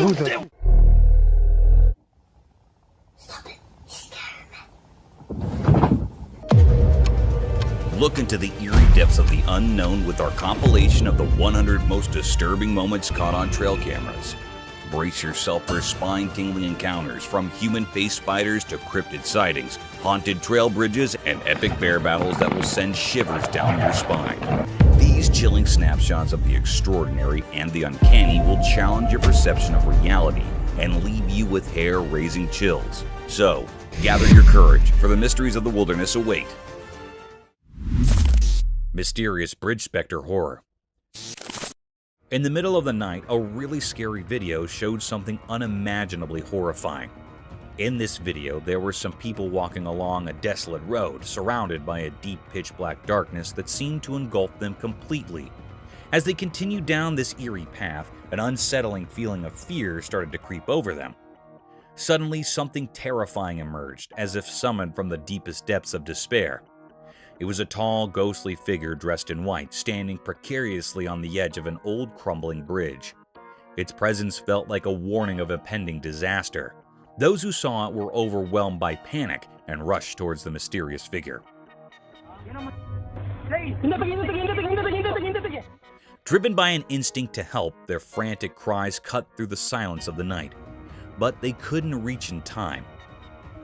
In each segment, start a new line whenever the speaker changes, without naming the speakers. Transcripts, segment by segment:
Golem!
Stop it. He's scaring me.
Look into the eerie depths of the unknown with our compilation of the 100 most disturbing moments caught on trail cameras. Brace yourself for spine-tingling encounters, from human-faced spiders to cryptid sightings, haunted trail bridges, and epic bear battles that will send shivers down your spine. These chilling snapshots of the extraordinary and the uncanny will challenge your perception of reality and leave you with hair-raising chills. So, gather your courage, for the mysteries of the wilderness await. Mysterious Bridge Specter Horror. In the middle of the night, a really scary video showed something unimaginably horrifying. In this video, there were some people walking along a desolate road, surrounded by a deep pitch-black darkness that seemed to engulf them completely. As they continued down this eerie path, an unsettling feeling of fear started to creep over them. Suddenly, something terrifying emerged, as if summoned from the deepest depths of despair. It was a tall, ghostly figure dressed in white, standing precariously on the edge of an old, crumbling bridge. Its presence felt like a warning of impending disaster. Those who saw it were overwhelmed by panic and rushed towards the mysterious figure. Driven by an instinct to help, their frantic cries cut through the silence of the night. But they couldn't reach in time.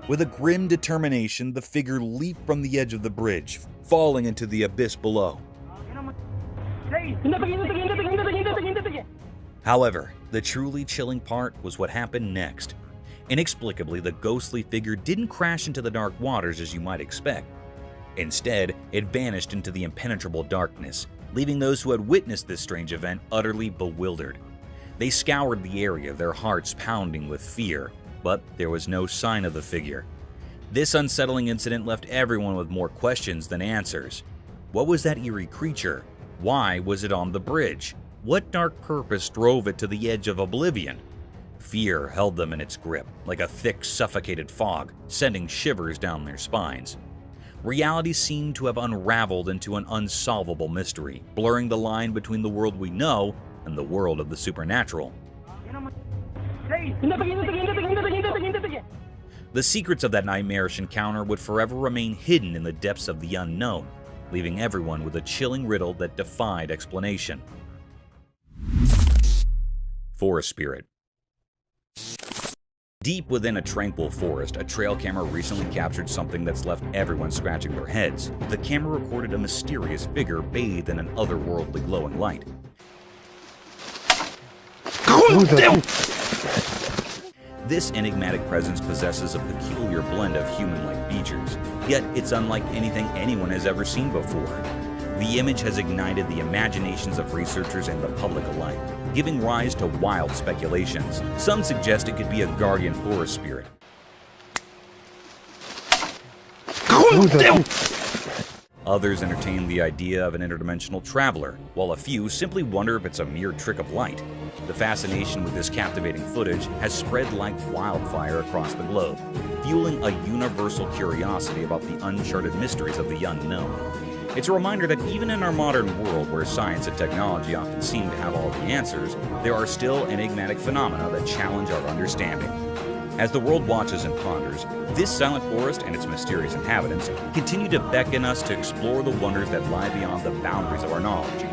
With a grim determination, the figure leaped from the edge of the bridge, falling into the abyss below. However, the truly chilling part was what happened next. Inexplicably, the ghostly figure didn't crash into the dark waters as you might expect. Instead, it vanished into the impenetrable darkness, leaving those who had witnessed this strange event utterly bewildered. They scoured the area, their hearts pounding with fear, but there was no sign of the figure. This unsettling incident left everyone with more questions than answers. What was that eerie creature? Why was it on the bridge? What dark purpose drove it to the edge of oblivion? Fear held them in its grip, like a thick, suffocated fog, sending shivers down their spines. Reality seemed to have unraveled into an unsolvable mystery, blurring the line between the world we know and the world of the supernatural. The secrets of that nightmarish encounter would forever remain hidden in the depths of the unknown, leaving everyone with a chilling riddle that defied explanation. Forest Spirit. Deep within a tranquil forest, a trail camera recently captured something that's left everyone scratching their heads. The camera recorded a mysterious figure bathed in an otherworldly glowing light. This enigmatic presence possesses a peculiar blend of human-like features, yet it's unlike anything anyone has ever seen before. The image has ignited the imaginations of researchers and the public alike, giving rise to wild speculations. Some suggest it could be a guardian forest spirit. Others entertain the idea of an interdimensional traveler, while a few simply wonder if it's a mere trick of light. The fascination with this captivating footage has spread like wildfire across the globe, fueling a universal curiosity about the uncharted mysteries of the unknown. It's a reminder that even in our modern world, where science and technology often seem to have all the answers, there are still enigmatic phenomena that challenge our understanding. As the world watches and ponders, this silent forest and its mysterious inhabitants continue to beckon us to explore the wonders that lie beyond the boundaries of our knowledge.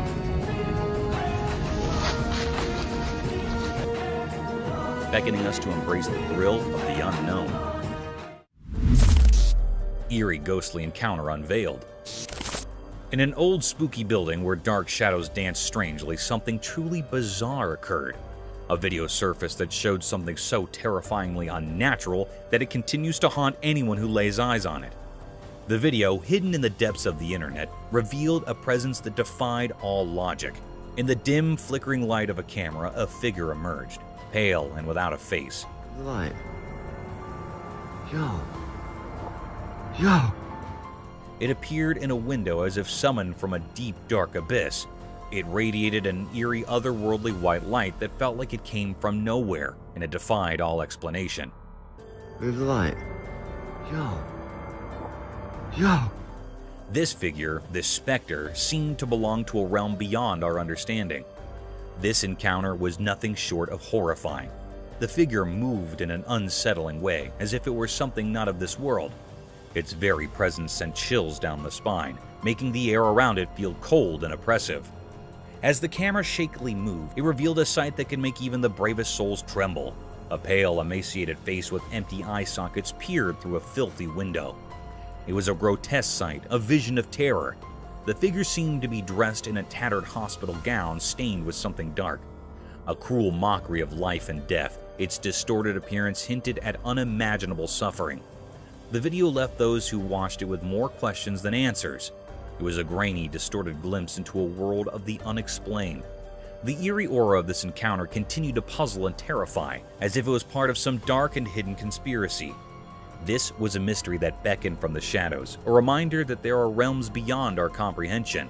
Beckoning us to embrace the thrill of the unknown. Eerie ghostly encounter unveiled. In an old spooky building where dark shadows danced strangely, something truly bizarre occurred. A video surfaced that showed something so terrifyingly unnatural that it continues to haunt anyone who lays eyes on it. The video, hidden in the depths of the internet, revealed a presence that defied all logic. In the dim, flickering light of a camera, a figure emerged, pale and without a face.
The light. Yo.
It appeared in a window as if summoned from a deep, dark abyss. It radiated an eerie, otherworldly white light that felt like it came from nowhere, and it defied all explanation.
Where's the light? Yo.
This figure, this specter, seemed to belong to a realm beyond our understanding. This encounter was nothing short of horrifying. The figure moved in an unsettling way, as if it were something not of this world. Its very presence sent chills down the spine, making the air around it feel cold and oppressive. As the camera shakily moved, it revealed a sight that could make even the bravest souls tremble. A pale, emaciated face with empty eye sockets peered through a filthy window. It was a grotesque sight, a vision of terror. The figure seemed to be dressed in a tattered hospital gown stained with something dark. A cruel mockery of life and death, its distorted appearance hinted at unimaginable suffering. The video left those who watched it with more questions than answers. It was a grainy, distorted glimpse into a world of the unexplained. The eerie aura of this encounter continued to puzzle and terrify, as if it was part of some dark and hidden conspiracy. This was a mystery that beckoned from the shadows, a reminder that there are realms beyond our comprehension.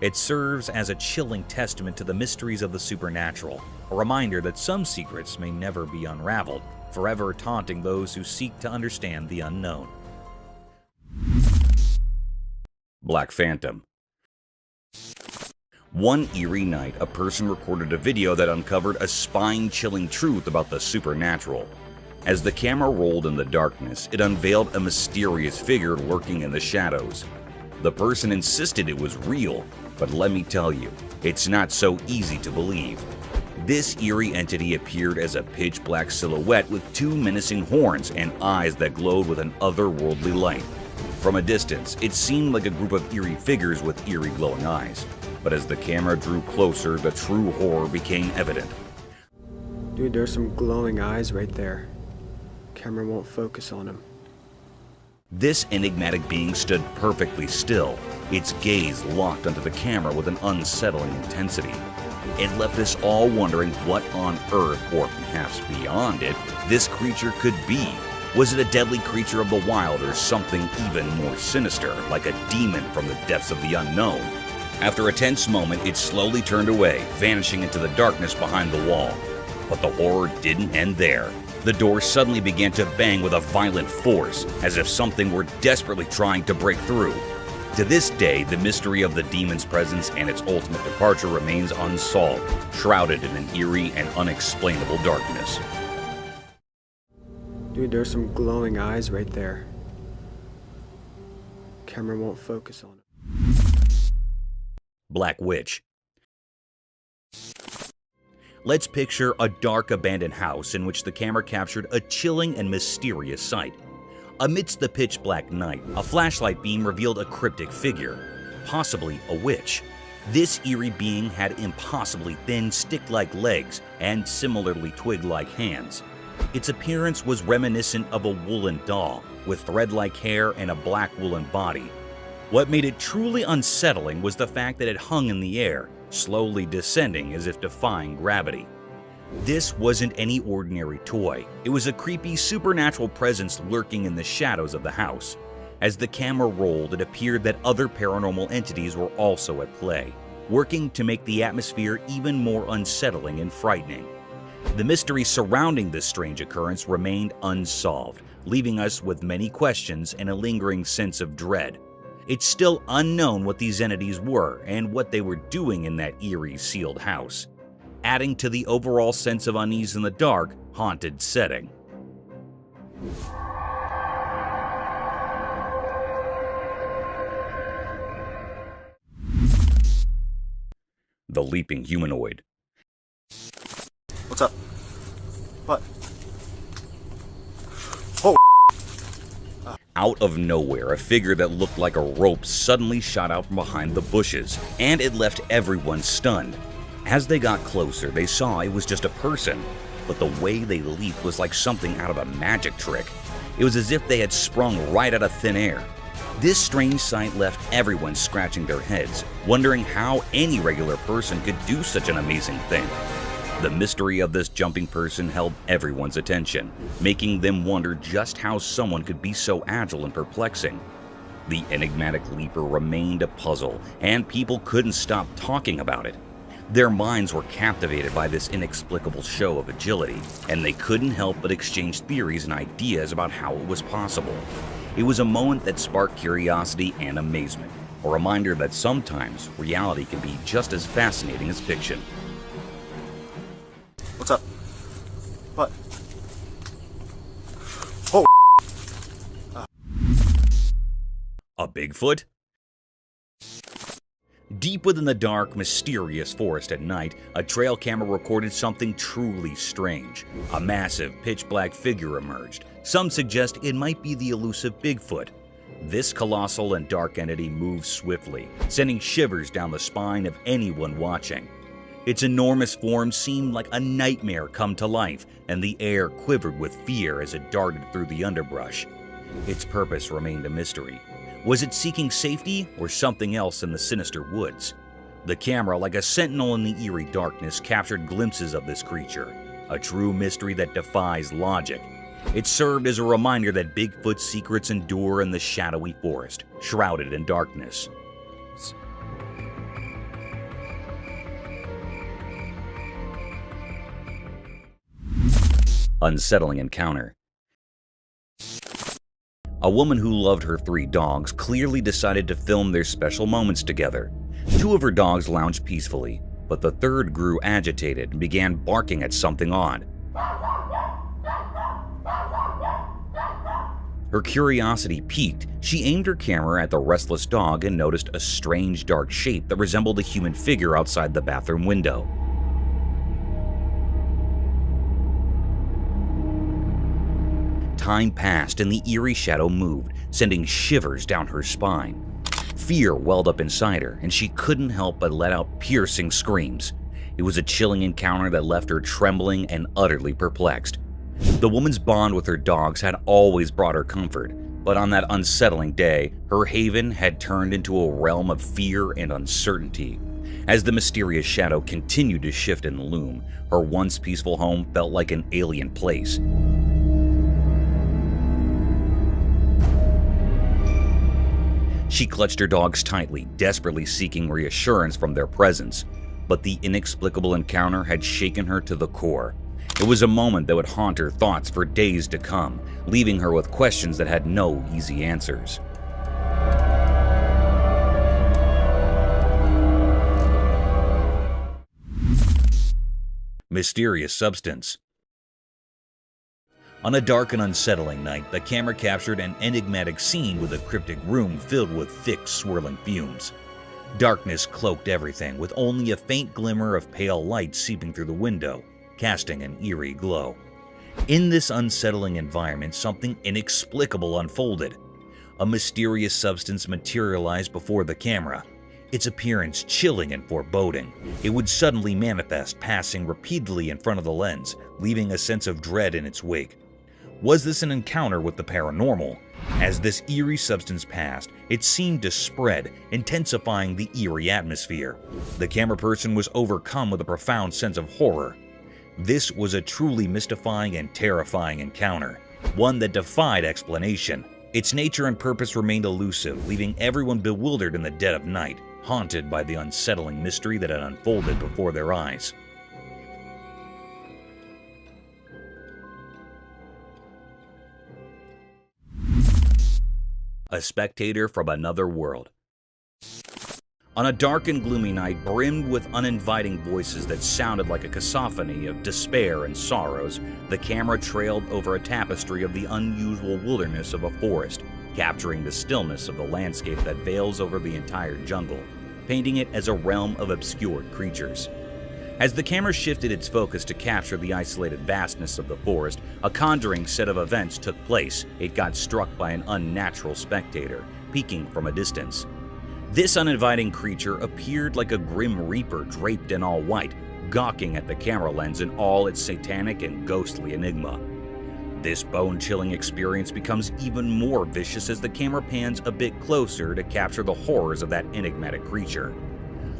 It serves as a chilling testament to the mysteries of the supernatural, a reminder that some secrets may never be unraveled, forever taunting those who seek to understand the unknown. Black Phantom. One eerie night, a person recorded a video that uncovered a spine-chilling truth about the supernatural. As the camera rolled in the darkness, it unveiled a mysterious figure lurking in the shadows. The person insisted it was real, but let me tell you, it's not so easy to believe. This eerie entity appeared as a pitch-black silhouette with two menacing horns and eyes that glowed with an otherworldly light. From a distance, it seemed like a group of eerie figures with eerie glowing eyes. But as the camera drew closer, the true horror became evident.
Dude, there's some glowing eyes right there. Camera won't focus on them.
This enigmatic being stood perfectly still, its gaze locked onto the camera with an unsettling intensity. It left us all wondering what on earth, or perhaps beyond it, this creature could be. Was it a deadly creature of the wild or something even more sinister, like a demon from the depths of the unknown? After a tense moment, it slowly turned away, vanishing into the darkness behind the wall. But the horror didn't end there. The door suddenly began to bang with a violent force, as if something were desperately trying to break through. To this day, the mystery of the demon's presence and its ultimate departure remains unsolved, shrouded in an eerie and unexplainable darkness.
Dude, there's some glowing eyes right there. Camera won't focus on them.
Black Witch. Let's picture a dark abandoned house in which the camera captured a chilling and mysterious sight. Amidst the pitch-black night, a flashlight beam revealed a cryptic figure, possibly a witch. This eerie being had impossibly thin, stick-like legs and similarly twig-like hands. Its appearance was reminiscent of a woolen doll, with thread-like hair and a black woolen body. What made it truly unsettling was the fact that it hung in the air, slowly descending as if defying gravity. This wasn't any ordinary toy. It was a creepy supernatural presence lurking in the shadows of the house. As the camera rolled, it appeared that other paranormal entities were also at play, working to make the atmosphere even more unsettling and frightening. The mystery surrounding this strange occurrence remained unsolved, leaving us with many questions and a lingering sense of dread. It's still unknown what these entities were and what they were doing in that eerie, sealed house, adding to the overall sense of unease in the dark, haunted setting. The Leaping Humanoid.
What's up? What?
Out of nowhere, a figure that looked like a rope suddenly shot out from behind the bushes, and it left everyone stunned. As they got closer, they saw it was just a person, but the way they leaped was like something out of a magic trick. It was as if they had sprung right out of thin air. This strange sight left everyone scratching their heads, wondering how any regular person could do such an amazing thing. The mystery of this jumping person held everyone's attention, making them wonder just how someone could be so agile and perplexing. The enigmatic leaper remained a puzzle, and people couldn't stop talking about it. Their minds were captivated by this inexplicable show of agility, and they couldn't help but exchange theories and ideas about how it was possible. It was a moment that sparked curiosity and amazement, a reminder that sometimes reality can be just as fascinating as fiction.
What's up? What?
Bigfoot? Deep within the dark, mysterious forest at night, a trail camera recorded something truly strange. A massive, pitch-black figure emerged. Some suggest it might be the elusive Bigfoot. This colossal and dark entity moves swiftly, sending shivers down the spine of anyone watching. Its enormous form seemed like a nightmare come to life, and the air quivered with fear as it darted through the underbrush. Its purpose remained a mystery. Was it seeking safety or something else in the sinister woods? The camera, like a sentinel in the eerie darkness, captured glimpses of this creature, a true mystery that defies logic. It served as a reminder that Bigfoot's secrets endure in the shadowy forest, shrouded in darkness. Unsettling encounter. A woman who loved her 3 dogs clearly decided to film their special moments together. 2 of her dogs lounged peacefully, but the third grew agitated and began barking at something odd. Her curiosity piqued. She aimed her camera at the restless dog and noticed a strange dark shape that resembled a human figure outside the bathroom window. Time passed and the eerie shadow moved, sending shivers down her spine. Fear welled up inside her, and she couldn't help but let out piercing screams. It was a chilling encounter that left her trembling and utterly perplexed. The woman's bond with her dogs had always brought her comfort, but on that unsettling day, her haven had turned into a realm of fear and uncertainty. As the mysterious shadow continued to shift and loom, her once peaceful home felt like an alien place. She clutched her dogs tightly, desperately seeking reassurance from their presence. But the inexplicable encounter had shaken her to the core. It was a moment that would haunt her thoughts for days to come, leaving her with questions that had no easy answers. Mysterious substance. On a dark and unsettling night, the camera captured an enigmatic scene with a cryptic room filled with thick, swirling fumes. Darkness cloaked everything, with only a faint glimmer of pale light seeping through the window, casting an eerie glow. In this unsettling environment, something inexplicable unfolded. A mysterious substance materialized before the camera, its appearance chilling and foreboding. It would suddenly manifest, passing repeatedly in front of the lens, leaving a sense of dread in its wake. Was this an encounter with the paranormal? As this eerie substance passed, it seemed to spread, intensifying the eerie atmosphere. The camera person was overcome with a profound sense of horror. This was a truly mystifying and terrifying encounter, one that defied explanation. Its nature and purpose remained elusive, leaving everyone bewildered in the dead of night, haunted by the unsettling mystery that had unfolded before their eyes. A spectator from another world. On a dark and gloomy night, brimmed with uninviting voices that sounded like a cacophony of despair and sorrows, the camera trailed over a tapestry of the unusual wilderness of a forest, capturing the stillness of the landscape that veils over the entire jungle, painting it as a realm of obscured creatures. As the camera shifted its focus to capture the isolated vastness of the forest, a conjuring set of events took place. It got struck by an unnatural spectator, peeking from a distance. This uninviting creature appeared like a grim reaper draped in all white, gawking at the camera lens in all its satanic and ghostly enigma. This bone-chilling experience becomes even more vicious as the camera pans a bit closer to capture the horrors of that enigmatic creature.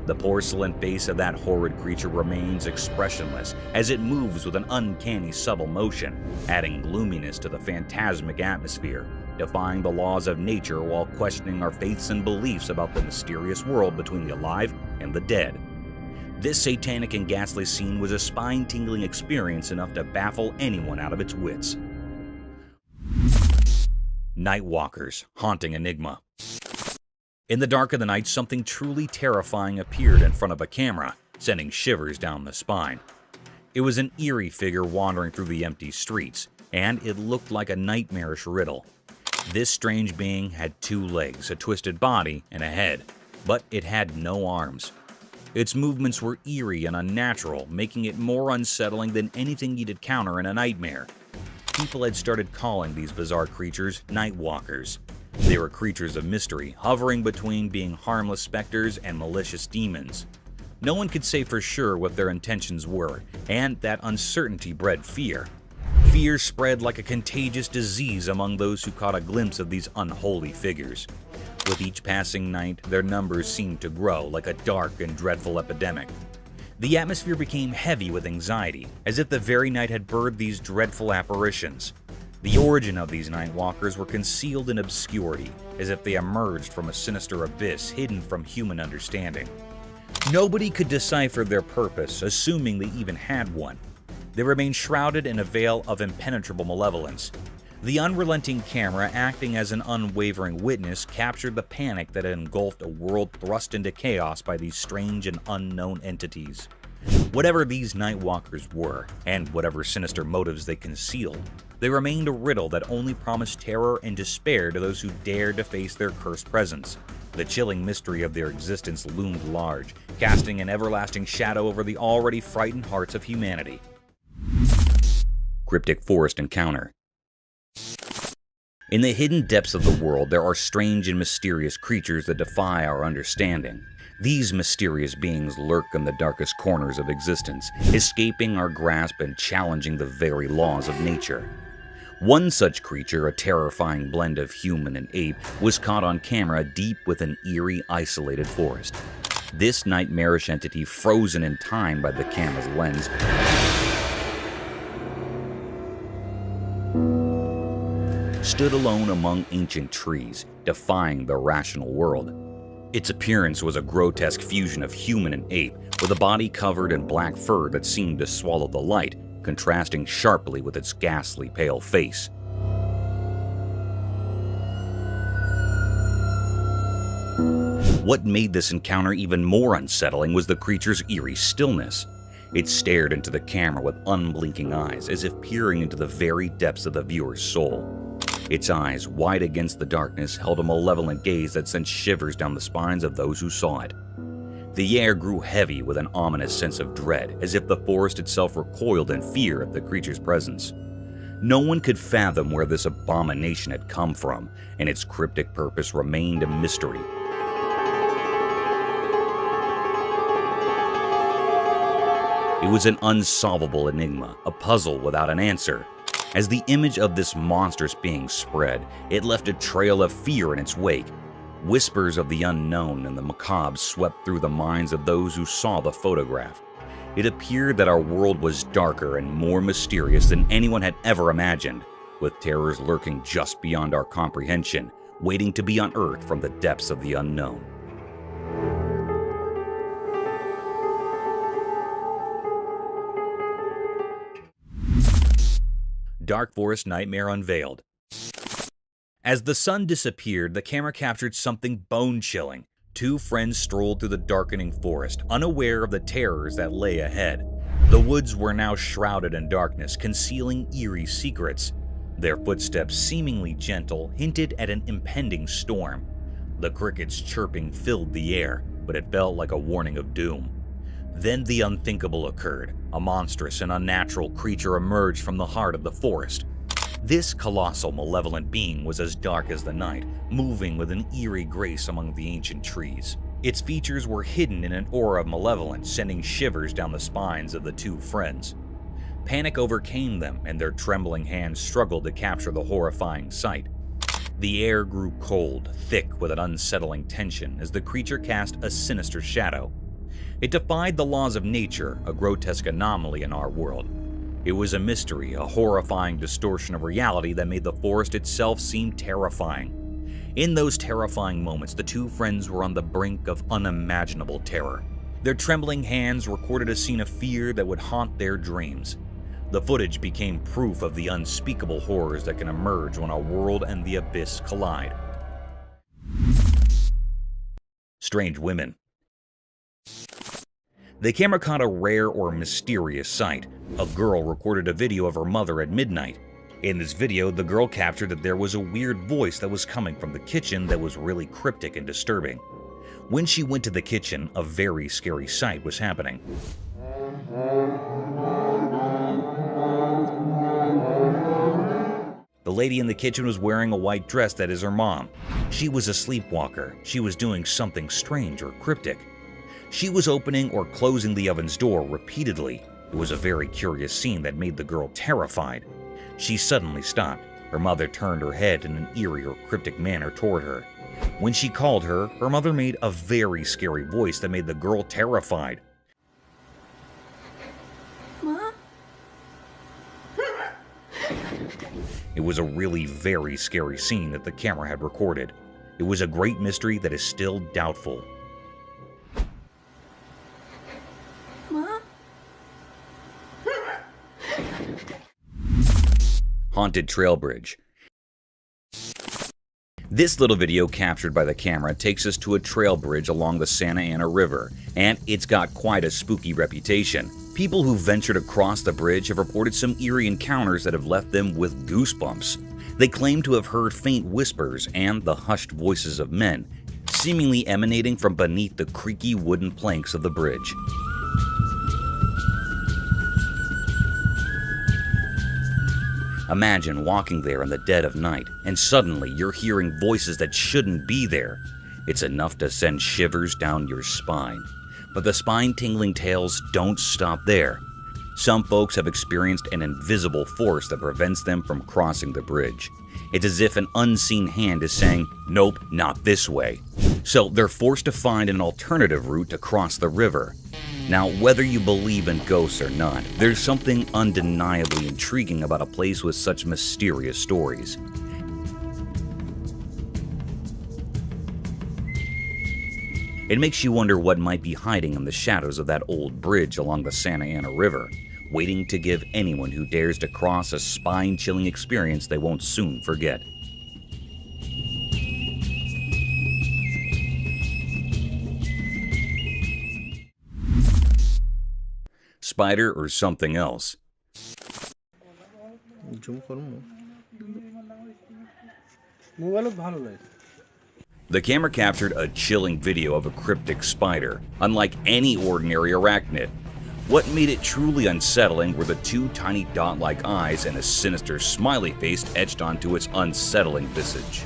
The porcelain face of that horrid creature remains expressionless as it moves with an uncanny subtle motion, adding gloominess to the phantasmic atmosphere, defying the laws of nature while questioning our faiths and beliefs about the mysterious world between the alive and the dead. This satanic and ghastly scene was a spine-tingling experience enough to baffle anyone out of its wits. Nightwalkers, haunting enigma. In the dark of the night, something truly terrifying appeared in front of a camera, sending shivers down the spine. It was an eerie figure wandering through the empty streets, and it looked like a nightmarish riddle. This strange being had 2 legs, a twisted body, and a head, but it had no arms. Its movements were eerie and unnatural, making it more unsettling than anything you'd encounter in a nightmare. People had started calling these bizarre creatures night walkers. They were creatures of mystery, hovering between being harmless specters and malicious demons. No one could say for sure what their intentions were, and that uncertainty bred fear. Fear spread like a contagious disease among those who caught a glimpse of these unholy figures. With each passing night, their numbers seemed to grow like a dark and dreadful epidemic. The atmosphere became heavy with anxiety, as if the very night had birthed these dreadful apparitions. The origin of these night walkers were concealed in obscurity, as if they emerged from a sinister abyss hidden from human understanding. Nobody could decipher their purpose, assuming they even had one. They remained shrouded in a veil of impenetrable malevolence. The unrelenting camera, acting as an unwavering witness, captured the panic that had engulfed a world thrust into chaos by these strange and unknown entities. Whatever these night walkers were, and whatever sinister motives they concealed, they remained a riddle that only promised terror and despair to those who dared to face their cursed presence. The chilling mystery of their existence loomed large, casting an everlasting shadow over the already frightened hearts of humanity. Cryptic Forest Encounter. In the hidden depths of the world, there are strange and mysterious creatures that defy our understanding. These mysterious beings lurk in the darkest corners of existence, escaping our grasp and challenging the very laws of nature. One such creature, a terrifying blend of human and ape, was caught on camera deep within eerie, isolated forest. This nightmarish entity, frozen in time by the camera's lens, stood alone among ancient trees, defying the rational world. Its appearance was a grotesque fusion of human and ape, with a body covered in black fur that seemed to swallow the light, contrasting sharply with its ghastly pale face. What made this encounter even more unsettling was the creature's eerie stillness. It stared into the camera with unblinking eyes, as if peering into the very depths of the viewer's soul. Its eyes, wide against the darkness, held a malevolent gaze that sent shivers down the spines of those who saw it. The air grew heavy with an ominous sense of dread, as if the forest itself recoiled in fear of the creature's presence. No one could fathom where this abomination had come from, and its cryptic purpose remained a mystery. It was an unsolvable enigma, a puzzle without an answer. As the image of this monstrous being spread, it left a trail of fear in its wake. Whispers of the unknown and the macabre swept through the minds of those who saw the photograph. It appeared that our world was darker and more mysterious than anyone had ever imagined, with terrors lurking just beyond our comprehension, waiting to be unearthed from the depths of the unknown. Dark Forest Nightmare Unveiled. As the sun disappeared, the camera captured something bone-chilling. 2 friends strolled through the darkening forest, unaware of the terrors that lay ahead. The woods were now shrouded in darkness, concealing eerie secrets. Their footsteps, seemingly gentle, hinted at an impending storm. The crickets' chirping filled the air, but it felt like a warning of doom. Then the unthinkable occurred. A monstrous and unnatural creature emerged from the heart of the forest. This colossal, malevolent being was as dark as the night, moving with an eerie grace among the ancient trees. Its features were hidden in an aura of malevolence, sending shivers down the spines of the 2 friends. Panic overcame them, and their trembling hands struggled to capture the horrifying sight. The air grew cold, thick with an unsettling tension as the creature cast a sinister shadow. It defied the laws of nature, a grotesque anomaly in our world. It was a mystery, a horrifying distortion of reality that made the forest itself seem terrifying. In those terrifying moments, the 2 friends were on the brink of unimaginable terror. Their trembling hands recorded a scene of fear that would haunt their dreams. The footage became proof of the unspeakable horrors that can emerge when our world and the abyss collide. Strange women. The camera caught a rare or mysterious sight. A girl recorded a video of her mother at midnight. In this video, the girl captured that there was a weird voice that was coming from the kitchen that was really cryptic and disturbing. When she went to the kitchen, a very scary sight was happening. The lady in the kitchen was wearing a white dress that is her mom. She was a sleepwalker. She was doing something strange or cryptic. She was opening or closing the oven's door repeatedly. It was a very curious scene that made the girl terrified. She suddenly stopped. Her mother turned her head in an eerie or cryptic manner toward her. When she called her, her mother made a very scary voice that made the girl terrified. It was a really very scary scene that the camera had recorded. It was a great mystery that is still doubtful. Haunted Trail Bridge. This little video captured by the camera takes us to a trail bridge along the Santa Ana River, and it's got quite a spooky reputation. People who ventured across the bridge have reported some eerie encounters that have left them with goosebumps. They claim to have heard faint whispers and the hushed voices of men, seemingly emanating from beneath the creaky wooden planks of the bridge. Imagine walking there in the dead of night, and suddenly you're hearing voices that shouldn't be there. It's enough to send shivers down your spine. But the spine-tingling tales don't stop there. Some folks have experienced an invisible force that prevents them from crossing the bridge. It's as if an unseen hand is saying, "Nope, not this way." So they're forced to find an alternative route to cross the river. Now, whether you believe in ghosts or not, there's something undeniably intriguing about a place with such mysterious stories. It makes you wonder what might be hiding in the shadows of that old bridge along the Santa Ana River, waiting to give anyone who dares to cross a spine-chilling experience they won't soon forget. Spider or something else. The camera captured a chilling video of a cryptic spider, unlike any ordinary arachnid. What made it truly unsettling were the two tiny dot-like eyes and a sinister smiley face etched onto its unsettling visage.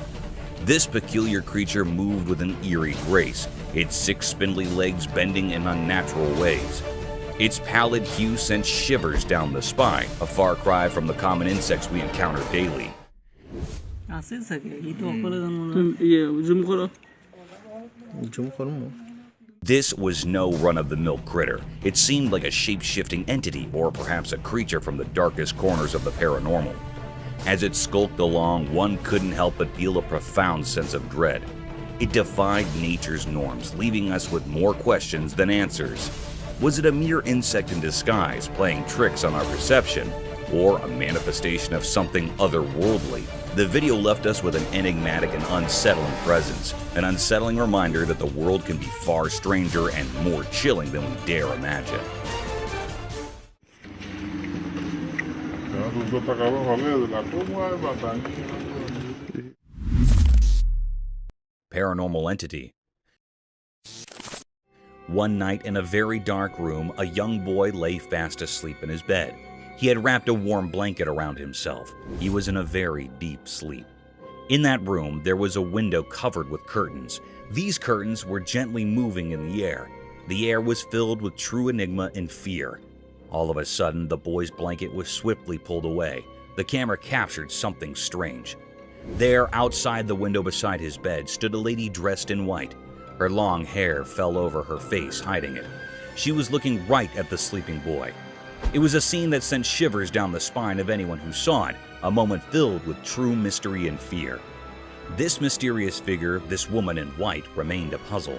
This peculiar creature moved with an eerie grace, its 6 spindly legs bending in unnatural ways. Its pallid hue sent shivers down the spine, a far cry from the common insects we encounter daily. This was no run-of-the-mill critter. It seemed like a shape-shifting entity, or perhaps a creature from the darkest corners of the paranormal. As it skulked along, one couldn't help but feel a profound sense of dread. It defied nature's norms, leaving us with more questions than answers. Was it a mere insect in disguise, playing tricks on our perception, or a manifestation of something otherworldly? The video left us with an enigmatic and unsettling presence, an unsettling reminder that the world can be far stranger and more chilling than we dare imagine. Paranormal entity. One night in a very dark room, a young boy lay fast asleep in his bed. He had wrapped a warm blanket around himself. He was in a very deep sleep. In that room, there was a window covered with curtains. These curtains were gently moving in the air. The air was filled with true enigma and fear. All of a sudden, the boy's blanket was swiftly pulled away. The camera captured something strange. There, outside the window beside his bed, stood a lady dressed in white. Her long hair fell over her face, hiding it. She was looking right at the sleeping boy. It was a scene that sent shivers down the spine of anyone who saw it, a moment filled with true mystery and fear. This mysterious figure, this woman in white, remained a puzzle.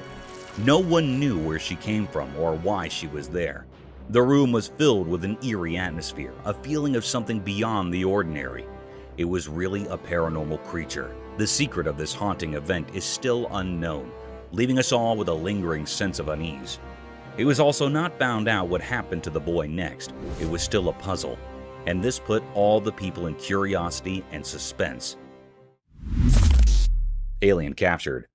No one knew where she came from or why she was there. The room was filled with an eerie atmosphere, a feeling of something beyond the ordinary. It was really a paranormal creature. The secret of this haunting event is still unknown, leaving us all with a lingering sense of unease. It was also not found out what happened to the boy next. It was still a puzzle. and this put all the people in curiosity and suspense. Alien captured.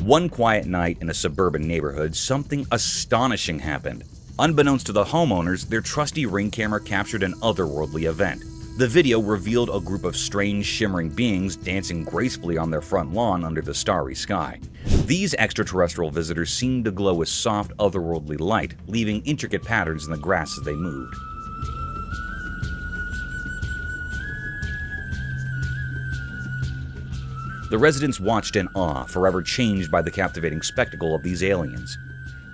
One quiet night in a suburban neighborhood, something astonishing happened. Unbeknownst to the homeowners, their trusty Ring camera captured an otherworldly event. The video revealed a group of strange, shimmering beings dancing gracefully on their front lawn under the starry sky. These extraterrestrial visitors seemed to glow with soft, otherworldly light, leaving intricate patterns in the grass as they moved. The residents watched in awe, forever changed by the captivating spectacle of these aliens.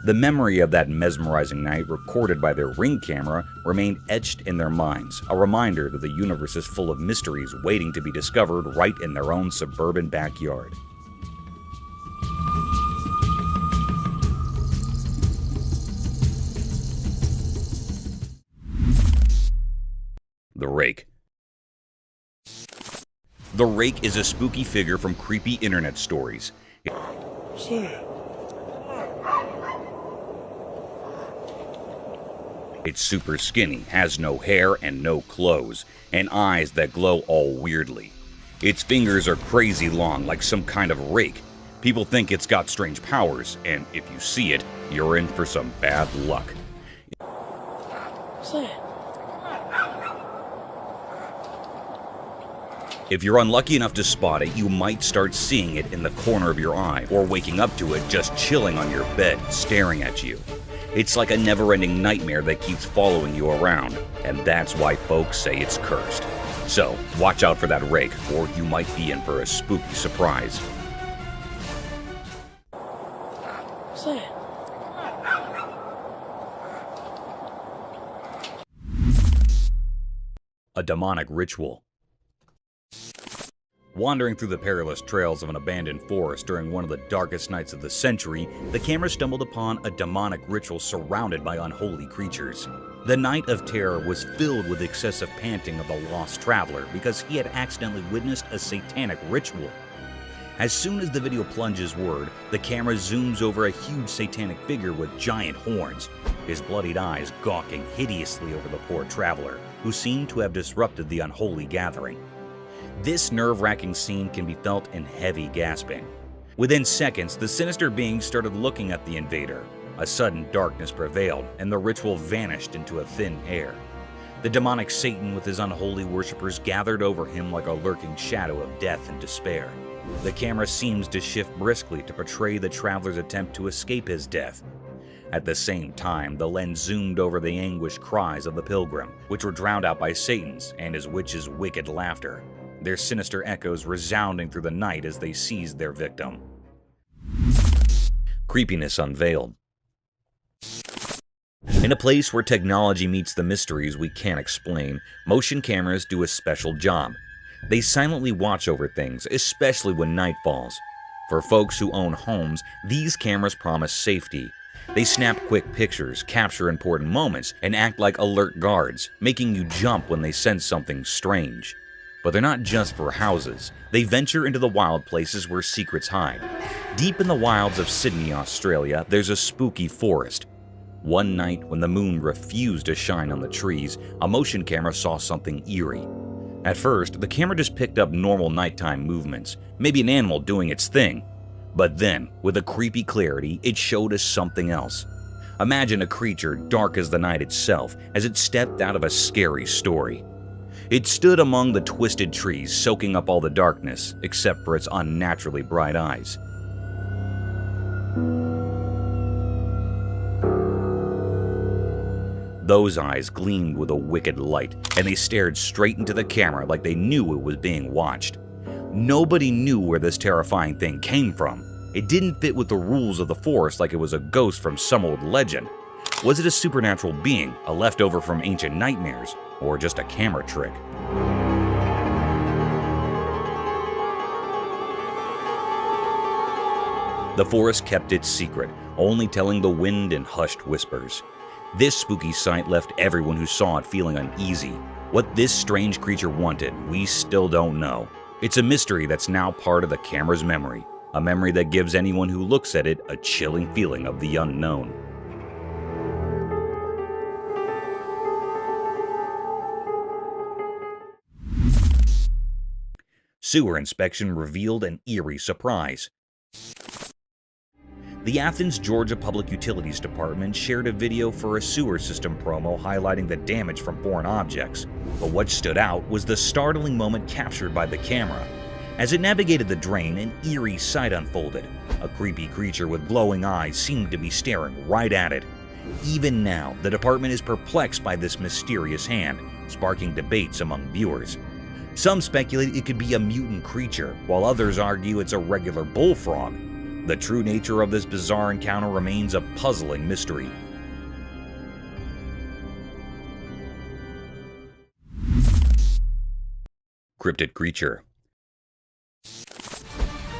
The memory of that mesmerizing night, recorded by their Ring camera, remained etched in their minds, a reminder that the universe is full of mysteries waiting to be discovered right in their own suburban backyard. The Rake. The Rake is a spooky figure from creepy internet stories. It's super skinny, has no hair and no clothes, and eyes that glow all weirdly. Its fingers are crazy long, like some kind of rake. People think it's got strange powers, and if you see it, you're in for some bad luck. If you're unlucky enough to spot it, you might start seeing it in the corner of your eye, or waking up to it just chilling on your bed, staring at you. It's like a never-ending nightmare that keeps following you around, and that's why folks say it's cursed. So, watch out for that Rake, or you might be in for a spooky surprise. A demonic ritual. Wandering through the perilous trails of an abandoned forest during one of the darkest nights of the century, the camera stumbled upon a demonic ritual surrounded by unholy creatures. The night of terror was filled with excessive panting of the lost traveler because he had accidentally witnessed a satanic ritual. As soon as the video plunges word, the camera zooms over a huge satanic figure with giant horns, his bloodied eyes gawking hideously over the poor traveler, who seemed to have disrupted the unholy gathering. This nerve-wracking scene can be felt in heavy gasping. Within seconds, the sinister being started looking at the invader. A sudden darkness prevailed, and the ritual vanished into a thin air. The demonic Satan with his unholy worshippers gathered over him like a lurking shadow of death and despair. The camera seems to shift briskly to portray the traveler's attempt to escape his death. At the same time, the lens zoomed over the anguished cries of the pilgrim, which were drowned out by Satan's and his witch's wicked laughter, their sinister echoes resounding through the night as they seized their victim. Creepiness unveiled. In a place where technology meets the mysteries we can't explain, motion cameras do a special job. They silently watch over things, especially when night falls. For folks who own homes, these cameras promise safety. They snap quick pictures, capture important moments, and act like alert guards, making you jump when they sense something strange. But they're not just for houses. They venture into the wild places where secrets hide. Deep in the wilds of Sydney, Australia, there's a spooky forest. One night, when the moon refused to shine on the trees, a motion camera saw something eerie. At first, the camera just picked up normal nighttime movements, maybe an animal doing its thing. But then, with a creepy clarity, it showed us something else. Imagine a creature dark as the night itself as it stepped out of a scary story. It stood among the twisted trees, soaking up all the darkness, except for its unnaturally bright eyes. Those eyes gleamed with a wicked light, and they stared straight into the camera like they knew it was being watched. Nobody knew where this terrifying thing came from. It didn't fit with the rules of the forest like it was a ghost from some old legend. Was it a supernatural being, a leftover from ancient nightmares, or just a camera trick? The forest kept its secret, only telling the wind in hushed whispers. This spooky sight left everyone who saw it feeling uneasy. What this strange creature wanted, we still don't know. It's a mystery that's now part of the camera's memory, a memory that gives anyone who looks at it a chilling feeling of the unknown. sewer inspection revealed an eerie surprise. The Athens, Georgia Public Utilities Department shared a video for a sewer system promo highlighting the damage from foreign objects. But what stood out was the startling moment captured by the camera. As it navigated the drain, an eerie sight unfolded. A creepy creature with glowing eyes seemed to be staring right at it. Even now, the department is perplexed by this mysterious hand, sparking debates among viewers. Some speculate it could be a mutant creature, while others argue it's a regular bullfrog. The true nature of this bizarre encounter remains a puzzling mystery. Crypted Creature.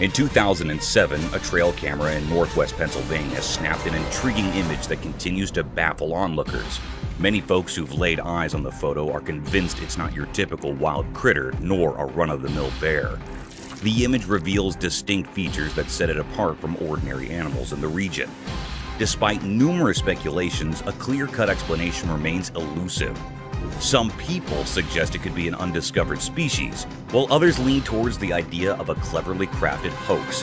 In 2007, a trail camera in northwest Pennsylvania snapped an intriguing image that continues to baffle onlookers. Many folks who've laid eyes on the photo are convinced it's not your typical wild critter, nor a run-of-the-mill bear. The image reveals distinct features that set it apart from ordinary animals in the region. Despite numerous speculations, a clear-cut explanation remains elusive. Some people suggest it could be an undiscovered species, while others lean towards the idea of a cleverly crafted hoax.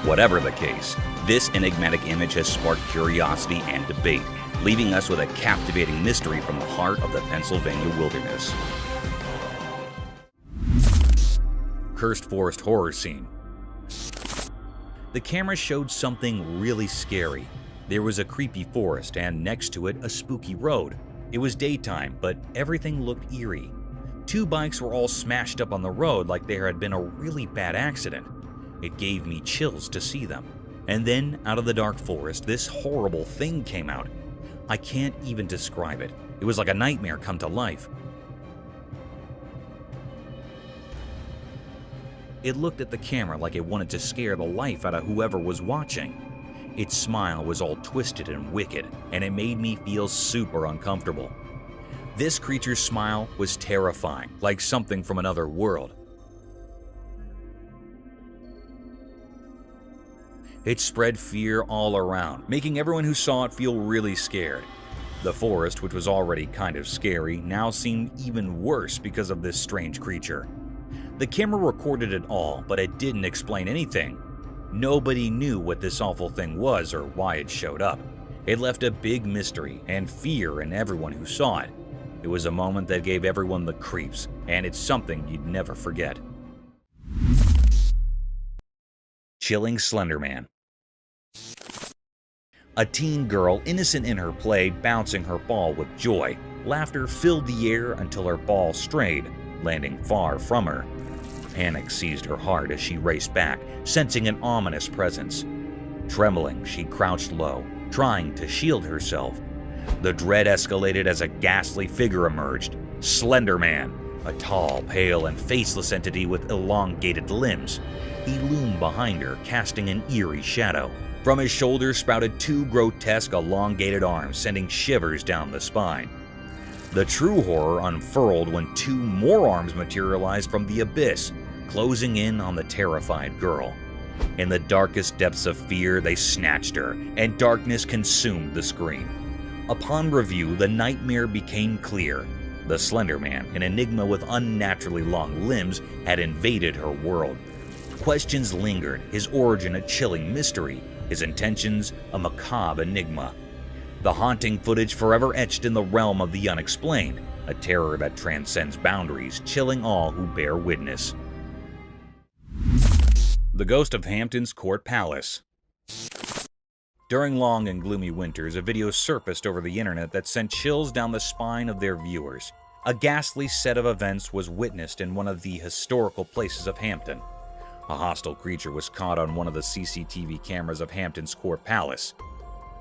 Whatever the case, this enigmatic image has sparked curiosity and debate, leaving us with a captivating mystery from the heart of the Pennsylvania wilderness. Cursed Forest horror scene. The camera showed something really scary. There was a creepy forest, and next to it, a spooky road. It was daytime, but everything looked eerie. Two bikes were all smashed up on the road like there had been a really bad accident. It gave me chills to see them. And then, out of the dark forest, this horrible thing came out. I can't even describe it. It was like a nightmare come to life. It looked at the camera like it wanted to scare the life out of whoever was watching. Its smile was all twisted and wicked, and it made me feel super uncomfortable. This creature's smile was terrifying, like something from another world. It spread fear all around, making everyone who saw it feel really scared. The forest, which was already kind of scary, now seemed even worse because of this strange creature. The camera recorded it all, but it didn't explain anything. Nobody knew what this awful thing was or why it showed up. It left a big mystery and fear in everyone who saw it. It was a moment that gave everyone the creeps, and it's something you'd never forget. Chilling Slender Man. A teen girl, innocent in her play, bouncing her ball with joy. Laughter filled the air until her ball strayed, landing far from her. Panic seized her heart as she raced back, sensing an ominous presence. Trembling, she crouched low, trying to shield herself. The dread escalated as a ghastly figure emerged. Slender Man, a tall, pale, and faceless entity with elongated limbs. He loomed behind her, casting an eerie shadow. From his shoulders sprouted two grotesque, elongated arms, sending shivers down the spine. The true horror unfurled when two more arms materialized from the abyss, closing in on the terrified girl. In the darkest depths of fear, they snatched her, and darkness consumed the screen. Upon review, the nightmare became clear. The Slender Man, an enigma with unnaturally long limbs, had invaded her world. Questions lingered, his origin a chilling mystery, his intentions a macabre enigma. The haunting footage forever etched in the realm of the unexplained, a terror that transcends boundaries, chilling all who bear witness. The Ghost of Hamptons Court Palace. During long and gloomy winters, a video surfaced over the internet that sent chills down the spine of their viewers. A ghastly set of events was witnessed in one of the historical places of Hampton. A hostile creature was caught on one of the CCTV cameras of Hamptons Court Palace.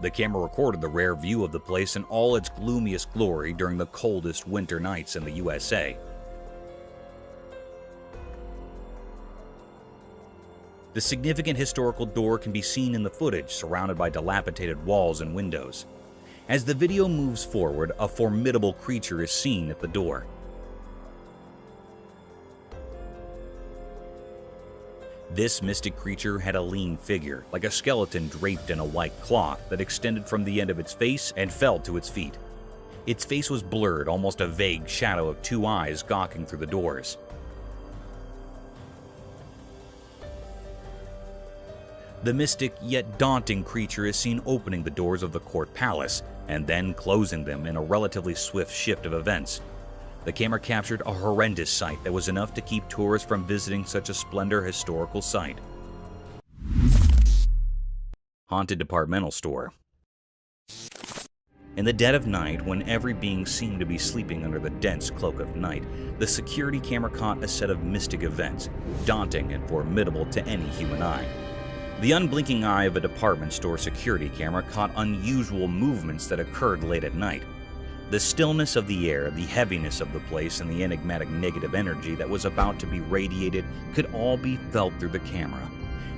The camera recorded the rare view of the place in all its gloomiest glory during the coldest winter nights in the USA. The significant historical door can be seen in the footage, surrounded by dilapidated walls and windows. As the video moves forward, a formidable creature is seen at the door. This mystic creature had a lean figure, like a skeleton draped in a white cloth that extended from the end of its face and fell to its feet. Its face was blurred, almost a vague shadow of two eyes gawking through the doors. The mystic yet daunting creature is seen opening the doors of the court palace and then closing them in a relatively swift shift of events. The camera captured a horrendous sight that was enough to keep tourists from visiting such a splendid historical site. Haunted departmental store. In the dead of night, when every being seemed to be sleeping under the dense cloak of night, the security camera caught a set of mystic events, daunting and formidable to any human eye. The unblinking eye of a department store security camera caught unusual movements that occurred late at night. The stillness of the air, the heaviness of the place, and the enigmatic negative energy that was about to be radiated could all be felt through the camera.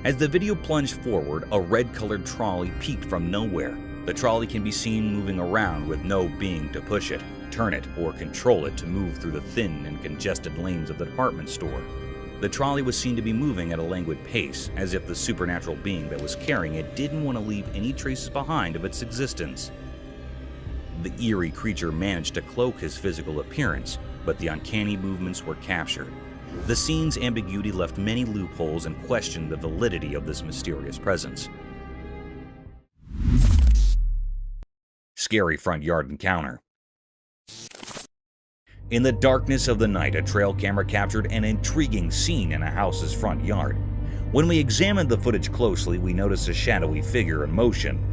As the video plunged forward, a red-colored trolley peeked from nowhere. The trolley can be seen moving around with no being to push it, turn it, or control it to move through the thin and congested lanes of the department store. The trolley was seen to be moving at a languid pace, as if the supernatural being that was carrying it didn't want to leave any traces behind of its existence. The eerie creature managed to cloak his physical appearance, but the uncanny movements were captured. The scene's ambiguity left many loopholes and questioned the validity of this mysterious presence. Scary front yard encounter. In the darkness of the night, a trail camera captured an intriguing scene in a house's front yard. When we examined the footage closely, we noticed a shadowy figure in motion.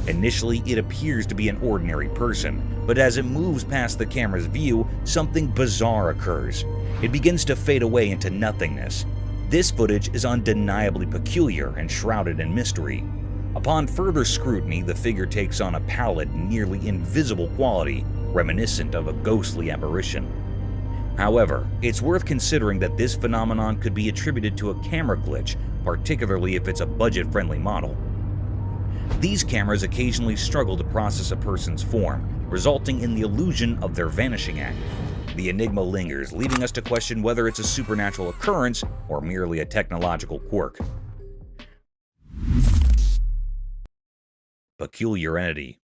Initially, it appears to be an ordinary person, but as it moves past the camera's view, something bizarre occurs. It begins to fade away into nothingness. This footage is undeniably peculiar and shrouded in mystery. Upon further scrutiny, the figure takes on a pallid, nearly invisible quality, reminiscent of a ghostly apparition. However, it's worth considering that this phenomenon could be attributed to a camera glitch, particularly if it's a budget-friendly model. These cameras occasionally struggle to process a person's form, resulting in the illusion of their vanishing act. The enigma lingers, leading us to question whether it's a supernatural occurrence or merely a technological quirk. Peculiar entity.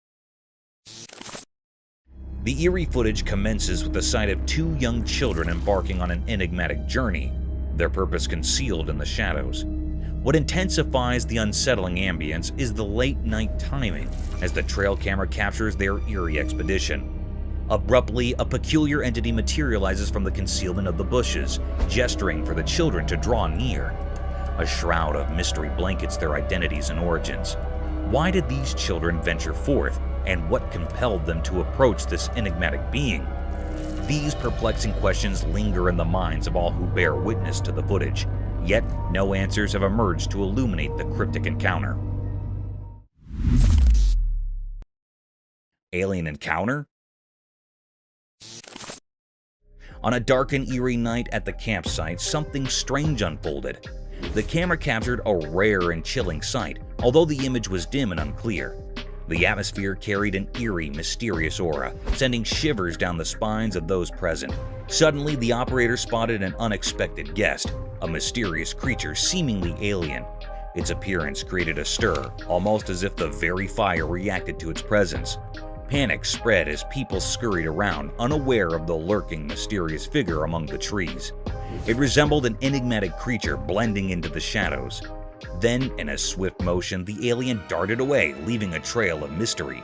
The eerie footage commences with the sight of two young children embarking on an enigmatic journey, their purpose concealed in the shadows. What intensifies the unsettling ambience is the late-night timing, as the trail camera captures their eerie expedition. Abruptly, a peculiar entity materializes from the concealment of the bushes, gesturing for the children to draw near. A shroud of mystery blankets their identities and origins. Why did these children venture forth, and what compelled them to approach this enigmatic being? These perplexing questions linger in the minds of all who bear witness to the footage, yet no answers have emerged to illuminate the cryptic encounter. Alien encounter? On a dark and eerie night at the campsite, something strange unfolded. The camera captured a rare and chilling sight, although the image was dim and unclear. The atmosphere carried an eerie, mysterious aura, sending shivers down the spines of those present. Suddenly, the operator spotted an unexpected guest, a mysterious creature seemingly alien. Its appearance created a stir, almost as if the very fire reacted to its presence. Panic spread as people scurried around, unaware of the lurking, mysterious figure among the trees. It resembled an enigmatic creature blending into the shadows. Then, in a swift motion, the alien darted away, leaving a trail of mystery.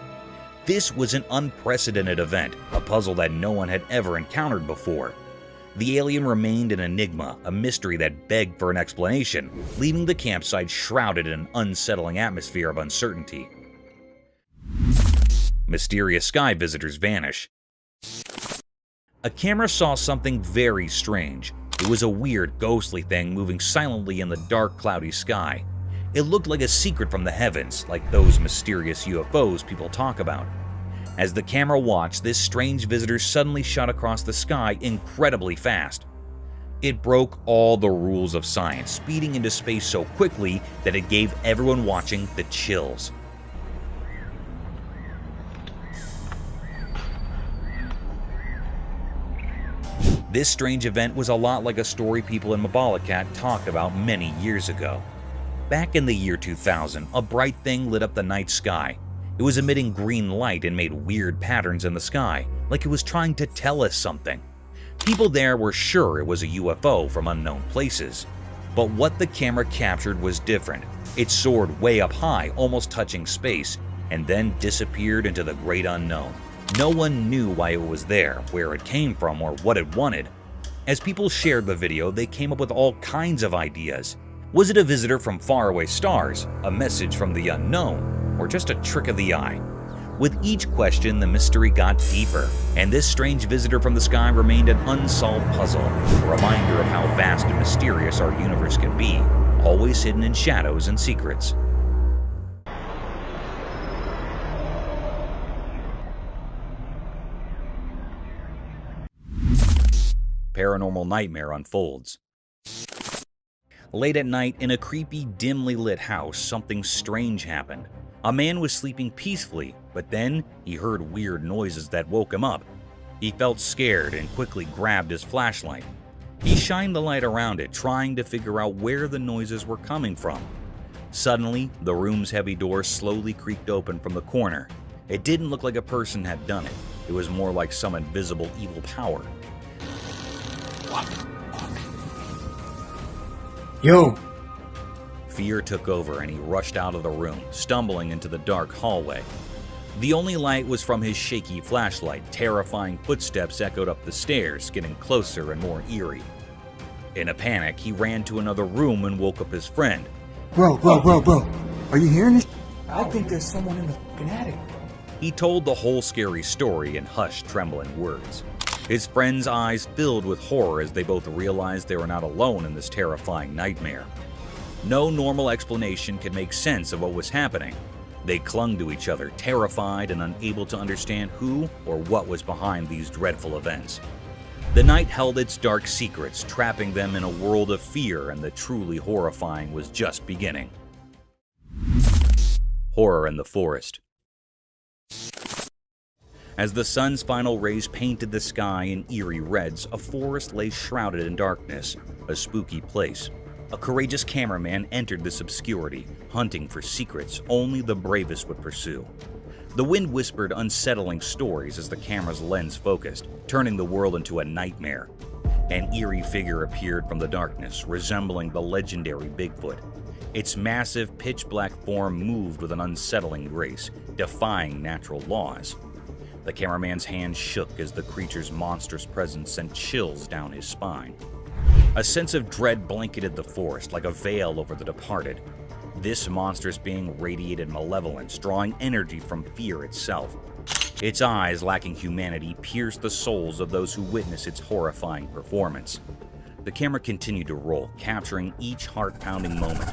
This was an unprecedented event, a puzzle that no one had ever encountered before. The alien remained an enigma, a mystery that begged for an explanation, leaving the campsite shrouded in an unsettling atmosphere of uncertainty. Mysterious sky visitors vanish. A camera saw something very strange. It was a weird, ghostly thing moving silently in the dark, cloudy sky. It looked like a secret from the heavens, like those mysterious UFOs people talk about. As the camera watched, this strange visitor suddenly shot across the sky incredibly fast. It broke all the rules of science, speeding into space so quickly that it gave everyone watching the chills. This strange event was a lot like a story people in Mabalacat talked about many years ago. Back in the year 2000, a bright thing lit up the night sky. It was emitting green light and made weird patterns in the sky, like it was trying to tell us something. People there were sure it was a UFO from unknown places. But what the camera captured was different. It soared way up high, almost touching space, and then disappeared into the great unknown. No one knew why it was there, where it came from, or what it wanted. As people shared the video, they came up with all kinds of ideas. Was it a visitor from faraway stars, a message from the unknown, or just a trick of the eye? With each question, the mystery got deeper, and this strange visitor from the sky remained an unsolved puzzle, a reminder of how vast and mysterious our universe can be, always hidden in shadows and secrets. Paranormal Nightmare unfolds. Late at night, in a creepy, dimly lit house, something strange happened. A man was sleeping peacefully, but then he heard weird noises that woke him up. He felt scared and quickly grabbed his flashlight. He shined the light around it, trying to figure out where the noises were coming from. Suddenly, the room's heavy door slowly creaked open from the corner. It didn't look like a person had done it. It was more like some invisible evil power.
Yo!
Fear took over and he rushed out of the room, stumbling into the dark hallway. The only light was from his shaky flashlight. Terrifying footsteps echoed up the stairs, getting closer and more eerie. In a panic, he ran to another room and woke up his friend.
Bro. Are you hearing this? I think there's someone in the fucking attic.
He told the whole scary story in hushed, trembling words. His friend's eyes filled with horror as they both realized they were not alone in this terrifying nightmare. No normal explanation could make sense of what was happening. They clung to each other, terrified and unable to understand who or what was behind these dreadful events. The night held its dark secrets, trapping them in a world of fear, and the truly horrifying was just beginning. Horror in the Forest. As the sun's final rays painted the sky in eerie reds, a forest lay shrouded in darkness, a spooky place. A courageous cameraman entered this obscurity, hunting for secrets only the bravest would pursue. The wind whispered unsettling stories as the camera's lens focused, turning the world into a nightmare. An eerie figure appeared from the darkness, resembling the legendary Bigfoot. Its massive, pitch-black form moved with an unsettling grace, defying natural laws. The cameraman's hand shook as the creature's monstrous presence sent chills down his spine. A sense of dread blanketed the forest like a veil over the departed. This monstrous being radiated malevolence, drawing energy from fear itself. Its eyes, lacking humanity, pierced the souls of those who witnessed its horrifying performance. The camera continued to roll, capturing each heart-pounding moment.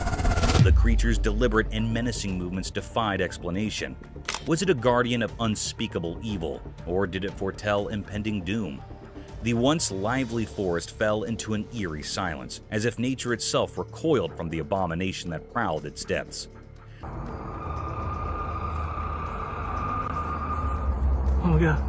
The creature's deliberate and menacing movements defied explanation. Was it a guardian of unspeakable evil, or did it foretell impending doom? The once lively forest fell into an eerie silence, as if nature itself recoiled from the abomination that prowled its depths.
Oh yeah.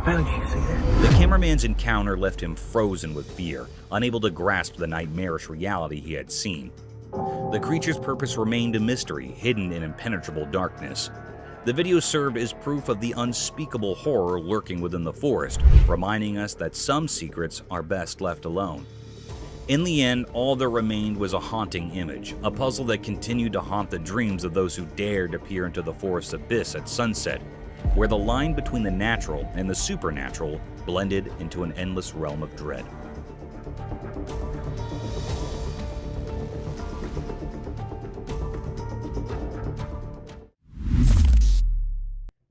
Vanish, you see that?
The cameraman's encounter left him frozen with fear, unable to grasp the nightmarish reality he had seen. The creature's purpose remained a mystery, hidden in impenetrable darkness. The video served as proof of the unspeakable horror lurking within the forest, reminding us that some secrets are best left alone. In the end, all that remained was a haunting image, a puzzle that continued to haunt the dreams of those who dared to peer into the forest's abyss at sunset, where the line between the natural and the supernatural blended into an endless realm of dread.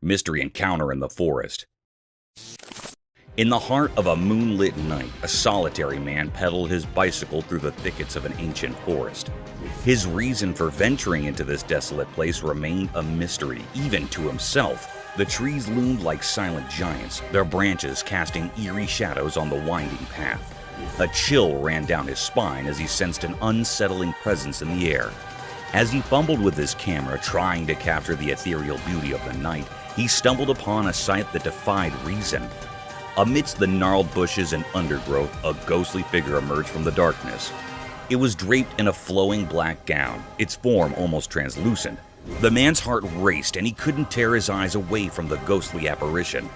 Mystery encounter in the forest. In the heart of a moonlit night, a solitary man pedaled his bicycle through the thickets of an ancient forest. His reason for venturing into this desolate place remained a mystery, even to himself. The trees loomed like silent giants, their branches casting eerie shadows on the winding path. A chill ran down his spine as he sensed an unsettling presence in the air. As he fumbled with his camera, trying to capture the ethereal beauty of the night, he stumbled upon a sight that defied reason. Amidst the gnarled bushes and undergrowth, a ghostly figure emerged from the darkness. It was draped in a flowing black gown, its form almost translucent. The man's heart raced, and he couldn't tear his eyes away from the ghostly apparition.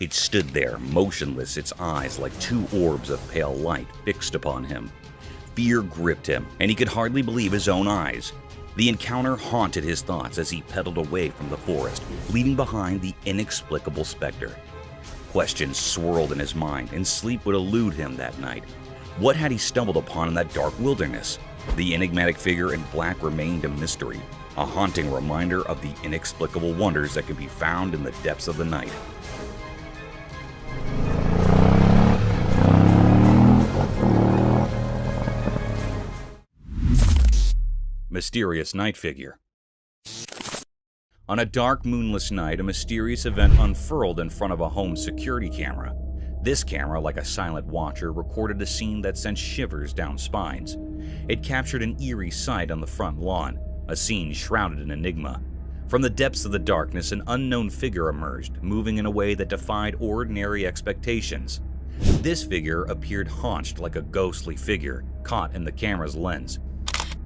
It stood there, motionless, its eyes like two orbs of pale light fixed upon him. Fear gripped him, and he could hardly believe his own eyes. The encounter haunted his thoughts as he pedaled away from the forest, leaving behind the inexplicable specter. Questions swirled in his mind, and sleep would elude him that night. What had he stumbled upon in that dark wilderness? The enigmatic figure in black remained a mystery, a haunting reminder of the inexplicable wonders that can be found in the depths of the night. Mysterious Night Figure. On a dark, moonless night, a mysterious event unfurled in front of a home security camera. This camera, like a silent watcher, recorded a scene that sent shivers down spines. It captured an eerie sight on the front lawn, a scene shrouded in enigma. From the depths of the darkness, an unknown figure emerged, moving in a way that defied ordinary expectations. This figure appeared hunched like a ghostly figure, caught in the camera's lens.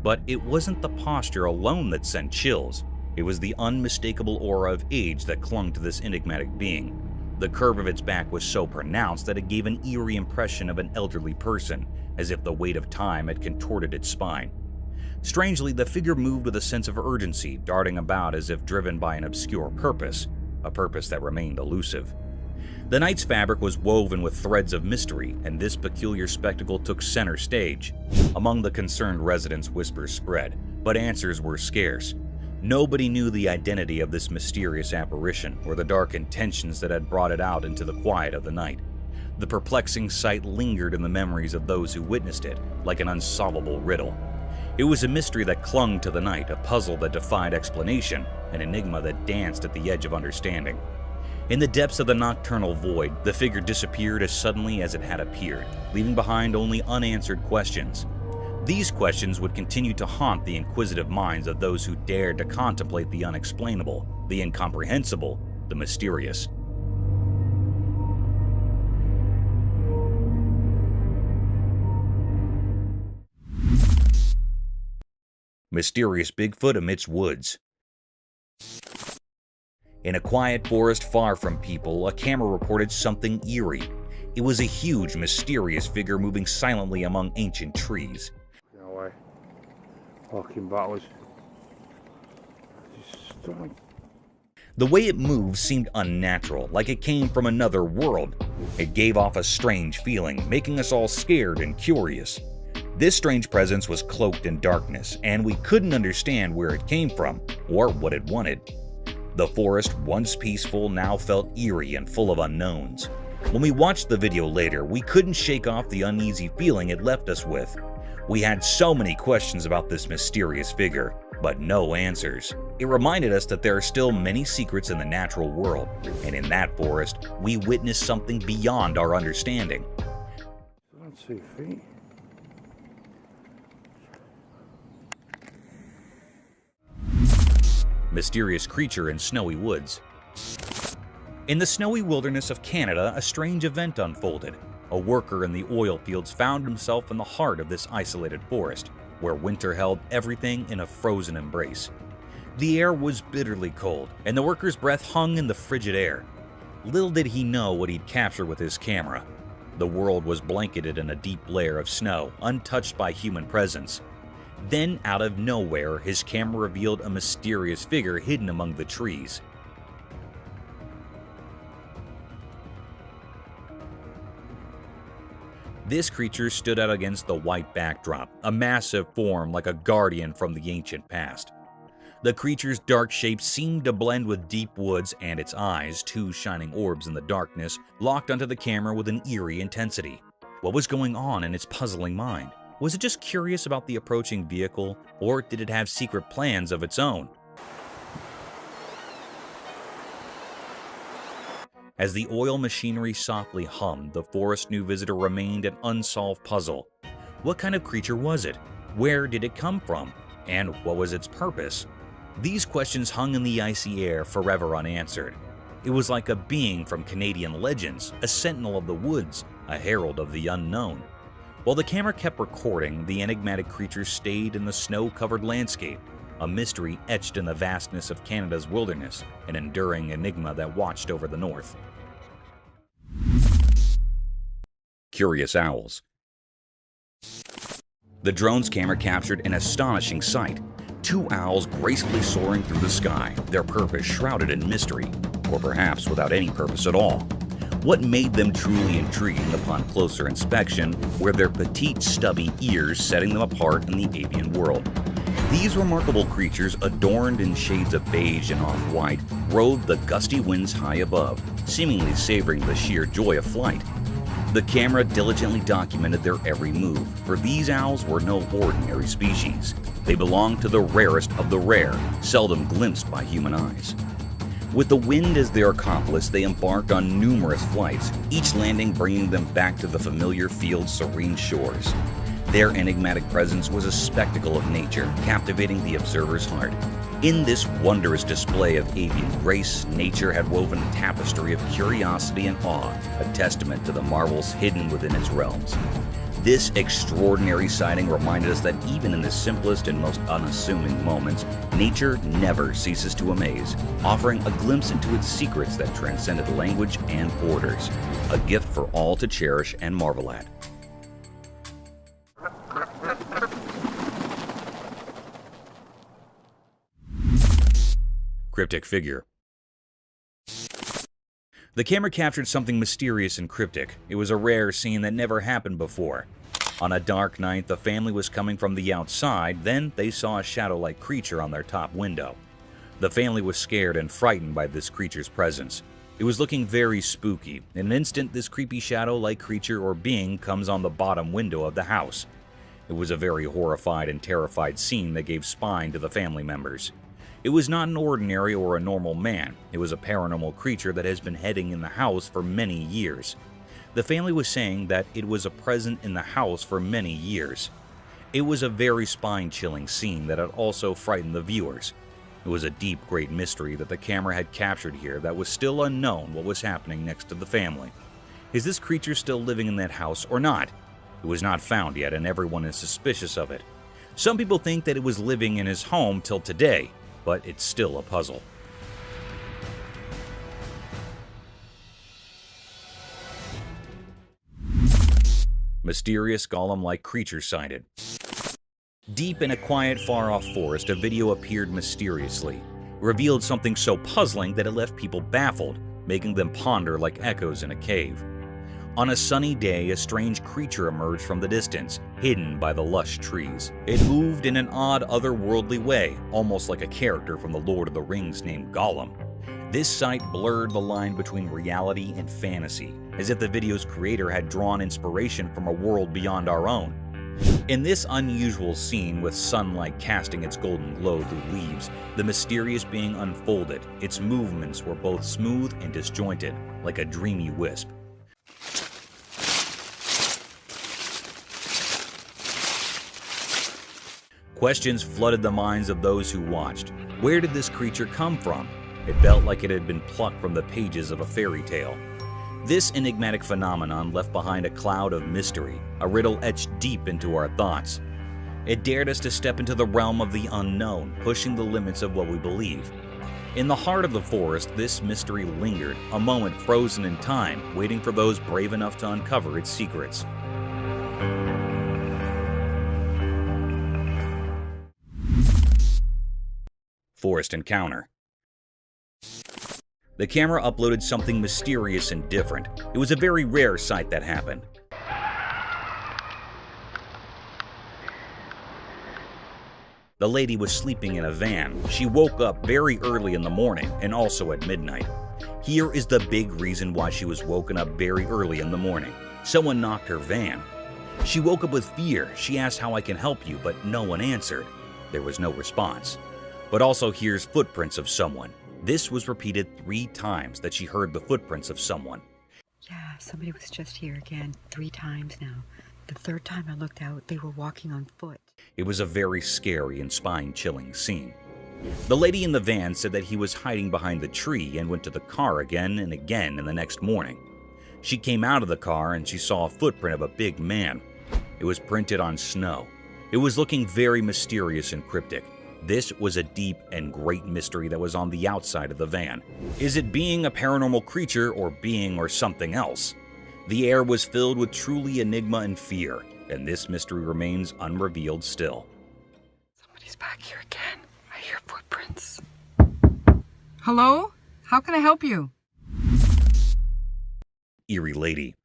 But it wasn't the posture alone that sent chills. It was the unmistakable aura of age that clung to this enigmatic being. The curve of its back was so pronounced that it gave an eerie impression of an elderly person, as if the weight of time had contorted its spine. Strangely, the figure moved with a sense of urgency, darting about as if driven by an obscure purpose, a purpose that remained elusive. The night's fabric was woven with threads of mystery, and this peculiar spectacle took center stage. Among the concerned residents, whispers spread, but answers were scarce. Nobody knew the identity of this mysterious apparition or the dark intentions that had brought it out into the quiet of the night. The perplexing sight lingered in the memories of those who witnessed it, like an unsolvable riddle. It was a mystery that clung to the night, a puzzle that defied explanation, an enigma that danced at the edge of understanding. In the depths of the nocturnal void, the figure disappeared as suddenly as it had appeared, leaving behind only unanswered questions. These questions would continue to haunt the inquisitive minds of those who dared to contemplate the unexplainable, the incomprehensible, the mysterious. Mysterious Bigfoot amidst woods. In a quiet forest far from people, a camera reported something eerie. It was a huge, mysterious figure moving silently among ancient trees.
No way. Walking backwards.
The way it moved seemed unnatural, like it came from another world. It gave off a strange feeling, making us all scared and curious. This strange presence was cloaked in darkness, and we couldn't understand where it came from or what it wanted. The forest, once peaceful, now felt eerie and full of unknowns. When we watched the video later, we couldn't shake off the uneasy feeling it left us with. We had so many questions about this mysterious figure, but no answers. It reminded us that there are still many secrets in the natural world, and in that forest, we witnessed something beyond our understanding.
I don't see feet.
Mysterious creature in snowy woods. In the snowy wilderness of Canada, a strange event unfolded. A worker in the oil fields found himself in the heart of this isolated forest, where winter held everything in a frozen embrace. The air was bitterly cold, and the worker's breath hung in the frigid air. Little did he know what he'd capture with his camera. The world was blanketed in a deep layer of snow, untouched by human presence. Then, out of nowhere, his camera revealed a mysterious figure hidden among the trees. This creature stood out against the white backdrop, a massive form like a guardian from the ancient past. The creature's dark shape seemed to blend with deep woods, and its eyes, two shining orbs in the darkness, locked onto the camera with an eerie intensity. What was going on in its puzzling mind? Was it just curious about the approaching vehicle, or did it have secret plans of its own? As the oil machinery softly hummed, the forest new visitor remained an unsolved puzzle. What kind of creature was it? Where did it come from? And what was its purpose? These questions hung in the icy air, forever unanswered. It was like a being from Canadian legends, a sentinel of the woods, a herald of the unknown. While the camera kept recording, the enigmatic creature stayed in the snow-covered landscape, a mystery etched in the vastness of Canada's wilderness, an enduring enigma that watched over the north. Curious owls. The drone's camera captured an astonishing sight. 2 owls gracefully soaring through the sky, their purpose shrouded in mystery, or perhaps without any purpose at all. What made them truly intriguing upon closer inspection were their petite, stubby ears, setting them apart in the avian world. These remarkable creatures, adorned in shades of beige and off-white, rode the gusty winds high above, seemingly savoring the sheer joy of flight. The camera diligently documented their every move, for these owls were no ordinary species. They belonged to the rarest of the rare, seldom glimpsed by human eyes. With the wind as their accomplice, they embarked on numerous flights, each landing bringing them back to the familiar field's serene shores. Their enigmatic presence was a spectacle of nature, captivating the observer's heart. In this wondrous display of avian grace, nature had woven a tapestry of curiosity and awe, a testament to the marvels hidden within its realms. This extraordinary sighting reminded us that even in the simplest and most unassuming moments, nature never ceases to amaze, offering a glimpse into its secrets that transcended language and borders, a gift for all to cherish and marvel at. Cryptic Figure. The camera captured something mysterious and cryptic. It was a rare scene that never happened before. On a dark night, the family was coming from the outside, then they saw a shadow-like creature on their top window. The family was scared and frightened by this creature's presence. It was looking very spooky. In an instant, this creepy shadow-like creature or being comes on the bottom window of the house. It was a very horrified and terrified scene that gave spine to the family members. It was not an ordinary or a normal man. It was a paranormal creature that has been hiding in the house for many years. The family was saying that it was a present in the house for many years. It was a very spine-chilling scene that had also frightened the viewers. It was a deep, great mystery that the camera had captured here that was still unknown what was happening next to the family. Is this creature still living in that house or not? It was not found yet and everyone is suspicious of it. Some people think that it was living in his home till today, but it's still a puzzle. Mysterious golem-like creature sighted. Deep in a quiet, far-off forest, a video appeared mysteriously. It revealed something so puzzling that it left people baffled, making them ponder like echoes in a cave. On a sunny day, a strange creature emerged from the distance, hidden by the lush trees. It moved in an odd, otherworldly way, almost like a character from the Lord of the Rings named Golem. This sight blurred the line between reality and fantasy, as if the video's creator had drawn inspiration from a world beyond our own. In this unusual scene, with sunlight casting its golden glow through leaves, the mysterious being unfolded. Its movements were both smooth and disjointed, like a dreamy wisp. Questions flooded the minds of those who watched. Where did this creature come from? It felt like it had been plucked from the pages of a fairy tale. This enigmatic phenomenon left behind a cloud of mystery, a riddle etched deep into our thoughts. It dared us to step into the realm of the unknown, pushing the limits of what we believe. In the heart of the forest, this mystery lingered, a moment frozen in time, waiting for those brave enough to uncover its secrets. Forest encounter. The camera uploaded something mysterious and different. It was a very rare sight that happened. The lady was sleeping in a van. She woke up very early in the morning and also at midnight. Here is the big reason why she was woken up very early in the morning. Someone knocked her van. She woke up with fear. She asked how I can help you, but no one answered. There was no response. But also here's footprints of someone. This was repeated 3 times that she heard the footprints of someone.
Yeah, somebody was just here again 3 times now. The 3rd time I looked out, they were walking on foot.
It was a very scary and spine-chilling scene. The lady in the van said that he was hiding behind the tree and went to the car again and again in the next morning. She came out of the car and she saw a footprint of a big man. It was printed on snow. It was looking very mysterious and cryptic. This was a deep and great mystery that was on the outside of the van. Is it being a paranormal creature or being or something else? The air was filled with truly enigma and fear, and this mystery remains unrevealed still.
Somebody's back here again. I hear footprints.
Hello? How can I help you?
Eerie Lady.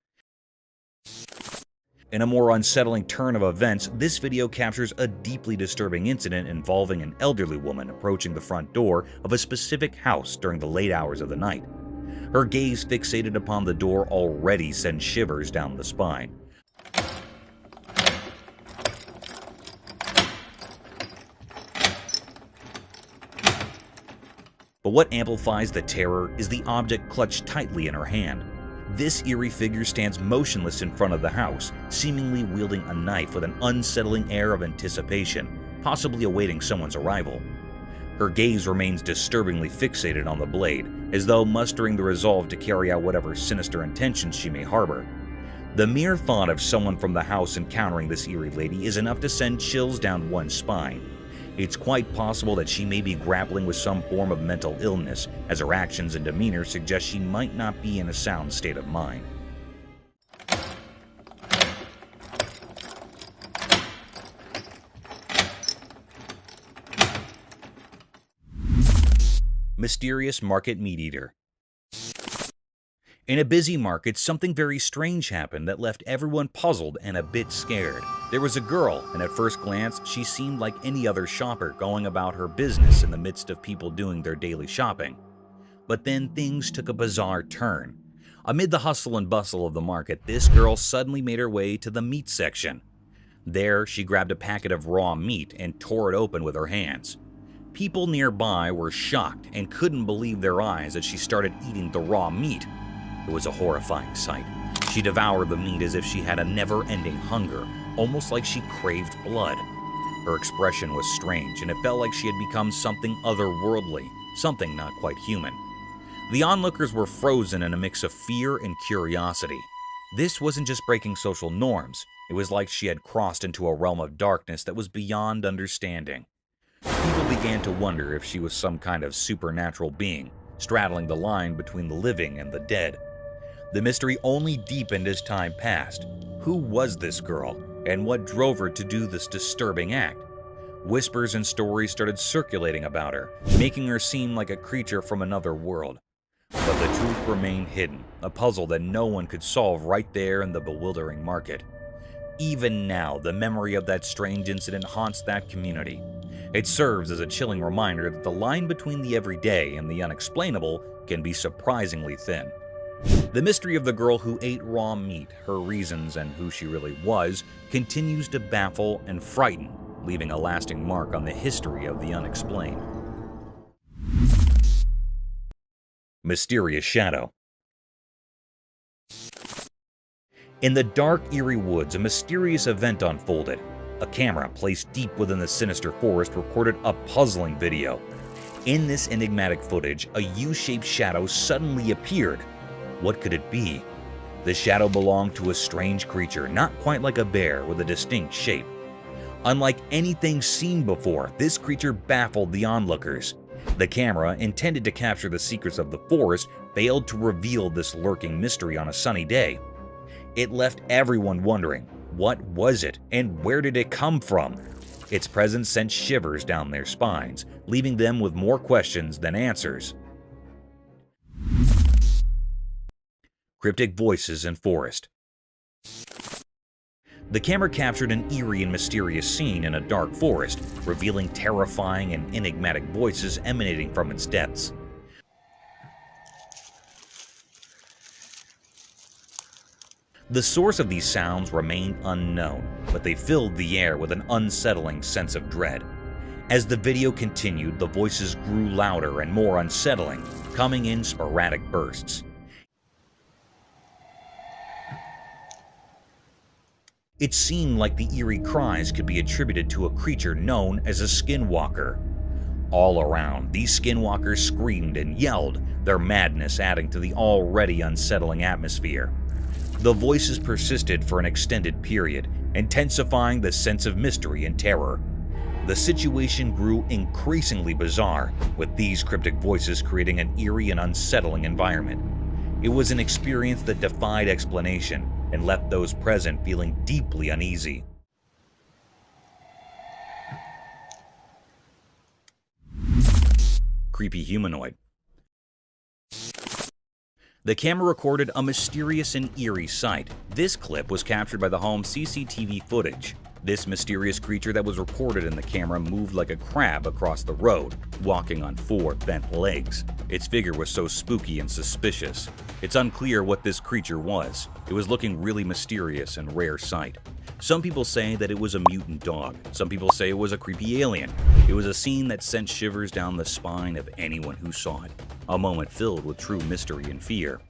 In a more unsettling turn of events, this video captures a deeply disturbing incident involving an elderly woman approaching the front door of a specific house during the late hours of the night. Her gaze fixated upon the door already sends shivers down the spine. But what amplifies the terror is the object clutched tightly in her hand. This eerie figure stands motionless in front of the house, seemingly wielding a knife with an unsettling air of anticipation, possibly awaiting someone's arrival. Her gaze remains disturbingly fixated on the blade, as though mustering the resolve to carry out whatever sinister intentions she may harbor. The mere thought of someone from the house encountering this eerie lady is enough to send chills down one's spine. It's quite possible that she may be grappling with some form of mental illness, as her actions and demeanor suggest she might not be in a sound state of mind. Mysterious Market Meat Eater. In a busy market, something very strange happened that left everyone puzzled and a bit scared. There was a girl, and at first glance, she seemed like any other shopper going about her business in the midst of people doing their daily shopping. But then things took a bizarre turn. Amid the hustle and bustle of the market, this girl suddenly made her way to the meat section. There, she grabbed a packet of raw meat and tore it open with her hands. People nearby were shocked and couldn't believe their eyes as she started eating the raw meat. It was a horrifying sight. She devoured the meat as if she had a never-ending hunger, almost like she craved blood. Her expression was strange, and it felt like she had become something otherworldly, something not quite human. The onlookers were frozen in a mix of fear and curiosity. This wasn't just breaking social norms. It was like she had crossed into a realm of darkness that was beyond understanding. People began to wonder if she was some kind of supernatural being, straddling the line between the living and the dead. The mystery only deepened as time passed. Who was this girl, and what drove her to do this disturbing act? Whispers and stories started circulating about her, making her seem like a creature from another world. But the truth remained hidden, a puzzle that no one could solve right there in the bewildering market. Even now, the memory of that strange incident haunts that community. It serves as a chilling reminder that the line between the everyday and the unexplainable can be surprisingly thin. The mystery of the girl who ate raw meat, her reasons, and who she really was, continues to baffle and frighten, leaving a lasting mark on the history of the unexplained. Mysterious Shadow. In the dark, eerie woods, a mysterious event unfolded. A camera placed deep within the sinister forest recorded a puzzling video. In this enigmatic footage, a U-shaped shadow suddenly appeared. What could it be? The shadow belonged to a strange creature, not quite like a bear, with a distinct shape. Unlike anything seen before, this creature baffled the onlookers. The camera, intended to capture the secrets of the forest, failed to reveal this lurking mystery on a sunny day. It left everyone wondering, what was it, and where did it come from? Its presence sent shivers down their spines, leaving them with more questions than answers. Cryptic Voices in Forest. The camera captured an eerie and mysterious scene in a dark forest, revealing terrifying and enigmatic voices emanating from its depths. The source of these sounds remained unknown, but they filled the air with an unsettling sense of dread. As the video continued, the voices grew louder and more unsettling, coming in sporadic bursts. It seemed like the eerie cries could be attributed to a creature known as a skinwalker. All around, these skinwalkers screamed and yelled, their madness adding to the already unsettling atmosphere. The voices persisted for an extended period, intensifying the sense of mystery and terror. the situation grew increasingly bizarre, with these cryptic voices creating an eerie and unsettling environment. It was an experience that defied explanation and left those present feeling deeply uneasy. Creepy humanoid. The camera recorded a mysterious and eerie sight. This clip was captured by the home's CCTV footage. This mysterious creature that was reported in the camera moved like a crab across the road, walking on 4 bent legs. Its figure was so spooky and suspicious. It's unclear what this creature was. It was looking really mysterious and rare sight. Some people say that it was a mutant dog. Some people say it was a creepy alien. It was a scene that sent shivers down the spine of anyone who saw it. A moment filled with true mystery and fear.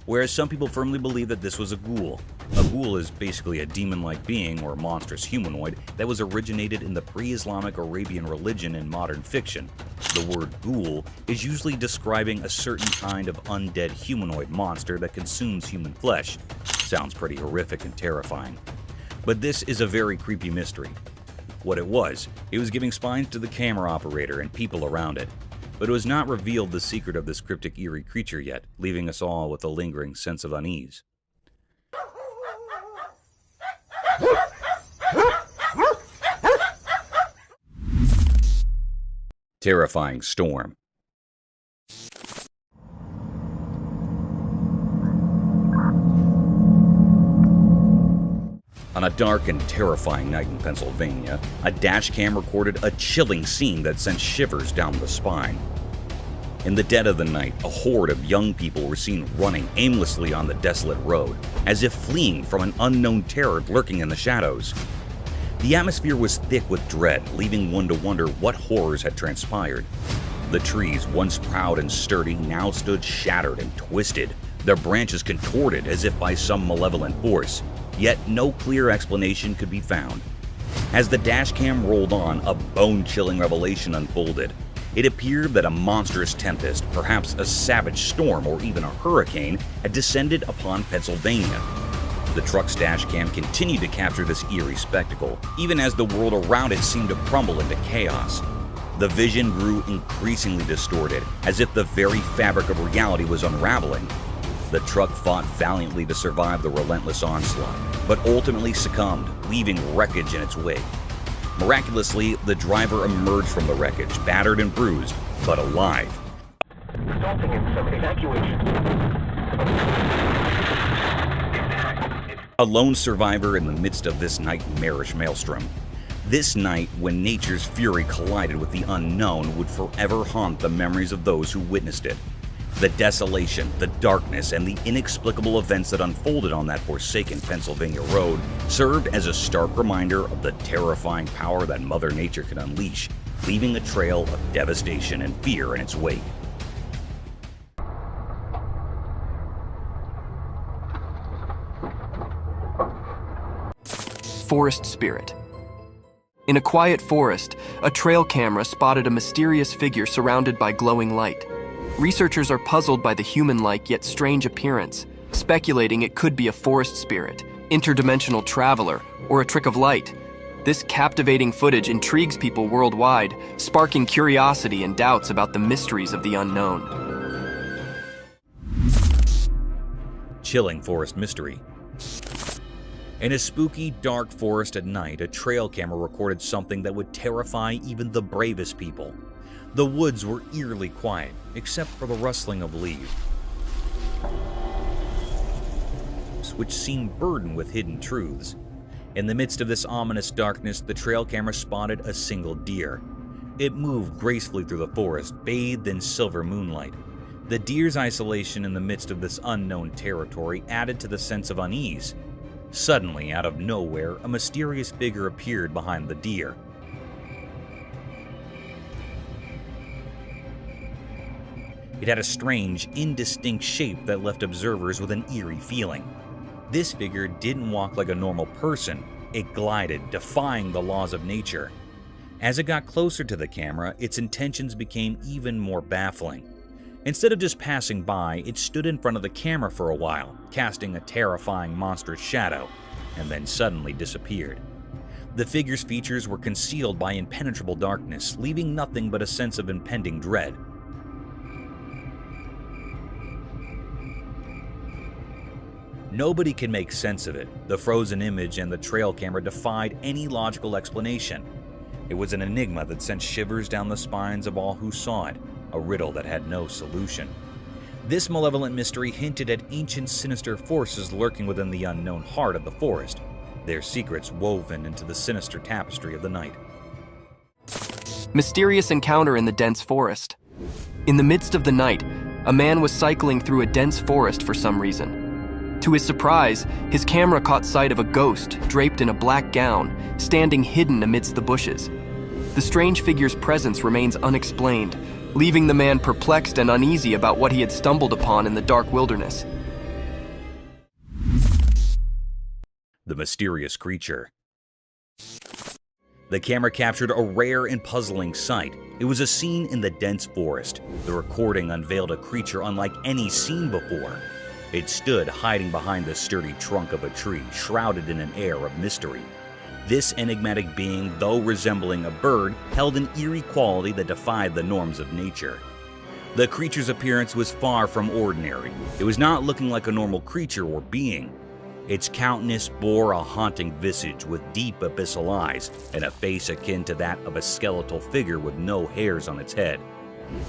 Whereas some people firmly believe that this was a ghoul. A ghoul is basically a demon-like being or monstrous humanoid that was originated in the pre-Islamic Arabian religion and modern fiction. The word ghoul is usually describing a certain kind of undead humanoid monster that consumes human flesh. Sounds pretty horrific and terrifying. But this is a very creepy mystery. What it was giving spines to the camera operator and people around it. But it was not revealed the secret of this cryptic eerie creature yet, leaving us all with a lingering sense of unease. Terrifying storm. On a dark and terrifying night in Pennsylvania, a dash cam recorded a chilling scene that sent shivers down the spine. In the dead of the night, a horde of young people were seen running aimlessly on the desolate road, as if fleeing from an unknown terror lurking in the shadows. The atmosphere was thick with dread, leaving one to wonder what horrors had transpired. The trees, once proud and sturdy, now stood shattered and twisted, their branches contorted as if by some malevolent force. Yet no clear explanation could be found. As the dashcam rolled on, a bone-chilling revelation unfolded. It appeared that a monstrous tempest, perhaps a savage storm or even a hurricane, had descended upon Pennsylvania. The truck's dashcam continued to capture this eerie spectacle, even as the world around it seemed to crumble into chaos. The vision grew increasingly distorted, as if the very fabric of reality was unraveling. The truck fought valiantly to survive the relentless onslaught, but ultimately succumbed, leaving wreckage in its wake. Miraculously, the driver emerged from the wreckage, battered and bruised, but alive.
Resulting in some evacuation.
A lone survivor in the midst of this nightmarish maelstrom. This night, when nature's fury collided with the unknown, would forever haunt the memories of those who witnessed it. The desolation, the darkness, and the inexplicable events that unfolded on that forsaken Pennsylvania road served as a stark reminder of the terrifying power that Mother Nature can unleash, leaving a trail of devastation and fear in its wake.
Forest spirit. In a quiet forest, a trail camera spotted a mysterious figure surrounded by glowing light. Researchers are puzzled by the human-like yet strange appearance, speculating it could be a forest spirit, interdimensional traveler, or a trick of light. This captivating footage intrigues people worldwide, sparking curiosity and doubts about the mysteries of the unknown.
Chilling forest mystery. In a spooky, dark forest at night, a trail camera recorded something that would terrify even the bravest people. The woods were eerily quiet, except for the rustling of leaves, which seemed burdened with hidden truths. In the midst of this ominous darkness, the trail camera spotted a single deer. It moved gracefully through the forest, bathed in silver moonlight. The deer's isolation in the midst of this unknown territory added to the sense of unease. Suddenly, out of nowhere, a mysterious figure appeared behind the deer. It had a strange, indistinct shape that left observers with an eerie feeling. This figure didn't walk like a normal person. It glided, defying the laws of nature. As it got closer to the camera, its intentions became even more baffling. Instead of just passing by, it stood in front of the camera for a while, casting a terrifying monstrous shadow, and then suddenly disappeared. The figure's features were concealed by impenetrable darkness, leaving nothing but a sense of impending dread. Nobody can make sense of it. The frozen image and the trail camera defied any logical explanation. It was an enigma that sent shivers down the spines of all who saw it, a riddle that had no solution. This malevolent mystery hinted at ancient sinister forces lurking within the unknown heart of the forest, their secrets woven into the sinister tapestry of the night.
Mysterious encounter in the dense forest. In the midst of the night, a man was cycling through a dense forest for some reason. To his surprise, his camera caught sight of a ghost draped in a black gown, standing hidden amidst the bushes. The strange figure's presence remains unexplained, leaving the man perplexed and uneasy about what he had stumbled upon in the dark wilderness.
The mysterious creature. The camera captured a rare and puzzling sight. It was a scene in the dense forest. The recording unveiled a creature unlike any seen before. It stood hiding behind the sturdy trunk of a tree, shrouded in an air of mystery. This enigmatic being, though resembling a bird, held an eerie quality that defied the norms of nature. The creature's appearance was far from ordinary. It was not looking like a normal creature or being. Its countenance bore a haunting visage with deep abyssal eyes and a face akin to that of a skeletal figure with no hairs on its head.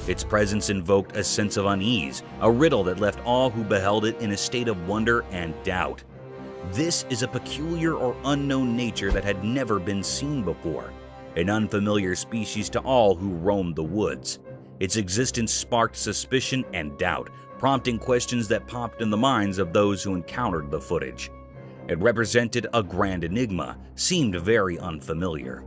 Its presence invoked a sense of unease, a riddle that left all who beheld it in a state of wonder and doubt. This is a peculiar or unknown nature that had never been seen before, an unfamiliar species to all who roamed the woods. Its existence sparked suspicion and doubt, prompting questions that popped in the minds of those who encountered the footage. It represented a grand enigma, seemed very unfamiliar,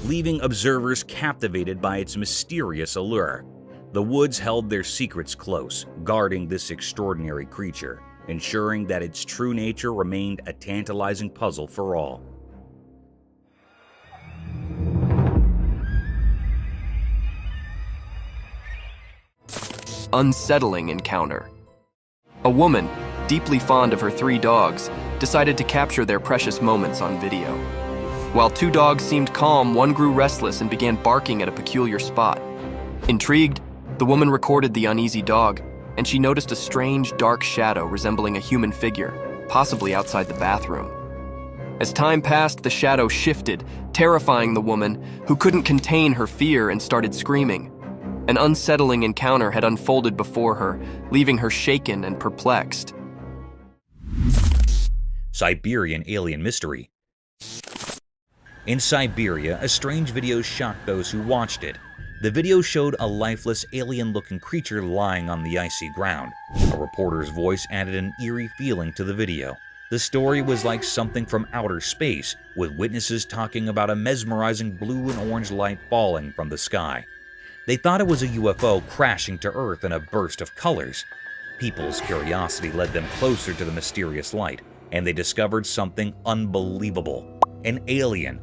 leaving observers captivated by its mysterious allure. The woods held their secrets close, guarding this extraordinary creature, ensuring that its true nature remained a tantalizing puzzle for all.
Unsettling encounter. A woman, deeply fond of her 3 dogs, decided to capture their precious moments on video. While 2 dogs seemed calm, one grew restless and began barking at a peculiar spot. Intrigued, the woman recorded the uneasy dog, and she noticed a strange, dark shadow resembling a human figure, possibly outside the bathroom. As time passed, the shadow shifted, terrifying the woman, who couldn't contain her fear and started screaming. An unsettling encounter had unfolded before her, leaving her shaken and perplexed.
Siberian alien mystery. In Siberia, a strange video shocked those who watched it. The video showed a lifeless, alien-looking creature lying on the icy ground. A reporter's voice added an eerie feeling to the video. The story was like something from outer space, with witnesses talking about a mesmerizing blue and orange light falling from the sky. They thought it was a UFO crashing to Earth in a burst of colors. People's curiosity led them closer to the mysterious light, and they discovered something unbelievable. An alien.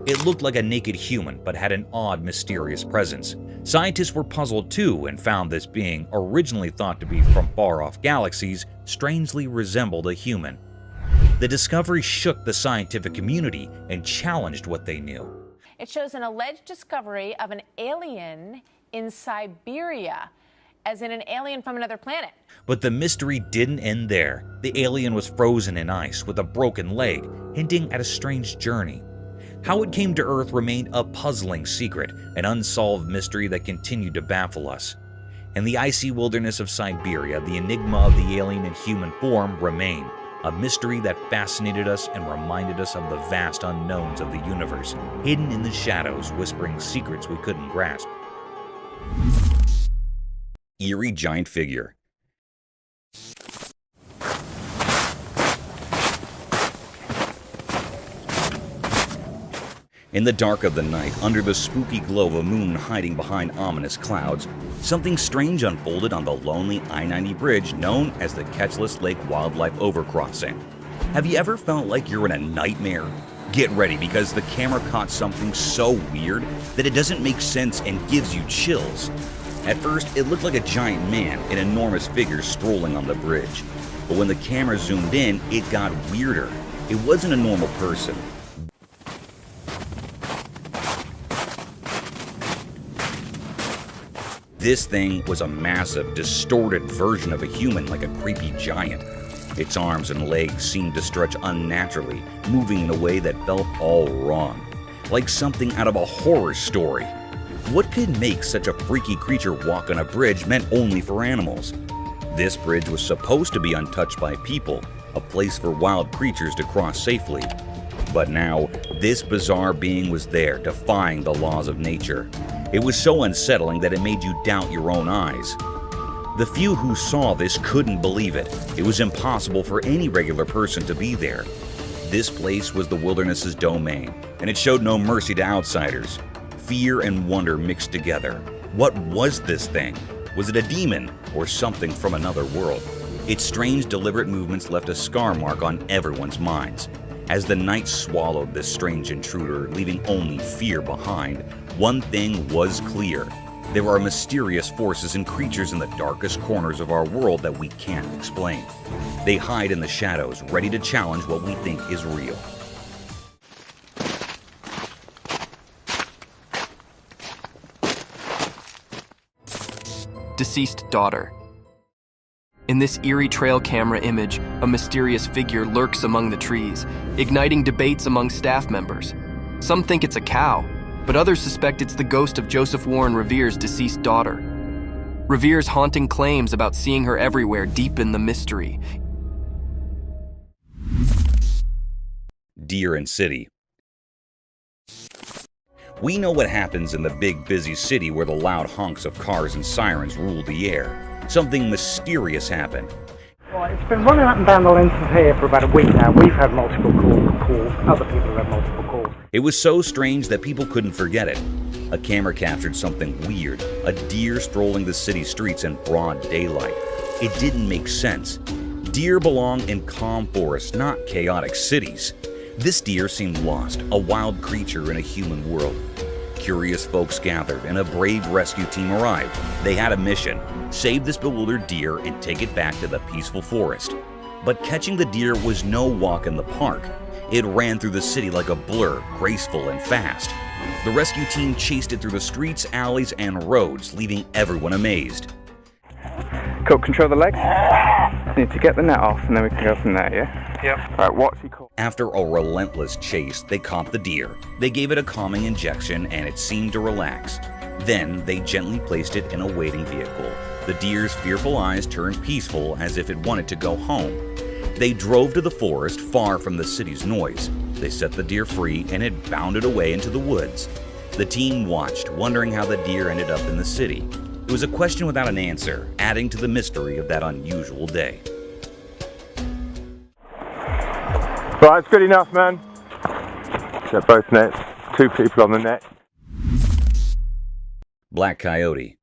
It looked like a naked human, but had an odd, mysterious presence. Scientists were puzzled too and found this being, originally thought to be from far-off galaxies, strangely resembled a human. The discovery shook the scientific community and challenged what they knew.
It shows an alleged discovery of an alien in Siberia, as in an alien from another planet.
But the mystery didn't end there. The alien was frozen in ice with a broken leg, hinting at a strange journey. How it came to Earth remained a puzzling secret, an unsolved mystery that continued to baffle us. In the icy wilderness of Siberia, the enigma of the alien in human form remained, a mystery that fascinated us and reminded us of the vast unknowns of the universe, hidden in the shadows, whispering secrets we couldn't grasp. Eerie giant figure. In the dark of the night, under the spooky glow of a moon hiding behind ominous clouds, something strange unfolded on the lonely I-90 bridge known as the Ketchless Lake Wildlife Overcrossing. Have you ever felt like you're in a nightmare? Get ready, because the camera caught something so weird that it doesn't make sense and gives you chills. At first, it looked like a giant man, an enormous figure strolling on the bridge. But when the camera zoomed in, it got weirder. It wasn't a normal person. This thing was a massive, distorted version of a human, like a creepy giant. Its arms and legs seemed to stretch unnaturally, moving in a way that felt all wrong, like something out of a horror story. What could make such a freaky creature walk on a bridge meant only for animals? This bridge was supposed to be untouched by people, a place for wild creatures to cross safely. But now, this bizarre being was there, defying the laws of nature. It was so unsettling that it made you doubt your own eyes. The few who saw this couldn't believe it. It was impossible for any regular person to be there. This place was the wilderness's domain, and it showed no mercy to outsiders. Fear and wonder mixed together. What was this thing? Was it a demon or something from another world? Its strange, deliberate movements left a scar mark on everyone's minds. As the night swallowed this strange intruder, leaving only fear behind, one thing was clear. There are mysterious forces and creatures in the darkest corners of our world that we can't explain. They hide in the shadows, ready to challenge what we think is real.
Deceased daughter. In this eerie trail camera image, a mysterious figure lurks among the trees, igniting debates among staff members. Some think it's a cow, but others suspect it's the ghost of Joseph Warren Revere's deceased daughter. Revere's haunting claims about seeing her everywhere deepen the mystery.
Deer and City. We know what happens in the big, busy city where the loud honks of cars and sirens rule the air. Something mysterious happened.
Well, it's been running up and down the length of here for about a week now. We've had multiple calls. Other people have had multiple calls.
It was so strange that people couldn't forget it. A camera captured something weird, a deer strolling the city streets in broad daylight. It didn't make sense. Deer belong in calm forests, not chaotic cities. This deer seemed lost, a wild creature in a human world. Curious folks gathered and a brave rescue team arrived. They had a mission: save this bewildered deer and take it back to the peaceful forest. But catching the deer was no walk in the park. It ran through the city like a blur, graceful and fast. The rescue team chased it through the streets, alleys, and roads, leaving everyone amazed.
Cool, control the legs. Need to get the net off and then we can go from there, yeah? Yep. Alright, what's he called?
After a relentless chase, they caught the deer. They gave it a calming injection and it seemed to relax. Then they gently placed it in a waiting vehicle. The deer's fearful eyes turned peaceful as if it wanted to go home. They drove to the forest far from the city's noise. They set the deer free and it bounded away into the woods. The team watched, wondering how the deer ended up in the city. It was a question without an answer, adding to the mystery of that unusual day.
Right, it's good enough, man. Set both nets, 2 people on the net.
Black Coyote.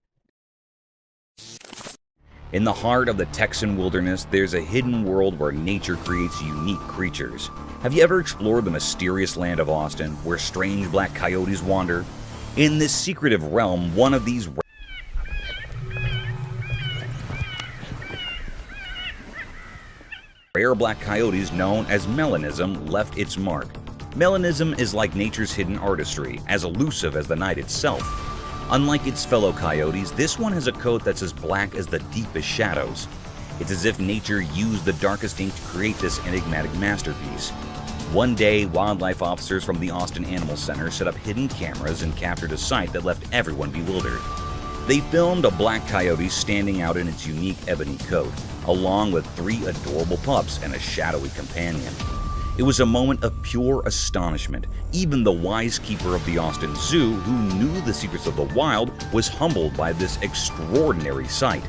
In the heart of the Texan wilderness, there's a hidden world where nature creates unique creatures. Have you ever explored the mysterious land of Austin, where strange black coyotes wander? In this secretive realm, one of these rare black coyotes known as melanism left its mark. Melanism is like nature's hidden artistry, as elusive as the night itself. Unlike its fellow coyotes, this one has a coat that's as black as the deepest shadows. It's as if nature used the darkest ink to create this enigmatic masterpiece. One day, wildlife officers from the Austin Animal Center set up hidden cameras and captured a sight that left everyone bewildered. They filmed a black coyote standing out in its unique ebony coat, along with 3 adorable pups and a shadowy companion. It was a moment of pure astonishment. Even the wise keeper of the Austin Zoo, who knew the secrets of the wild, was humbled by this extraordinary sight.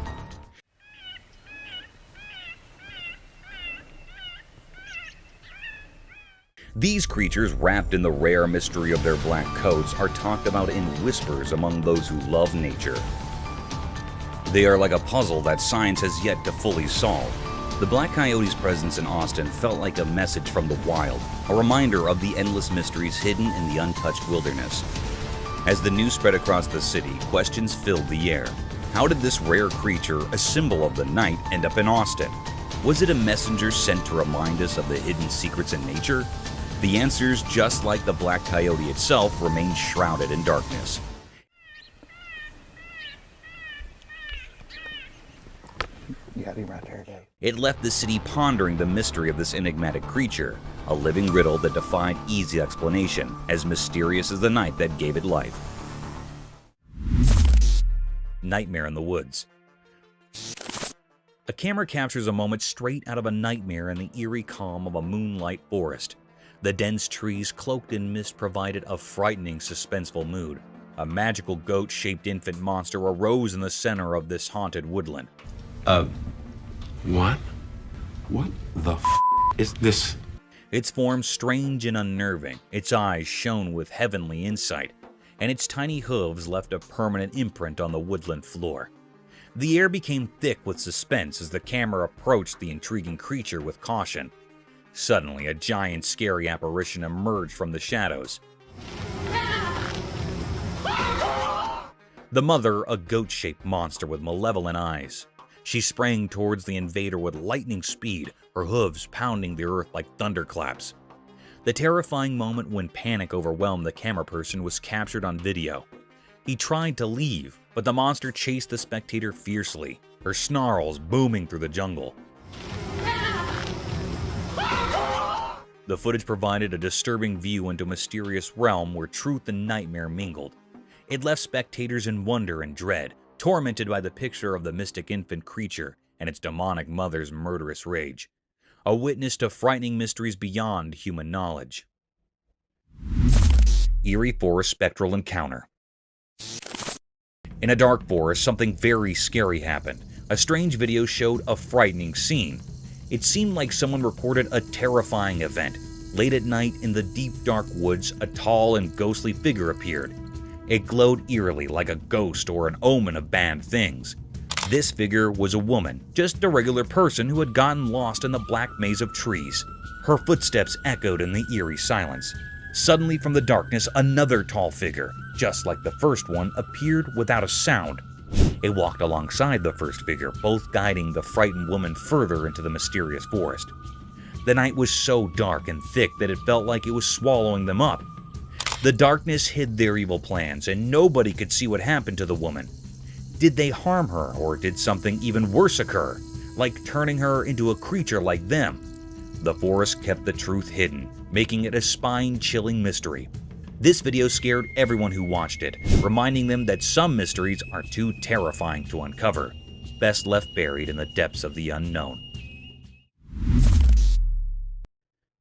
These creatures, wrapped in the rare mystery of their black coats, are talked about in whispers among those who love nature. They are like a puzzle that science has yet to fully solve. The black coyote's presence in Austin felt like a message from the wild, a reminder of the endless mysteries hidden in the untouched wilderness. As the news spread across the city, questions filled the air. How did this rare creature, a symbol of the night, end up in Austin? Was it a messenger sent to remind us of the hidden secrets in nature? The answers, just like the black coyote itself, remain shrouded in darkness.
You got him right there, Dave.
It left the city pondering the mystery of this enigmatic creature, a living riddle that defied easy explanation, as mysterious as the night that gave it life. Nightmare in the woods. A camera captures a moment straight out of a nightmare in the eerie calm of a moonlight forest. The dense trees cloaked in mist provided a frightening, suspenseful mood. A magical goat-shaped infant monster arose in the center of this haunted woodland.
What? What the is this?
Its form strange and unnerving, its eyes shone with heavenly insight, and its tiny hooves left a permanent imprint on the woodland floor. The air became thick with suspense as the camera approached the intriguing creature with caution. Suddenly, a giant, scary apparition emerged from the shadows. The mother, a goat-shaped monster with malevolent eyes. She sprang towards the invader with lightning speed, her hooves pounding the earth like thunderclaps. The terrifying moment when panic overwhelmed the camera person was captured on video. He tried to leave, but the monster chased the spectator fiercely, her snarls booming through the jungle. The footage provided a disturbing view into a mysterious realm where truth and nightmare mingled. It left spectators in wonder and dread, tormented by the picture of the mystic infant creature and its demonic mother's murderous rage. A witness to frightening mysteries beyond human knowledge. Eerie Forest Spectral Encounter. In a dark forest, something very scary happened. A strange video showed a frightening scene. It seemed like someone recorded a terrifying event. Late at night, in the deep dark woods, a tall and ghostly figure appeared. It glowed eerily like a ghost or an omen of bad things. This figure was a woman, just a regular person who had gotten lost in the black maze of trees. Her footsteps echoed in the eerie silence. Suddenly from the darkness, another tall figure, just like the first one, appeared without a sound. It walked alongside the first figure, both guiding the frightened woman further into the mysterious forest. The night was so dark and thick that it felt like it was swallowing them up. The darkness hid their evil plans, and nobody could see what happened to the woman. Did they harm her, or did something even worse occur, like turning her into a creature like them? The forest kept the truth hidden, making it a spine-chilling mystery. This video scared everyone who watched it, reminding them that some mysteries are too terrifying to uncover, best left buried in the depths of the unknown.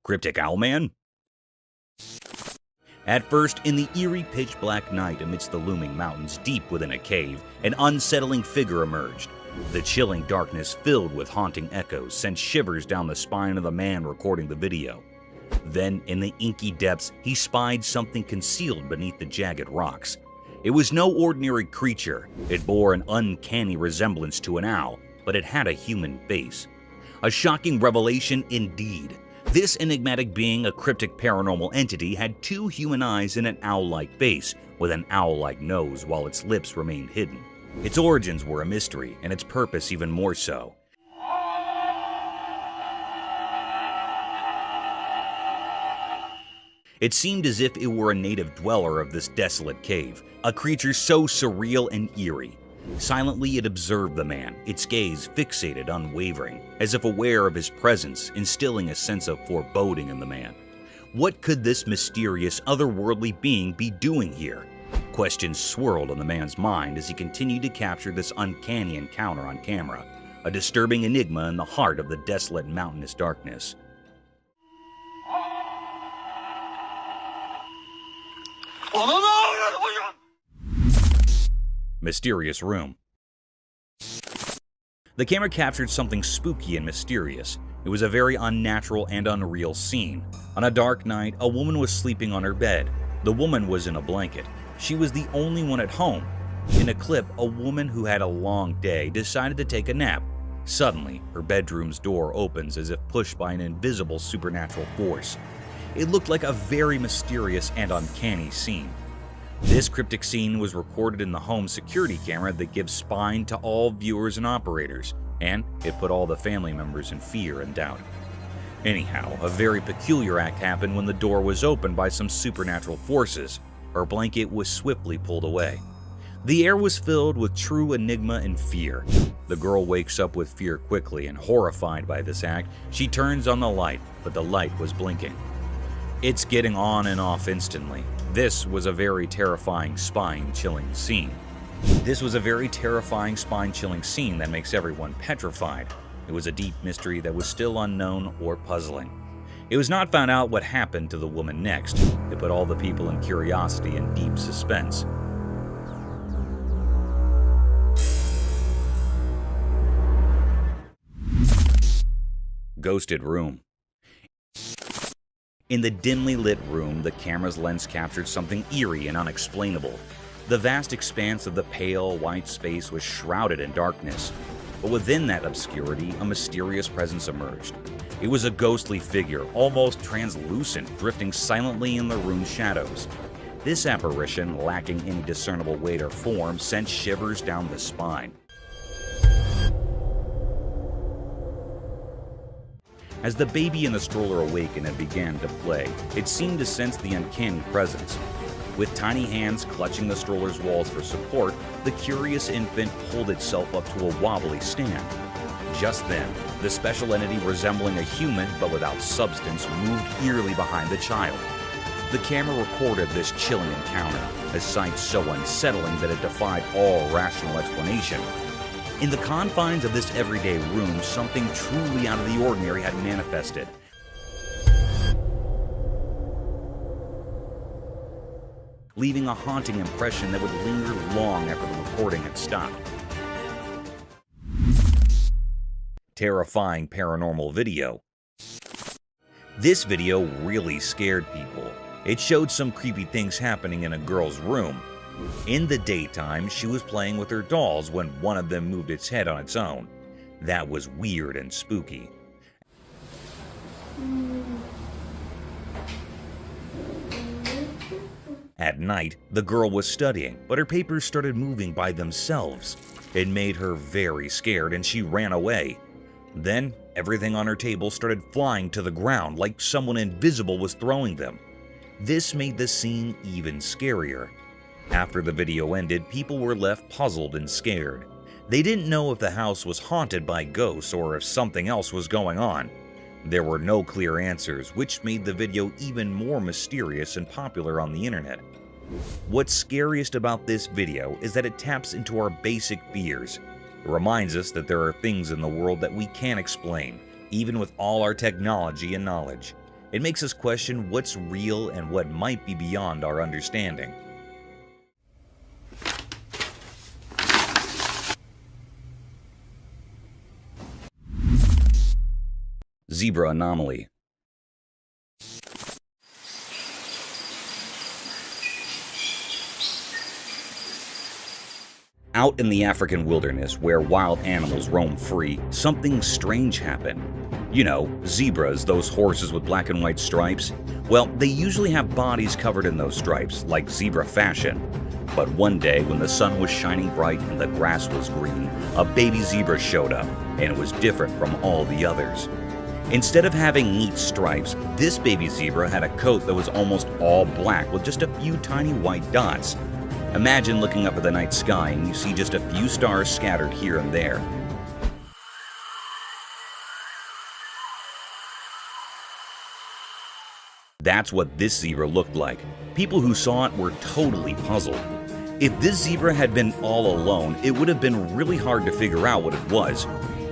Cryptic Owlman? At first, in the eerie pitch-black night amidst the looming mountains deep within a cave, an unsettling figure emerged. The chilling darkness filled with haunting echoes sent shivers down the spine of the man recording the video. Then, in the inky depths, he spied something concealed beneath the jagged rocks. It was no ordinary creature. It bore an uncanny resemblance to an owl, but it had a human face. A shocking revelation indeed. This enigmatic being, a cryptic paranormal entity, had two human eyes and an owl-like face, with an owl-like nose while its lips remained hidden. Its origins were a mystery, and its purpose even more so. It seemed as if it were a native dweller of this desolate cave, a creature so surreal and eerie. Silently it observed the man, its gaze fixated, unwavering, as if aware of his presence, instilling a sense of foreboding in the man. What could this mysterious, otherworldly being be doing here? Questions swirled in the man's mind as he continued to capture this uncanny encounter on camera, a disturbing enigma in the heart of the desolate mountainous darkness. Mysterious room. The camera captured something spooky and mysterious. It was a very unnatural and unreal scene. On a dark night, a woman was sleeping on her bed. The woman was in a blanket. She was the only one at home. In a clip, a woman who had a long day decided to take a nap. Suddenly, her bedroom's door opens as if pushed by an invisible supernatural force. It looked like a very mysterious and uncanny scene. This cryptic scene was recorded in the home security camera that gives spine to all viewers and operators, and it put all the family members in fear and doubt. Anyhow, a very peculiar act happened when the door was opened by some supernatural forces. Her blanket was swiftly pulled away. The air was filled with true enigma and fear. The girl wakes up with fear quickly, and horrified by this act, she turns on the light, but the light was blinking. It's getting on and off instantly. This was a very terrifying, spine-chilling scene. That makes everyone petrified. It was a deep mystery that was still unknown or puzzling. It was not found out what happened to the woman next. It put all the people in curiosity and deep suspense. Ghosted room. In the dimly lit room, the camera's lens captured something eerie and unexplainable. The vast expanse of the pale, white space was shrouded in darkness. But within that obscurity, a mysterious presence emerged. It was a ghostly figure, almost translucent, drifting silently in the room's shadows. This apparition, lacking any discernible weight or form, sent shivers down the spine. As the baby in the stroller awakened and began to play, it seemed to sense the uncanny presence. With tiny hands clutching the stroller's walls for support, the curious infant pulled itself up to a wobbly stand. Just then, the special entity resembling a human but without substance moved eerily behind the child. The camera recorded this chilling encounter, a sight so unsettling that it defied all rational explanation. In the confines of this everyday room, something truly out of the ordinary had manifested. Leaving a haunting impression that would linger long after the recording had stopped. Terrifying paranormal video. This video really scared people. It showed some creepy things happening in a girl's room. In the daytime, she was playing with her dolls when one of them moved its head on its own. That was weird and spooky. At night, the girl was studying, but her papers started moving by themselves. It made her very scared and she ran away. Then, everything on her table started flying to the ground like someone invisible was throwing them. This made the scene even scarier. After the video ended, people were left puzzled and scared. They didn't know if the house was haunted by ghosts or if something else was going on. There were no clear answers, which made the video even more mysterious and popular on the internet. What's scariest about this video is that it taps into our basic fears. It reminds us that there are things in the world that we can't explain, even with all our technology and knowledge. It makes us question what's real and what might be beyond our understanding. Zebra anomaly. Out in the African wilderness, where wild animals roam free, something strange happened. You know, zebras, those horses with black and white stripes. Well, they usually have bodies covered in those stripes, like zebra fashion. But one day, when the sun was shining bright and the grass was green, a baby zebra showed up, and it was different from all the others. Instead of having neat stripes, this baby zebra had a coat that was almost all black with just a few tiny white dots. Imagine looking up at the night sky and you see just a few stars scattered here and there. That's what this zebra looked like. People who saw it were totally puzzled. If this zebra had been all alone, it would have been really hard to figure out what it was.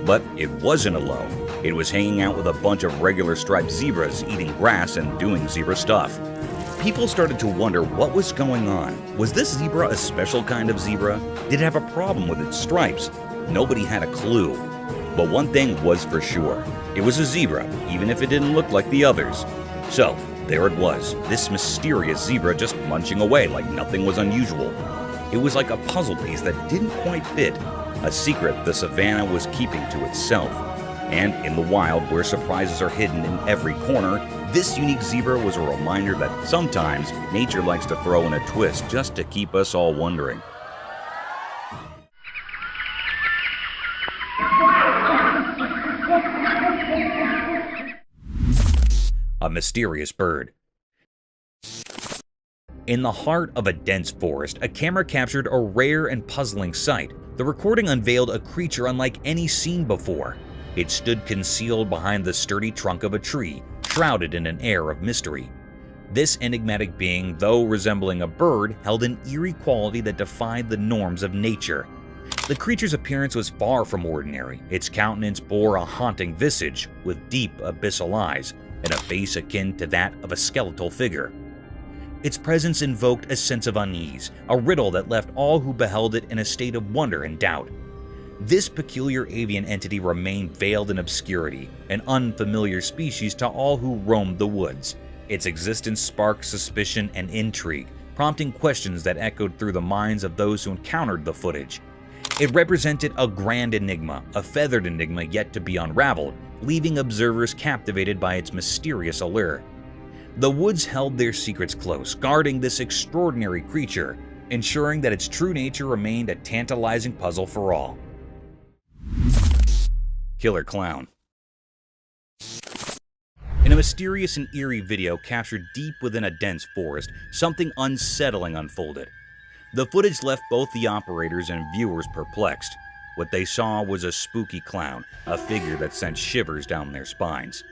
But it wasn't alone. It was hanging out with a bunch of regular striped zebras, eating grass and doing zebra stuff. People started to wonder what was going on. Was this zebra a special kind of zebra? Did it have a problem with its stripes? Nobody had a clue. But one thing was for sure. It was a zebra, even if it didn't look like the others. So, there it was, this mysterious zebra just munching away like nothing was unusual. It was like a puzzle piece that didn't quite fit, a secret the savannah was keeping to itself. And in the wild, where surprises are hidden in every corner, This unique zebra was a reminder that sometimes nature likes to throw in a twist just to keep us all wondering. A mysterious bird. In the heart of a dense forest, a camera captured a rare and puzzling sight. The recording unveiled a creature unlike any seen before. It stood concealed behind the sturdy trunk of a tree, shrouded in an air of mystery. This enigmatic being, though resembling a bird, held an eerie quality that defied the norms of nature. The creature's appearance was far from ordinary. Its countenance bore a haunting visage with deep abyssal eyes and a face akin to that of a skeletal figure. Its presence invoked a sense of unease, a riddle that left all who beheld it in a state of wonder and doubt. This peculiar avian entity remained veiled in obscurity, an unfamiliar species to all who roamed the woods. Its existence sparked suspicion and intrigue, prompting questions that echoed through the minds of those who encountered the footage. It represented a grand enigma, a feathered enigma yet to be unraveled, leaving observers captivated by its mysterious allure. The woods held their secrets close, guarding this extraordinary creature, ensuring that its true nature remained a tantalizing puzzle for all. Killer Clown. In a mysterious and eerie video captured deep within a dense forest, something unsettling unfolded. The footage left both the operators and viewers perplexed. What they saw was a spooky clown, a figure that sent shivers down their spines.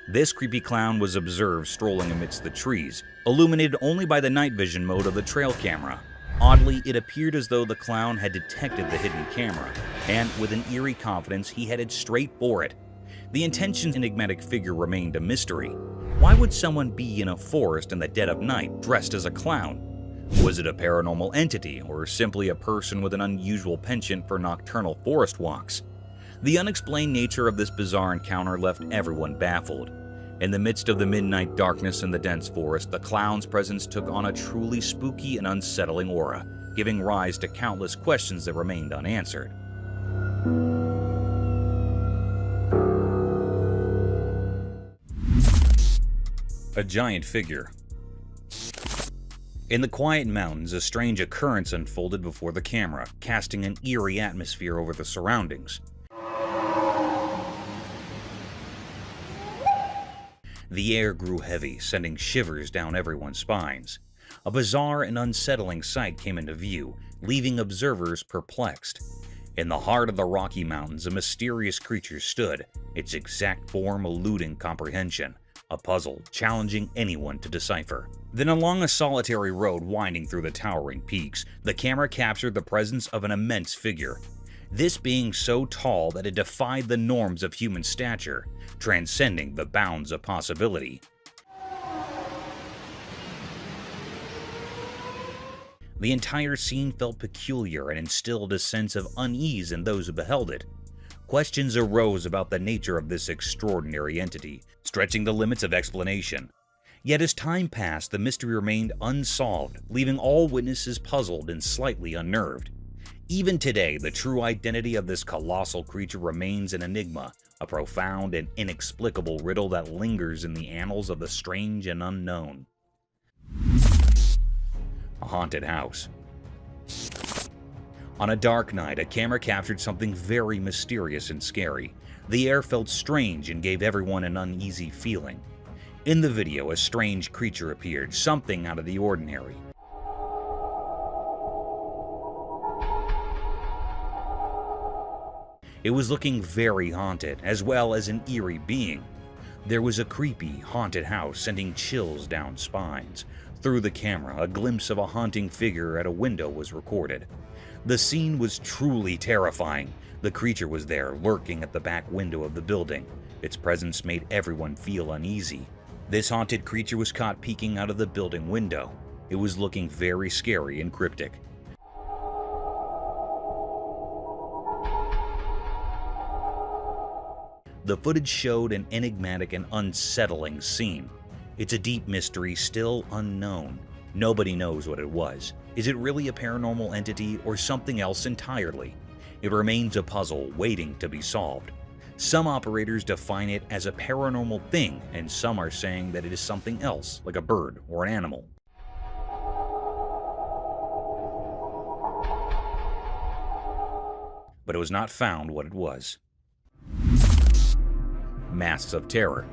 This creepy clown was observed strolling amidst the trees, illuminated only by the night vision mode of the trail camera. Oddly, it appeared as though the clown had detected the hidden camera, and with an eerie confidence, he headed straight for it. The enigmatic figure remained a mystery. Why would someone be in a forest in the dead of night dressed as a clown? Was it a paranormal entity, or simply a person with an unusual penchant for nocturnal forest walks? The unexplained nature of this bizarre encounter left everyone baffled. In the midst of the midnight darkness in the dense forest, the clown's presence took on a truly spooky and unsettling aura, giving rise to countless questions that remained unanswered. A giant figure. In the quiet mountains, a strange occurrence unfolded before the camera, casting an eerie atmosphere over the surroundings. The air grew heavy, sending shivers down everyone's spines. A bizarre and unsettling sight came into view, leaving observers perplexed. In the heart of the Rocky Mountains, a mysterious creature stood, its exact form eluding comprehension, a puzzle challenging anyone to decipher. Then along a solitary road winding through the towering peaks, the camera captured the presence of an immense figure. This being so tall that it defied the norms of human stature, transcending the bounds of possibility. The entire scene felt peculiar and instilled a sense of unease in those who beheld it. Questions arose about the nature of this extraordinary entity, stretching the limits of explanation. Yet as time passed, the mystery remained unsolved, leaving all witnesses puzzled and slightly unnerved. Even today, the true identity of this colossal creature remains an enigma, a profound and inexplicable riddle that lingers in the annals of the strange and unknown. A haunted house. On a dark night, a camera captured something very mysterious and scary. The air felt strange and gave everyone an uneasy feeling. In the video, a strange creature appeared, something out of the ordinary. It was looking very haunted, as well as an eerie being. There was a creepy, haunted house sending chills down spines. Through the camera, a glimpse of a haunting figure at a window was recorded. The scene was truly terrifying. The creature was there, lurking at the back window of the building. Its presence made everyone feel uneasy. This haunted creature was caught peeking out of the building window. It was looking very scary and cryptic. The footage showed an enigmatic and unsettling scene. It's a deep mystery still unknown. Nobody knows what it was. Is it really a paranormal entity or something else entirely? It remains a puzzle waiting to be solved. Some operators define it as a paranormal thing, and some are saying that it is something else, like a bird or an animal. But it was not found what it was. Masks of terror.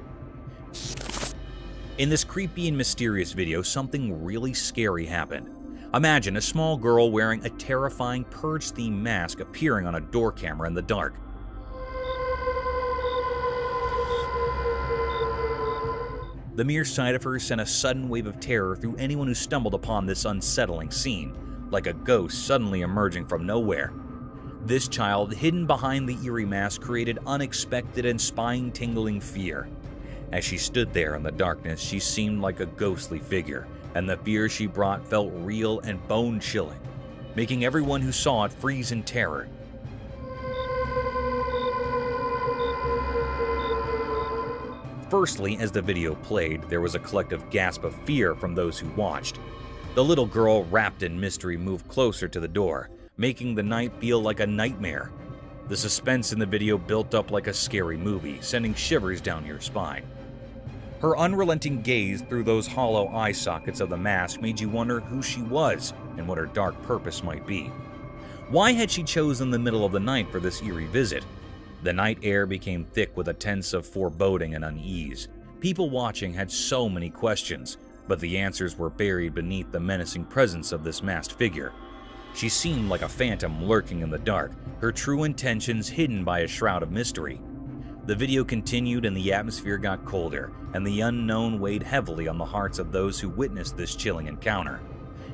In this creepy and mysterious video, something really scary happened. Imagine a small girl wearing a terrifying Purge-themed mask appearing on a door camera in the dark. The mere sight of her sent a sudden wave of terror through anyone who stumbled upon this unsettling scene, like a ghost suddenly emerging from nowhere. This child, hidden behind the eerie mask, created unexpected and spine-tingling fear. As she stood there in the darkness, she seemed like a ghostly figure, and the fear she brought felt real and bone-chilling, making everyone who saw it freeze in terror. Firstly, as the video played, there was a collective gasp of fear from those who watched. The little girl, wrapped in mystery, moved closer to the door, making the night feel like a nightmare. The suspense in the video built up like a scary movie, sending shivers down your spine. Her unrelenting gaze through those hollow eye sockets of the mask made you wonder who she was and what her dark purpose might be. Why had she chosen the middle of the night for this eerie visit? The night air became thick with a sense of foreboding and unease. People watching had so many questions, but the answers were buried beneath the menacing presence of this masked figure. She seemed like a phantom lurking in the dark, her true intentions hidden by a shroud of mystery. The video continued and the atmosphere got colder, and the unknown weighed heavily on the hearts of those who witnessed this chilling encounter.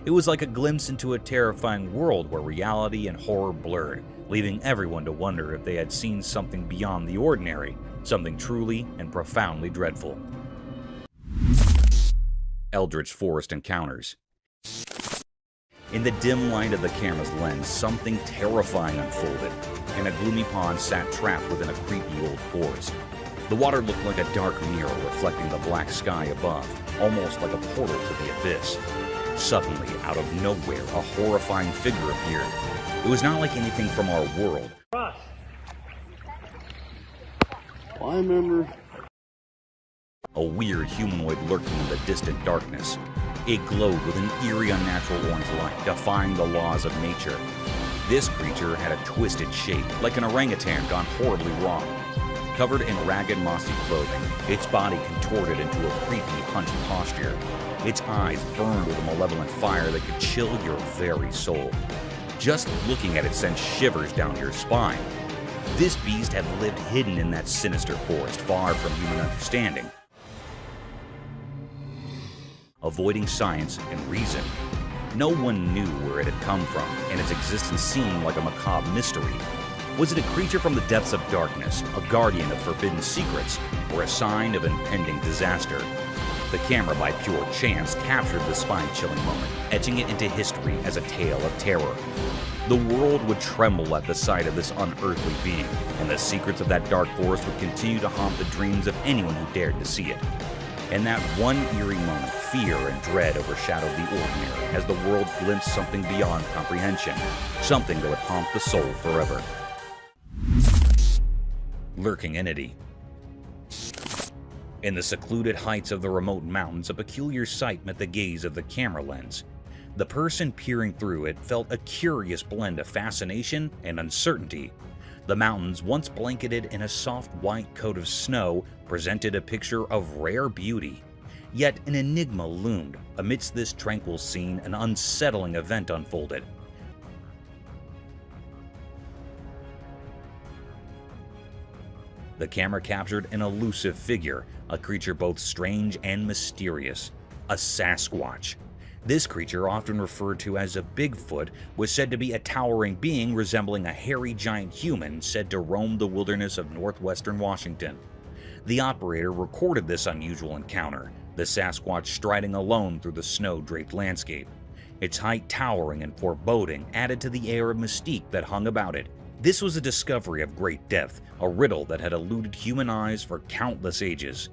It was like a glimpse into a terrifying world where reality and horror blurred, leaving everyone to wonder if they had seen something beyond the ordinary, something truly and profoundly dreadful. Eldritch Forest Encounters. In the dim light of the camera's lens, something terrifying unfolded. In a gloomy pond sat trapped within a creepy old forest. The water looked like a dark mirror reflecting the black sky above, almost like a portal to the abyss. Suddenly, out of nowhere, a horrifying figure appeared. It was not like anything from our world.
Ross.
I remember.
A weird humanoid lurking in the distant darkness. It glowed with an eerie, unnatural orange light, defying the laws of nature. This creature had a twisted shape, like an orangutan gone horribly wrong. Covered in ragged, mossy clothing, its body contorted into a creepy, hunched posture. Its eyes burned with a malevolent fire that could chill your very soul. Just looking at it sent shivers down your spine. This beast had lived hidden in that sinister forest, far from human understanding. Avoiding science and reason, no one knew where it had come from, and its existence seemed like a macabre mystery. Was it a creature from the depths of darkness, a guardian of forbidden secrets, or a sign of impending disaster? The camera, by pure chance, captured the spine-chilling moment, etching it into history as a tale of terror. The world would tremble at the sight of this unearthly being, and the secrets of that dark forest would continue to haunt the dreams of anyone who dared to see it. In that one eerie moment, fear and dread overshadowed the ordinary as the world glimpsed something beyond comprehension, something that would haunt the soul forever. Lurking Entity. In the secluded heights of the remote mountains, a peculiar sight met the gaze of the camera lens. The person peering through it felt a curious blend of fascination and uncertainty. The mountains, once blanketed in a soft white coat of snow, presented a picture of rare beauty. Yet an enigma loomed. Amidst this tranquil scene, an unsettling event unfolded. The camera captured an elusive figure, a creature both strange and mysterious, a Sasquatch. This creature, often referred to as a Bigfoot, was said to be a towering being resembling a hairy giant human said to roam the wilderness of northwestern Washington. The operator recorded this unusual encounter, the Sasquatch striding alone through the snow-draped landscape. Its height towering and foreboding added to the air of mystique that hung about it. This was a discovery of great depth, a riddle that had eluded human eyes for countless ages.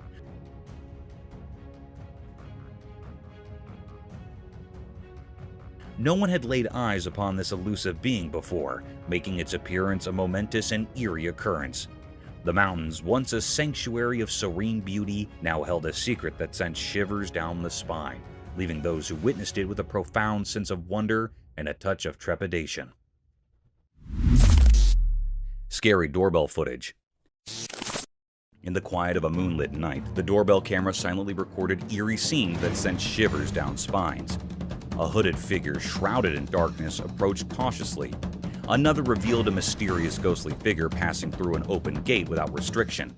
No one had laid eyes upon this elusive being before, making its appearance a momentous and eerie occurrence. The mountains, once a sanctuary of serene beauty, now held a secret that sent shivers down the spine, leaving those who witnessed it with a profound sense of wonder and a touch of trepidation. Scary doorbell footage. In the quiet of a moonlit night, the doorbell camera silently recorded eerie scenes that sent shivers down spines. A hooded figure, shrouded in darkness, approached cautiously. Another revealed a mysterious ghostly figure passing through an open gate without restriction.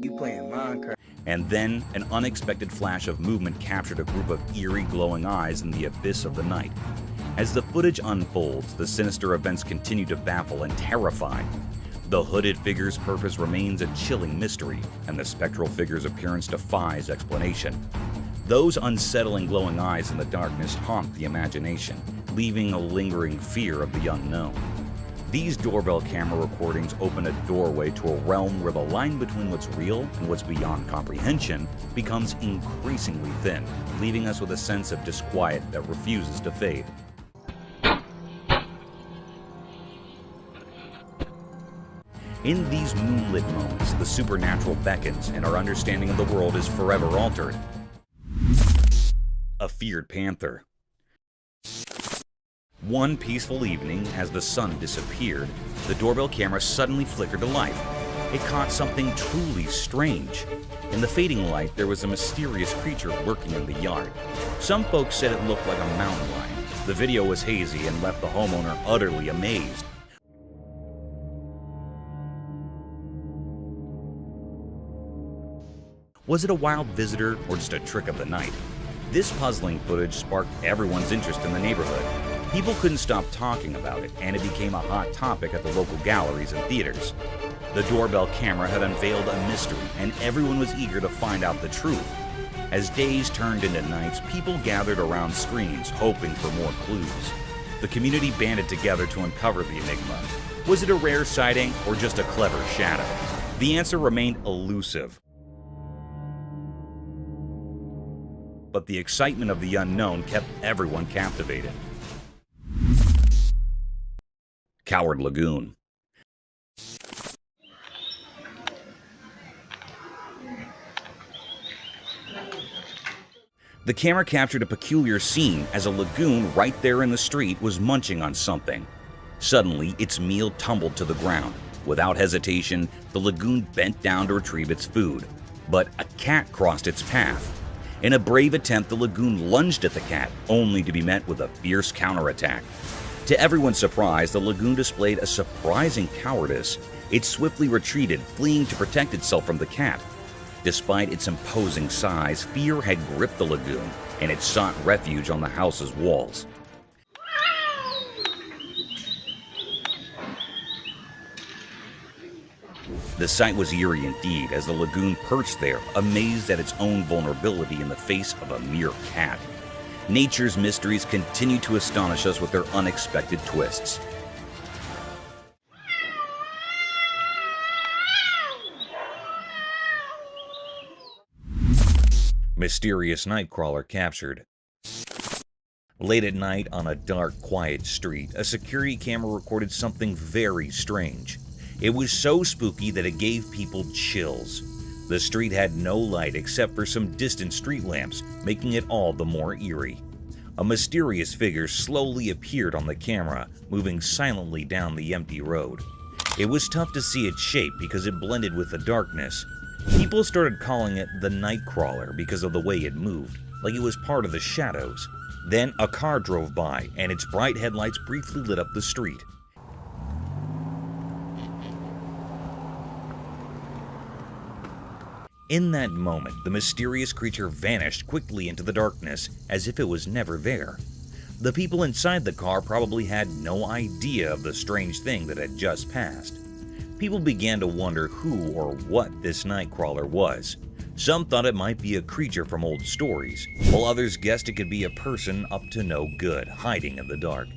You playing Minecraft?
And then, an unexpected flash of movement captured a group of eerie glowing eyes in the abyss of the night. As the footage unfolds, the sinister events continue to baffle and terrify. The hooded figure's purpose remains a chilling mystery, and the spectral figure's appearance defies explanation. Those unsettling glowing eyes in the darkness haunt the imagination, leaving a lingering fear of the unknown. These doorbell camera recordings open a doorway to a realm where the line between what's real and what's beyond comprehension becomes increasingly thin, leaving us with a sense of disquiet that refuses to fade. In these moonlit moments, the supernatural beckons and our understanding of the world is forever altered. A feared panther. One peaceful evening, as the sun disappeared, the doorbell camera suddenly flickered to life. It caught something truly strange. In the fading light, there was a mysterious creature lurking in the yard. Some folks said it looked like a mountain lion. The video was hazy and left the homeowner utterly amazed. Was it a wild visitor or just a trick of the night? This puzzling footage sparked everyone's interest in the neighborhood. People couldn't stop talking about it, and it became a hot topic at the local galleries and theaters. The doorbell camera had unveiled a mystery, and everyone was eager to find out the truth. As days turned into nights, people gathered around screens, hoping for more clues. The community banded together to uncover the enigma. Was it a rare sighting or just a clever shadow? The answer remained elusive. But the excitement of the unknown kept everyone captivated. Coward Lagoon. The camera captured a peculiar scene as a lagoon right there in the street was munching on something. Suddenly, its meal tumbled to the ground. Without hesitation, the lagoon bent down to retrieve its food. But a cat crossed its path. In a brave attempt, the lagoon lunged at the cat, only to be met with a fierce counterattack. To everyone's surprise, the lagoon displayed a surprising cowardice. It swiftly retreated, fleeing to protect itself from the cat. Despite its imposing size, fear had gripped the lagoon, and it sought refuge on the house's walls. The sight was eerie indeed, as the lagoon perched there, amazed at its own vulnerability in the face of a mere cat. Nature's mysteries continue to astonish us with their unexpected twists. Mysterious nightcrawler captured. Late at night on a dark, quiet street, a security camera recorded something very strange. It was so spooky that it gave people chills. The street had no light except for some distant street lamps, making it all the more eerie. A mysterious figure slowly appeared on the camera, moving silently down the empty road. It was tough to see its shape because it blended with the darkness. People started calling it the Nightcrawler because of the way it moved, like it was part of the shadows. Then a car drove by, and its bright headlights briefly lit up the street. In that moment, the mysterious creature vanished quickly into the darkness, as if it was never there. The people inside the car probably had no idea of the strange thing that had just passed. People began to wonder who or what this Nightcrawler was. Some thought it might be a creature from old stories, while others guessed it could be a person up to no good, hiding in the dark.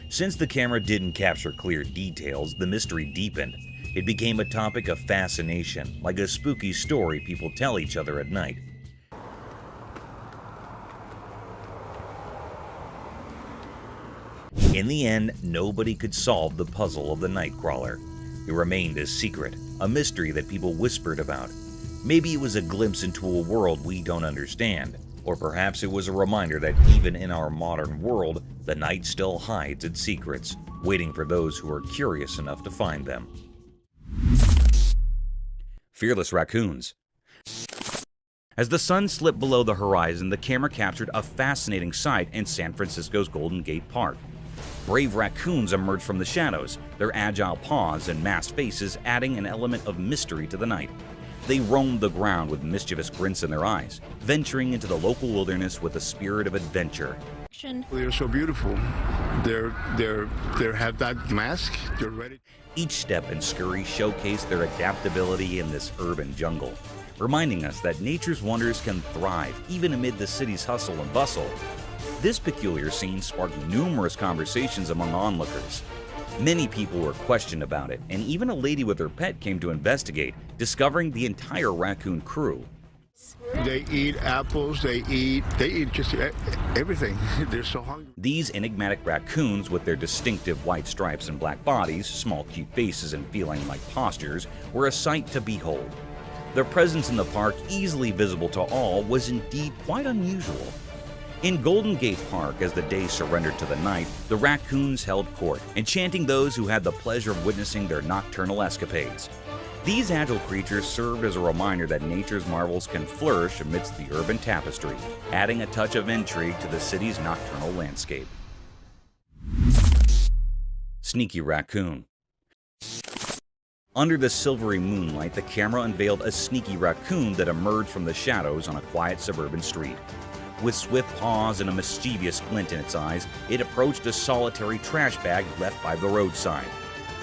Since the camera didn't capture clear details, the mystery deepened. It became a topic of fascination, like a spooky story people tell each other at night. In the end, nobody could solve the puzzle of the Nightcrawler. It remained a secret, a mystery that people whispered about. Maybe it was a glimpse into a world we don't understand, or perhaps it was a reminder that even in our modern world, the night still hides its secrets, waiting for those who are curious enough to find them. Fearless raccoons. As the sun slipped below the horizon, the camera captured a fascinating sight in San Francisco's Golden Gate Park. Brave raccoons emerged from the shadows, their agile paws and masked faces adding an element of mystery to the night. They roamed the ground with mischievous grins in their eyes, venturing into the local wilderness with a spirit of adventure.
They're so beautiful. They have that mask. They're ready.
Each step and scurry showcased their adaptability in this urban jungle, reminding us that nature's wonders can thrive even amid the city's hustle and bustle. This peculiar scene sparked numerous conversations among onlookers. Many people were questioned about it, and even a lady with her pet came to investigate, discovering the entire raccoon crew.
They eat apples, they eat just everything. They're so hungry.
These enigmatic raccoons, with their distinctive white stripes and black bodies, small cute faces, and feline-like postures, were a sight to behold. Their presence in the park, easily visible to all, was indeed quite unusual. In Golden Gate Park, as the day surrendered to the night, the raccoons held court, enchanting those who had the pleasure of witnessing their nocturnal escapades. These agile creatures served as a reminder that nature's marvels can flourish amidst the urban tapestry, adding a touch of intrigue to the city's nocturnal landscape. Sneaky raccoon. Under the silvery moonlight, the camera unveiled a sneaky raccoon that emerged from the shadows on a quiet suburban street. With swift paws and a mischievous glint in its eyes, it approached a solitary trash bag left by the roadside.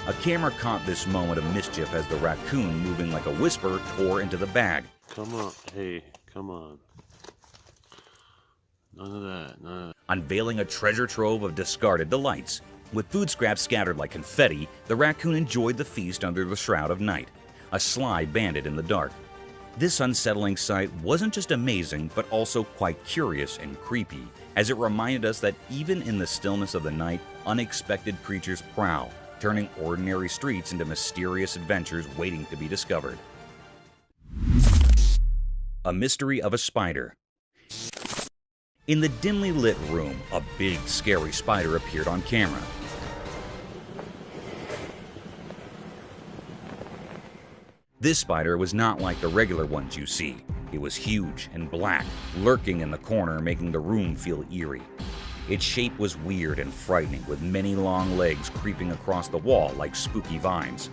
A camera caught this moment of mischief as the raccoon, moving like a whisper, tore into the bag.
Come on, hey, come on. None of that.
Unveiling a treasure trove of discarded delights. With food scraps scattered like confetti, the raccoon enjoyed the feast under the shroud of night, a sly bandit in the dark. This unsettling sight wasn't just amazing, but also quite curious and creepy, as it reminded us that even in the stillness of the night, unexpected creatures prowl, turning ordinary streets into mysterious adventures waiting to be discovered. A mystery of a spider. In the dimly lit room, a big, scary spider appeared on camera. This spider was not like the regular ones you see. It was huge and black, lurking in the corner, making the room feel eerie. Its shape was weird and frightening, with many long legs creeping across the wall like spooky vines.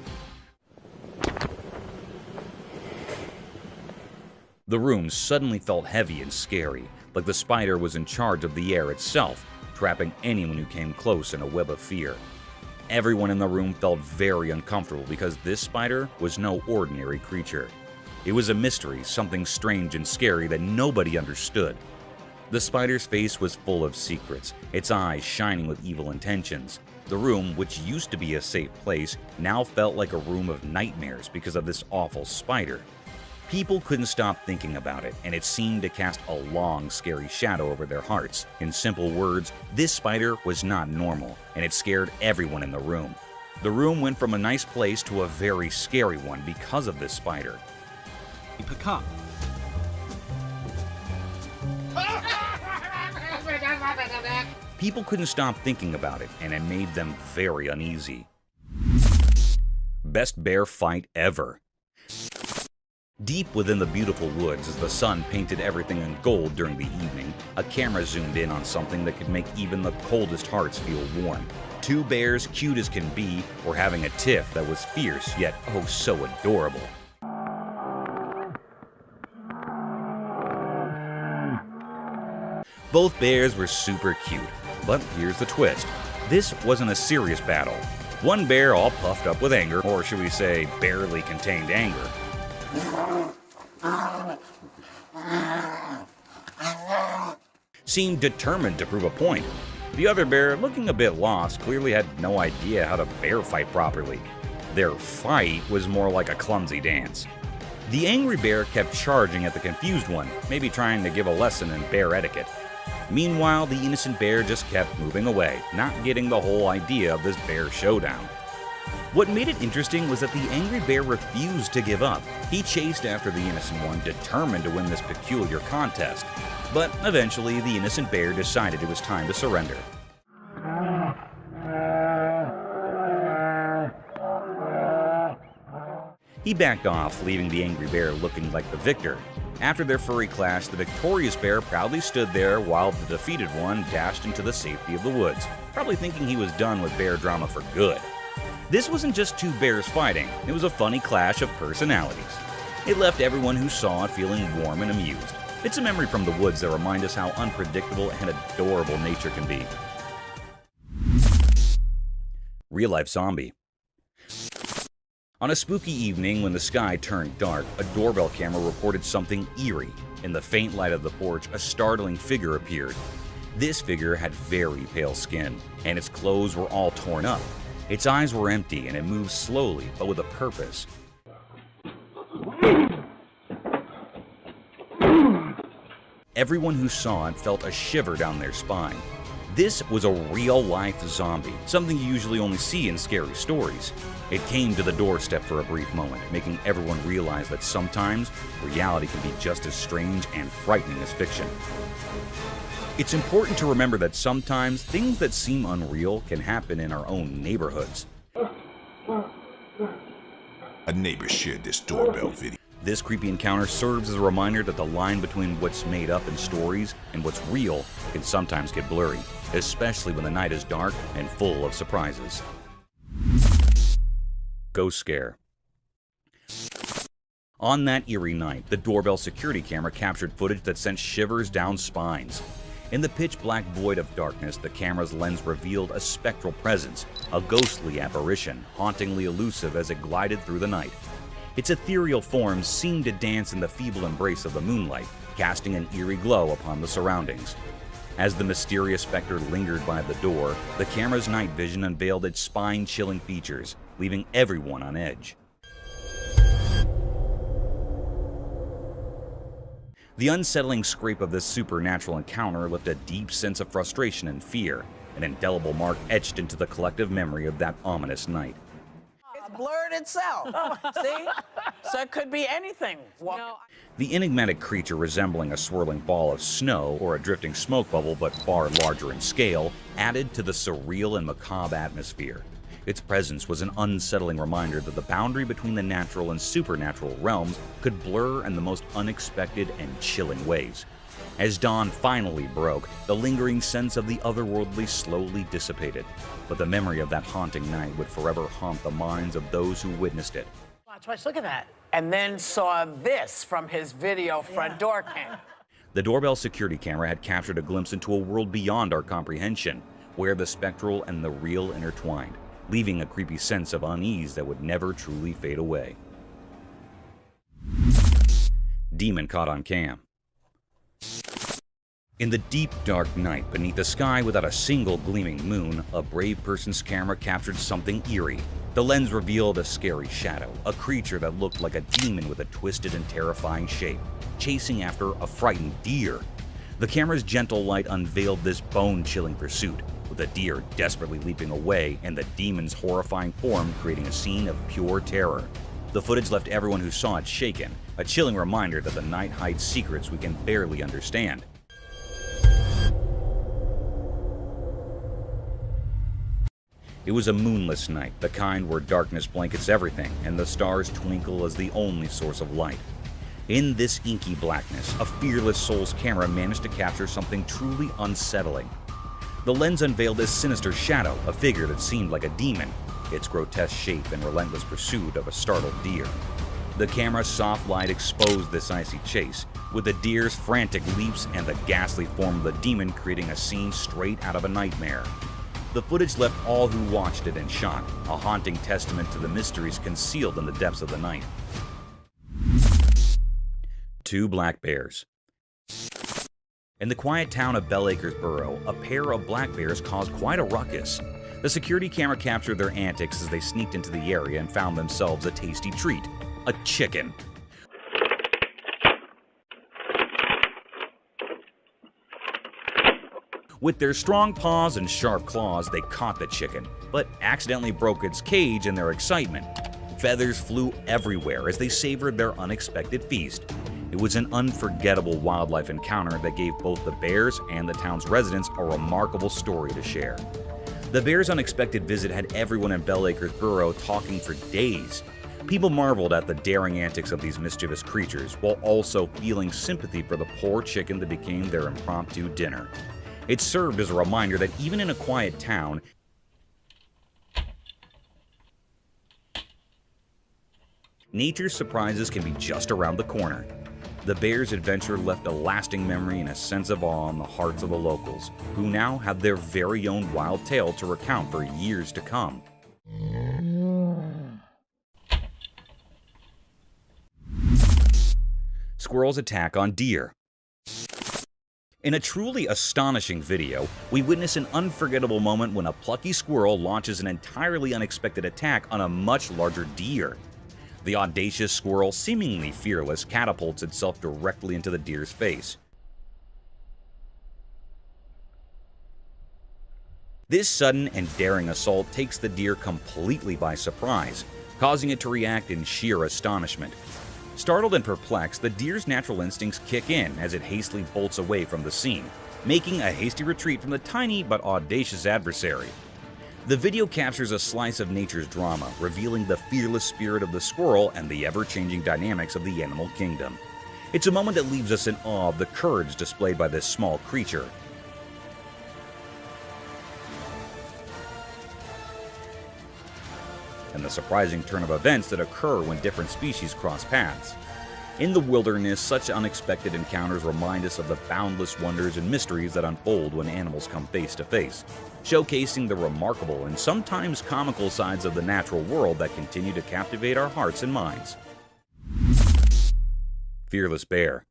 The room suddenly felt heavy and scary, like the spider was in charge of the air itself, trapping anyone who came close in a web of fear. Everyone in the room felt very uncomfortable because this spider was no ordinary creature. It was a mystery, something strange and scary that nobody understood. The spider's face was full of secrets, its eyes shining with evil intentions. The room, which used to be a safe place, now felt like a room of nightmares because of this awful spider. People couldn't stop thinking about it, and it seemed to cast a long, scary shadow over their hearts. In simple words, this spider was not normal, and it scared everyone in the room. The room went from a nice place to a very scary one because of this spider.
Pecan.
People couldn't stop thinking about it, and it made them very uneasy. Best bear fight ever. Deep within the beautiful woods, as the sun painted everything in gold during the evening, a camera zoomed in on something that could make even the coldest hearts feel warm. Two bears, cute as can be, were having a tiff that was fierce, yet oh so adorable. Both bears were super cute, but here's the twist. This wasn't a serious battle. One bear, all puffed up with anger, or should we say barely contained anger, seemed determined to prove a point. The other bear, looking a bit lost, clearly had no idea how to bear fight properly. Their fight was more like a clumsy dance. The angry bear kept charging at the confused one, maybe trying to give a lesson in bear etiquette. Meanwhile, the innocent bear just kept moving away, not getting the whole idea of this bear showdown. What made it interesting was that the angry bear refused to give up. He chased after the innocent one, determined to win this peculiar contest. But eventually, the innocent bear decided it was time to surrender. He backed off, leaving the angry bear looking like the victor. After their furry clash, the victorious bear proudly stood there while the defeated one dashed into the safety of the woods, probably thinking he was done with bear drama for good. This wasn't just two bears fighting, it was a funny clash of personalities. It left everyone who saw it feeling warm and amused. It's a memory from the woods that reminds us how unpredictable and adorable nature can be. Real-life zombie. On a spooky evening when the sky turned dark, a doorbell camera reported something eerie. In the faint light of the porch, a startling figure appeared. This figure had very pale skin, and its clothes were all torn up. Its eyes were empty, and it moved slowly, but with a purpose. Everyone who saw it felt a shiver down their spine. This was a real-life zombie, something you usually only see in scary stories. It came to the doorstep for a brief moment, making everyone realize that sometimes reality can be just as strange and frightening as fiction. It's important to remember that sometimes things that seem unreal can happen in our own neighborhoods.
A neighbor shared this doorbell video.
This creepy encounter serves as a reminder that the line between what's made up in stories and what's real can sometimes get blurry, especially when the night is dark and full of surprises. Ghost scare. On that eerie night, the doorbell security camera captured footage that sent shivers down spines. In the pitch-black void of darkness, the camera's lens revealed a spectral presence, a ghostly apparition, hauntingly elusive as it glided through the night. Its ethereal form seemed to dance in the feeble embrace of the moonlight, casting an eerie glow upon the surroundings. As the mysterious specter lingered by the door, the camera's night vision unveiled its spine-chilling features, leaving everyone on edge. The unsettling scrape of this supernatural encounter left a deep sense of frustration and fear, an indelible mark etched into the collective memory of that ominous night.
It's blurred itself. See? So it could be anything.
The enigmatic creature, resembling a swirling ball of snow or a drifting smoke bubble but far larger in scale, added to the surreal and macabre atmosphere. Its presence was an unsettling reminder that the boundary between the natural and supernatural realms could blur in the most unexpected and chilling ways. As dawn finally broke, the lingering sense of the otherworldly slowly dissipated, but the memory of that haunting night would forever haunt the minds of those who witnessed it.
Watch, look at that. And then saw this from his video front door cam.
The doorbell security camera had captured a glimpse into a world beyond our comprehension, where the spectral and the real intertwined, leaving a creepy sense of unease that would never truly fade away. Demon caught on cam. In the deep, dark night, beneath a sky without a single gleaming moon, a brave person's camera captured something eerie. The lens revealed a scary shadow, a creature that looked like a demon with a twisted and terrifying shape, chasing after a frightened deer. The camera's gentle light unveiled this bone-chilling pursuit, with the deer desperately leaping away and the demon's horrifying form creating a scene of pure terror. The footage left everyone who saw it shaken, a chilling reminder that the night hides secrets we can barely understand. It was a moonless night, the kind where darkness blankets everything and the stars twinkle as the only source of light. In this inky blackness, a fearless soul's camera managed to capture something truly unsettling. The lens unveiled a sinister shadow, a figure that seemed like a demon, its grotesque shape and relentless pursuit of a startled deer. The camera's soft light exposed this icy chase, with the deer's frantic leaps and the ghastly form of the demon creating a scene straight out of a nightmare. The footage left all who watched it in shock, a haunting testament to the mysteries concealed in the depths of the night. Two black bears. In the quiet town of Bell Acres Borough, a pair of black bears caused quite a ruckus. The security camera captured their antics as they sneaked into the area and found themselves a tasty treat: a chicken. With their strong paws and sharp claws, they caught the chicken, but accidentally broke its cage in their excitement. Feathers flew everywhere as they savored their unexpected feast. It was an unforgettable wildlife encounter that gave both the bears and the town's residents a remarkable story to share. The bears' unexpected visit had everyone in Bell Acres Borough talking for days. People marveled at the daring antics of these mischievous creatures, while also feeling sympathy for the poor chicken that became their impromptu dinner. It served as a reminder that even in a quiet town, nature's surprises can be just around the corner. The bears' adventure left a lasting memory and a sense of awe in the hearts of the locals, who now have their very own wild tale to recount for years to come. Squirrels attack on deer. In a truly astonishing video, we witness an unforgettable moment when a plucky squirrel launches an entirely unexpected attack on a much larger deer. The audacious squirrel, seemingly fearless, catapults itself directly into the deer's face. This sudden and daring assault takes the deer completely by surprise, causing it to react in sheer astonishment. Startled and perplexed, the deer's natural instincts kick in as it hastily bolts away from the scene, making a hasty retreat from the tiny but audacious adversary. The video captures a slice of nature's drama, revealing the fearless spirit of the squirrel and the ever-changing dynamics of the animal kingdom. It's a moment that leaves us in awe of the courage displayed by this small creature. And the surprising turn of events that occur when different species cross paths. In the wilderness, such unexpected encounters remind us of the boundless wonders and mysteries that unfold when animals come face to face, showcasing the remarkable and sometimes comical sides of the natural world that continue to captivate our hearts and minds. Fearless bear.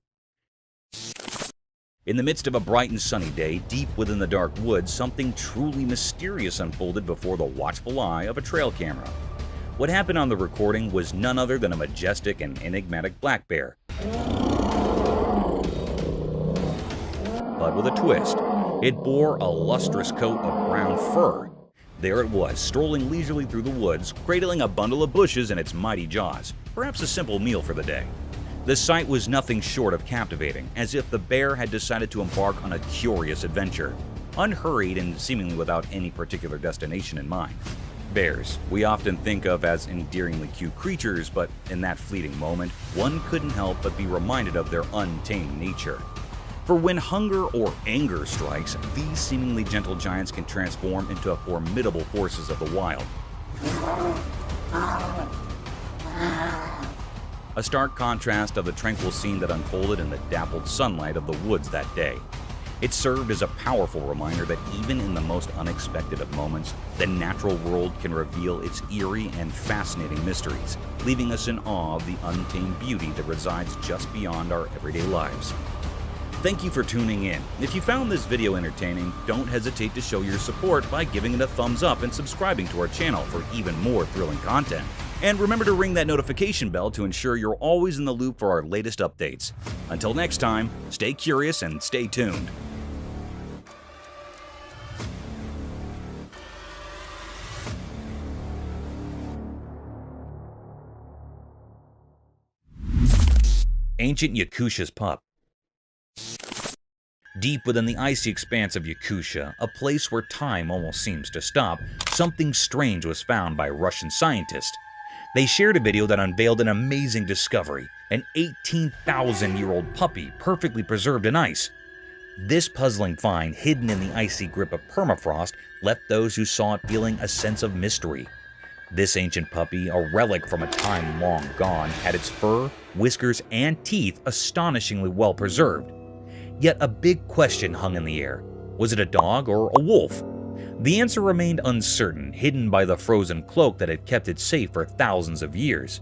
In the midst of a bright and sunny day, deep within the dark woods, something truly mysterious unfolded before the watchful eye of a trail camera. What happened on the recording was none other than a majestic and enigmatic black bear. But with a twist, it bore a lustrous coat of brown fur. There it was, strolling leisurely through the woods, cradling a bundle of bushes in its mighty jaws, perhaps a simple meal for the day. The sight was nothing short of captivating, as if the bear had decided to embark on a curious adventure, unhurried and seemingly without any particular destination in mind. Bears, we often think of as endearingly cute creatures, but in that fleeting moment, one couldn't help but be reminded of their untamed nature. For when hunger or anger strikes, these seemingly gentle giants can transform into formidable forces of the wild. A stark contrast of the tranquil scene that unfolded in the dappled sunlight of the woods that day. It served as a powerful reminder that even in the most unexpected of moments, the natural world can reveal its eerie and fascinating mysteries, leaving us in awe of the untamed beauty that resides just beyond our everyday lives. Thank you for tuning in. If you found this video entertaining, don't hesitate to show your support by giving it a thumbs up and subscribing to our channel for even more thrilling content. And remember to ring that notification bell to ensure you're always in the loop for our latest updates. Until next time, stay curious and stay tuned. Ancient Yakusha's pup. Deep within the icy expanse of Yakusha, a place where time almost seems to stop, something strange was found by Russian scientists. They shared a video that unveiled an amazing discovery, an 18,000-year-old puppy perfectly preserved in ice. This puzzling find, hidden in the icy grip of permafrost, left those who saw it feeling a sense of mystery. This ancient puppy, a relic from a time long gone, had its fur, whiskers, and teeth astonishingly well preserved. Yet a big question hung in the air. Was it a dog or a wolf? The answer remained uncertain, hidden by the frozen cloak that had kept it safe for thousands of years.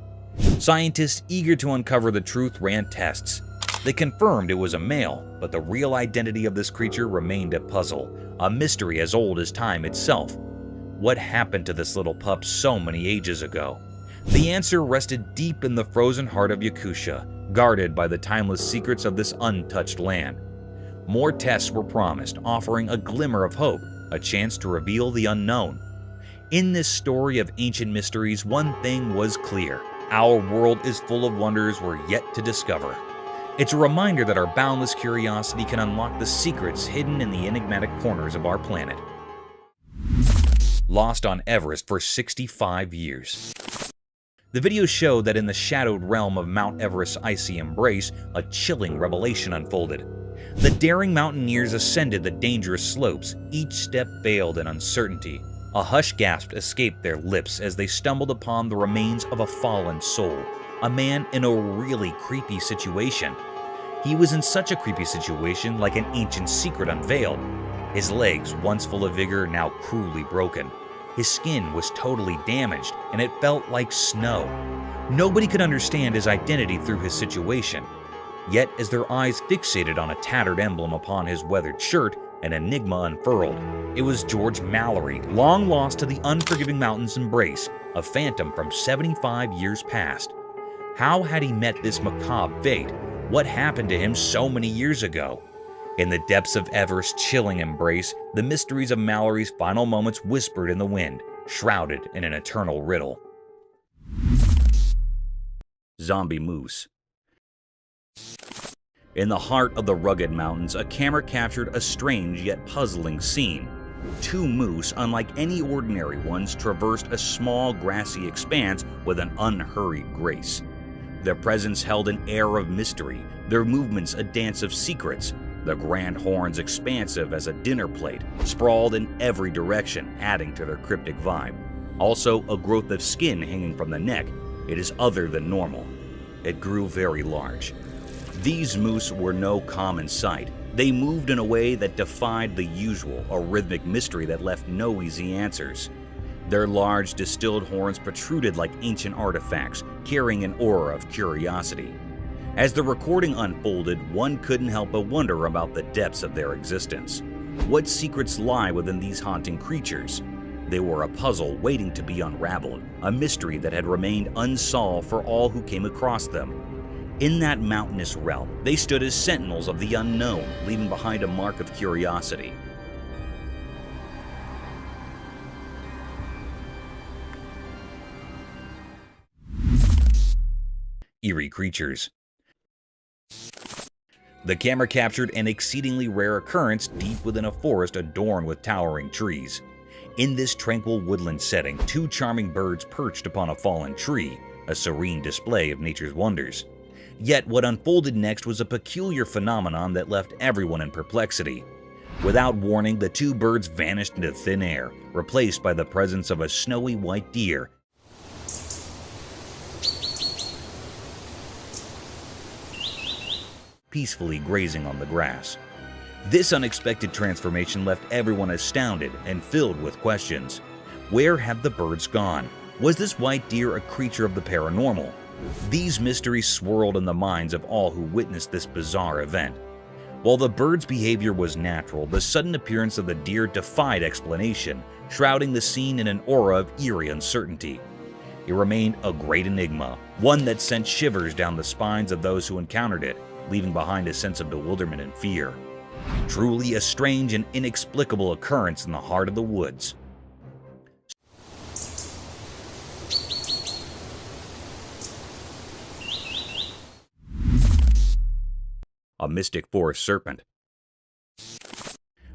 Scientists eager to uncover the truth ran tests. They confirmed it was a male, but the real identity of this creature remained a puzzle, a mystery as old as time itself. What happened to this little pup so many ages ago? The answer rested deep in the frozen heart of Yakusha, guarded by the timeless secrets of this untouched land. More tests were promised, offering a glimmer of hope, a chance to reveal the unknown. In this story of ancient mysteries, one thing was clear. Our world is full of wonders we're yet to discover. It's a reminder that our boundless curiosity can unlock the secrets hidden in the enigmatic corners of our planet. Lost on Everest for 65 years. The video showed that in the shadowed realm of Mount Everest's icy embrace, a chilling revelation unfolded. The daring mountaineers ascended the dangerous slopes, each step veiled in uncertainty. A hushed gasp escaped their lips as they stumbled upon the remains of a fallen soul, a man in a really creepy situation. He was in such a creepy situation, like an ancient secret unveiled. His legs, once full of vigor, now cruelly broken. His skin was totally damaged, and it felt like snow. Nobody could understand his identity through his situation. Yet, as their eyes fixated on a tattered emblem upon his weathered shirt, an enigma unfurled. It was George Mallory, long lost to the unforgiving mountain's embrace, a phantom from 75 years past. How had he met this macabre fate? What happened to him so many years ago? In the depths of Everest's chilling embrace, the mysteries of Mallory's final moments whispered in the wind, shrouded in an eternal riddle. Zombie Moose. In the heart of the rugged mountains, a camera captured a strange yet puzzling scene. Two moose, unlike any ordinary ones, traversed a small grassy expanse with an unhurried grace. Their presence held an air of mystery, their movements a dance of secrets, the grand horns expansive as a dinner plate, sprawled in every direction, adding to their cryptic vibe. Also, a growth of skin hanging from the neck. It is other than normal. It grew very large. These moose were no common sight. They moved in a way that defied the usual, a rhythmic mystery that left no easy answers. Their large, distilled horns protruded like ancient artifacts, carrying an aura of curiosity. As the recording unfolded, one couldn't help but wonder about the depths of their existence. What secrets lie within these haunting creatures? They were a puzzle waiting to be unraveled, a mystery that had remained unsolved for all who came across them. In that mountainous realm, they stood as sentinels of the unknown, leaving behind a mark of curiosity. Eerie creatures. The camera captured an exceedingly rare occurrence deep within a forest adorned with towering trees. In this tranquil woodland setting, two charming birds perched upon a fallen tree, a serene display of nature's wonders. Yet what unfolded next was a peculiar phenomenon that left everyone in perplexity. Without warning, the two birds vanished into thin air, replaced by the presence of a snowy white deer, peacefully grazing on the grass. This unexpected transformation left everyone astounded and filled with questions. Where had the birds gone? Was this white deer a creature of the paranormal? These mysteries swirled in the minds of all who witnessed this bizarre event. While the bird's behavior was natural, the sudden appearance of the deer defied explanation, shrouding the scene in an aura of eerie uncertainty. It remained a great enigma, one that sent shivers down the spines of those who encountered it, leaving behind a sense of bewilderment and fear. Truly a strange and inexplicable occurrence in the heart of the woods. A mystic forest serpent.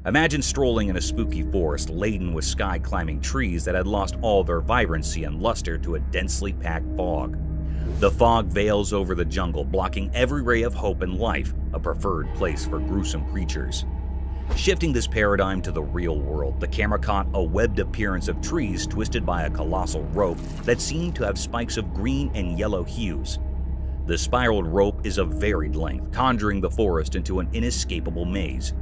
Imagine strolling in a spooky forest laden with sky-climbing trees that had lost all their vibrancy and luster to a densely packed fog. The fog veils over the jungle, blocking every ray of hope and life, a preferred place for gruesome creatures. Shifting this paradigm to the real world, the camera caught a webbed appearance of trees twisted by a colossal rope that seemed to have spikes of green and yellow hues. The spiraled rope is of varied length, conjuring the forest into an inescapable maze.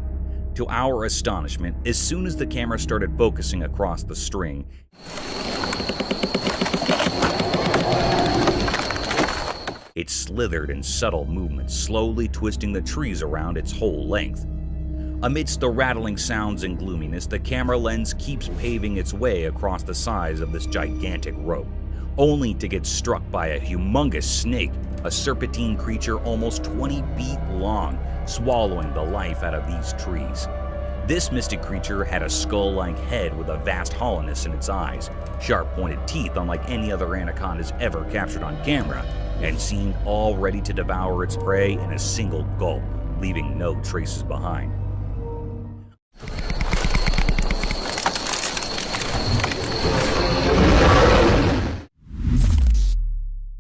To our astonishment, as soon as the camera started focusing across the string, it slithered in subtle movements, slowly twisting the trees around its whole length. Amidst the rattling sounds and gloominess, the camera lens keeps paving its way across the sides of this gigantic rope, only to get struck by a humongous snake, a serpentine creature almost 20 feet long, swallowing the life out of these trees. This mystic creature had a skull-like head with a vast hollowness in its eyes, sharp-pointed teeth unlike any other anacondas ever captured on camera, and seemed all ready to devour its prey in a single gulp, leaving no traces behind.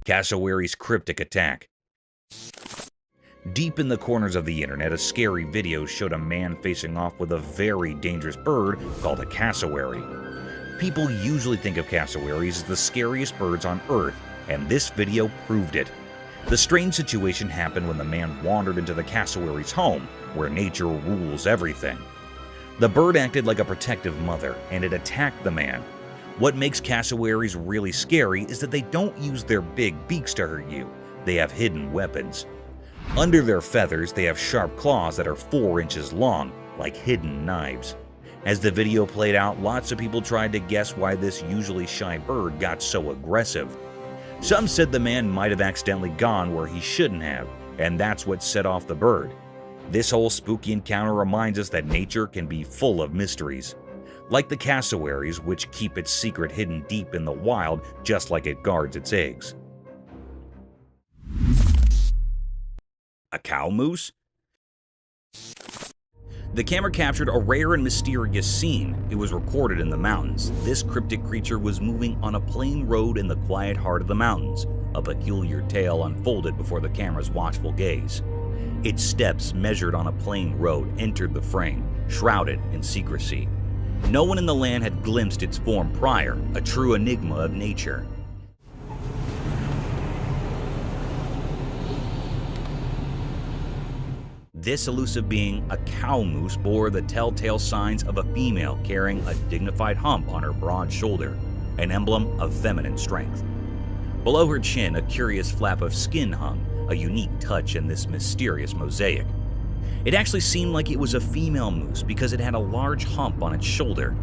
Cassowary's cryptic attack. Deep in the corners of the internet, a scary video showed a man facing off with a very dangerous bird called a cassowary. People usually think of cassowaries as the scariest birds on Earth, and this video proved it. The strange situation happened when the man wandered into the cassowary's home, where nature rules everything. The bird acted like a protective mother, and it attacked the man. What makes cassowaries really scary is that they don't use their big beaks to hurt you. They have hidden weapons. Under their feathers, they have sharp claws that are 4 inches long, like hidden knives. As the video played out, lots of people tried to guess why this usually shy bird got so aggressive. Some said the man might have accidentally gone where he shouldn't have, and that's what set off the bird. This whole spooky encounter reminds us that nature can be full of mysteries. Like the cassowaries, which keep its secret hidden deep in the wild, just like it guards its eggs. A cow moose? The camera captured a rare and mysterious scene. It was recorded in the mountains. This cryptic creature was moving on a plain road in the quiet heart of the mountains. A peculiar tale unfolded before the camera's watchful gaze. Its steps, measured on a plain road, entered the frame, shrouded in secrecy. No one in the land had glimpsed its form prior, a true enigma of nature. This elusive being, a cow moose, bore the telltale signs of a female carrying a dignified hump on her broad shoulder, an emblem of feminine strength. Below her chin, a curious flap of skin hung, a unique touch in this mysterious mosaic. It actually seemed like it was a female moose because it had a large hump on its shoulder.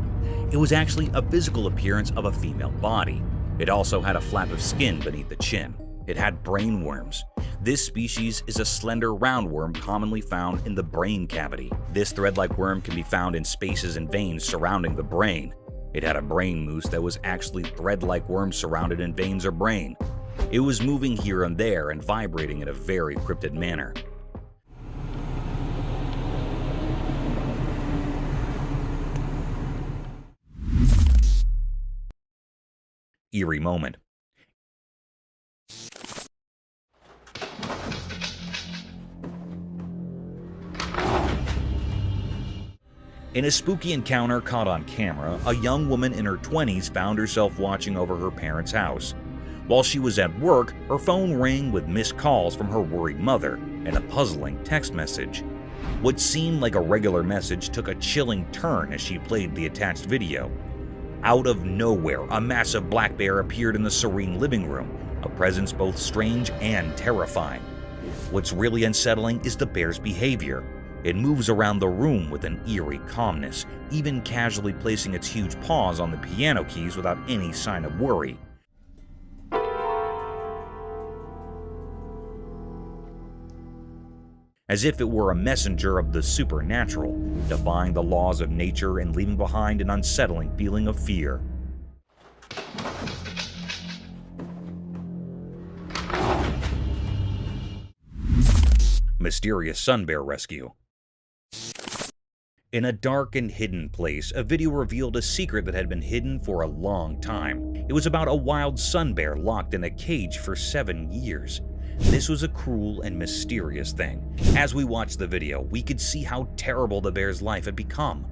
It was actually a physical appearance of a female body. It also had a flap of skin beneath the chin. It had brain worms. This species is a slender roundworm commonly found in the brain cavity. This thread-like worm can be found in spaces and veins surrounding the brain. It had a brain moose that was actually thread-like worms surrounded in veins or brain. It was moving here and there and vibrating in a very cryptid manner. Eerie moment. In a spooky encounter caught on camera, a young woman in her 20s found herself watching over her parents' house. While she was at work, her phone rang with missed calls from her worried mother and a puzzling text message. What seemed like a regular message took a chilling turn as she played the attached video. Out of nowhere, a massive black bear appeared in the serene living room, a presence both strange and terrifying. What's really unsettling is the bear's behavior. It moves around the room with an eerie calmness, even casually placing its huge paws on the piano keys without any sign of worry. As if it were a messenger of the supernatural, defying the laws of nature and leaving behind an unsettling feeling of fear. Mysterious sun bear rescue. In a dark and hidden place, a video revealed a secret that had been hidden for a long time. It was about a wild sun bear locked in a cage for 7 years. This was a cruel and mysterious thing. As we watched the video, we could see how terrible the bear's life had become.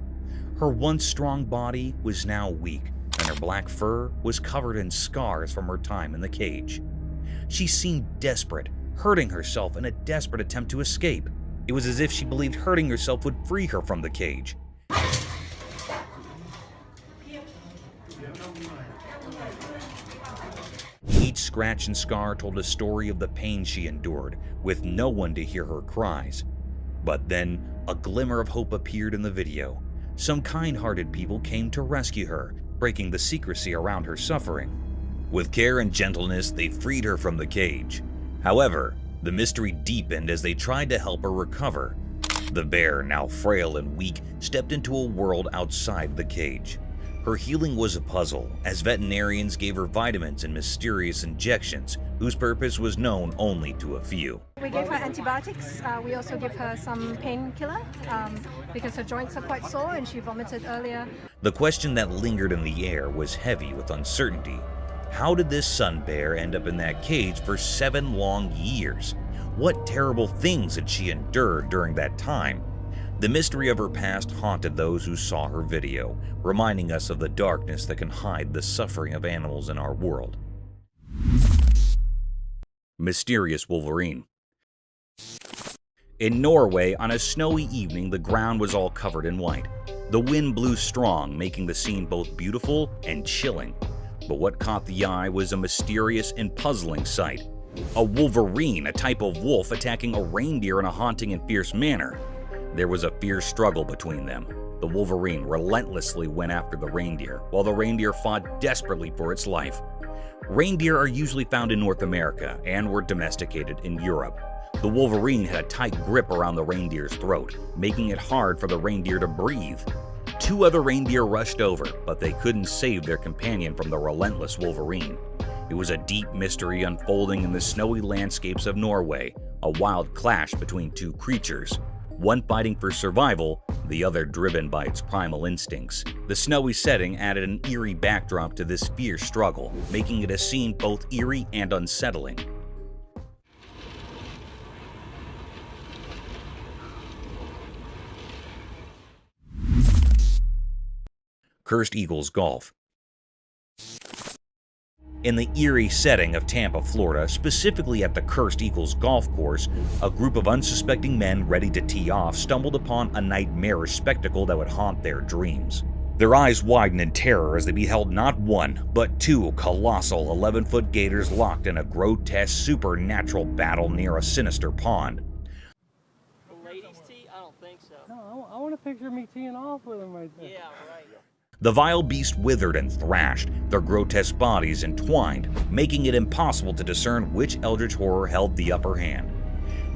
Her once strong body was now weak, and her black fur was covered in scars from her time in the cage. She seemed desperate, hurting herself in a desperate attempt to escape. It was as if she believed hurting herself would free her from the cage. Each scratch and scar told a story of the pain she endured, with no one to hear her cries. But then, a glimmer of hope appeared in the video. Some kind-hearted people came to rescue her, breaking the secrecy around her suffering. With care and gentleness, they freed her from the cage. However, the mystery deepened as they tried to help her recover. The bear, now frail and weak, stepped into a world outside the cage. Her healing was a puzzle, as veterinarians gave her vitamins and mysterious injections whose purpose was known only to a few.
We gave her antibiotics. We also give her some painkiller because her joints are quite sore and she vomited earlier.
The question that lingered in the air was heavy with uncertainty. How did this sun bear end up in that cage for 7 long years? What terrible things had she endured during that time? The mystery of her past haunted those who saw her video, reminding us of the darkness that can hide the suffering of animals in our world. Mysterious Wolverine. In Norway, on a snowy evening, the ground was all covered in white. The wind blew strong, making the scene both beautiful and chilling. But what caught the eye was a mysterious and puzzling sight. A wolverine, a type of wolf, attacking a reindeer in a haunting and fierce manner. There was a fierce struggle between them. The wolverine relentlessly went after the reindeer, while the reindeer fought desperately for its life. Reindeer are usually found in North America and were domesticated in Europe. The wolverine had a tight grip around the reindeer's throat, making it hard for the reindeer to breathe. 2 other reindeer rushed over, but they couldn't save their companion from the relentless wolverine. It was a deep mystery unfolding in the snowy landscapes of Norway, a wild clash between 2 creatures, one fighting for survival, the other driven by its primal instincts. The snowy setting added an eerie backdrop to this fierce struggle, making it a scene both eerie and unsettling. Cursed Eagles Golf. In the eerie setting of Tampa, Florida, specifically at the Cursed Eagles golf course, a group of unsuspecting men ready to tee off stumbled upon a nightmarish spectacle that would haunt their dreams. Their eyes widened in terror as they beheld not 1, but 2 colossal 11-foot gators locked in a grotesque supernatural battle near a sinister pond.
The ladies tee? I don't think so.
No, I want to picture me teeing off with them right there.
Yeah, right.
The vile beast withered and thrashed, their grotesque bodies entwined, making it impossible to discern which eldritch horror held the upper hand.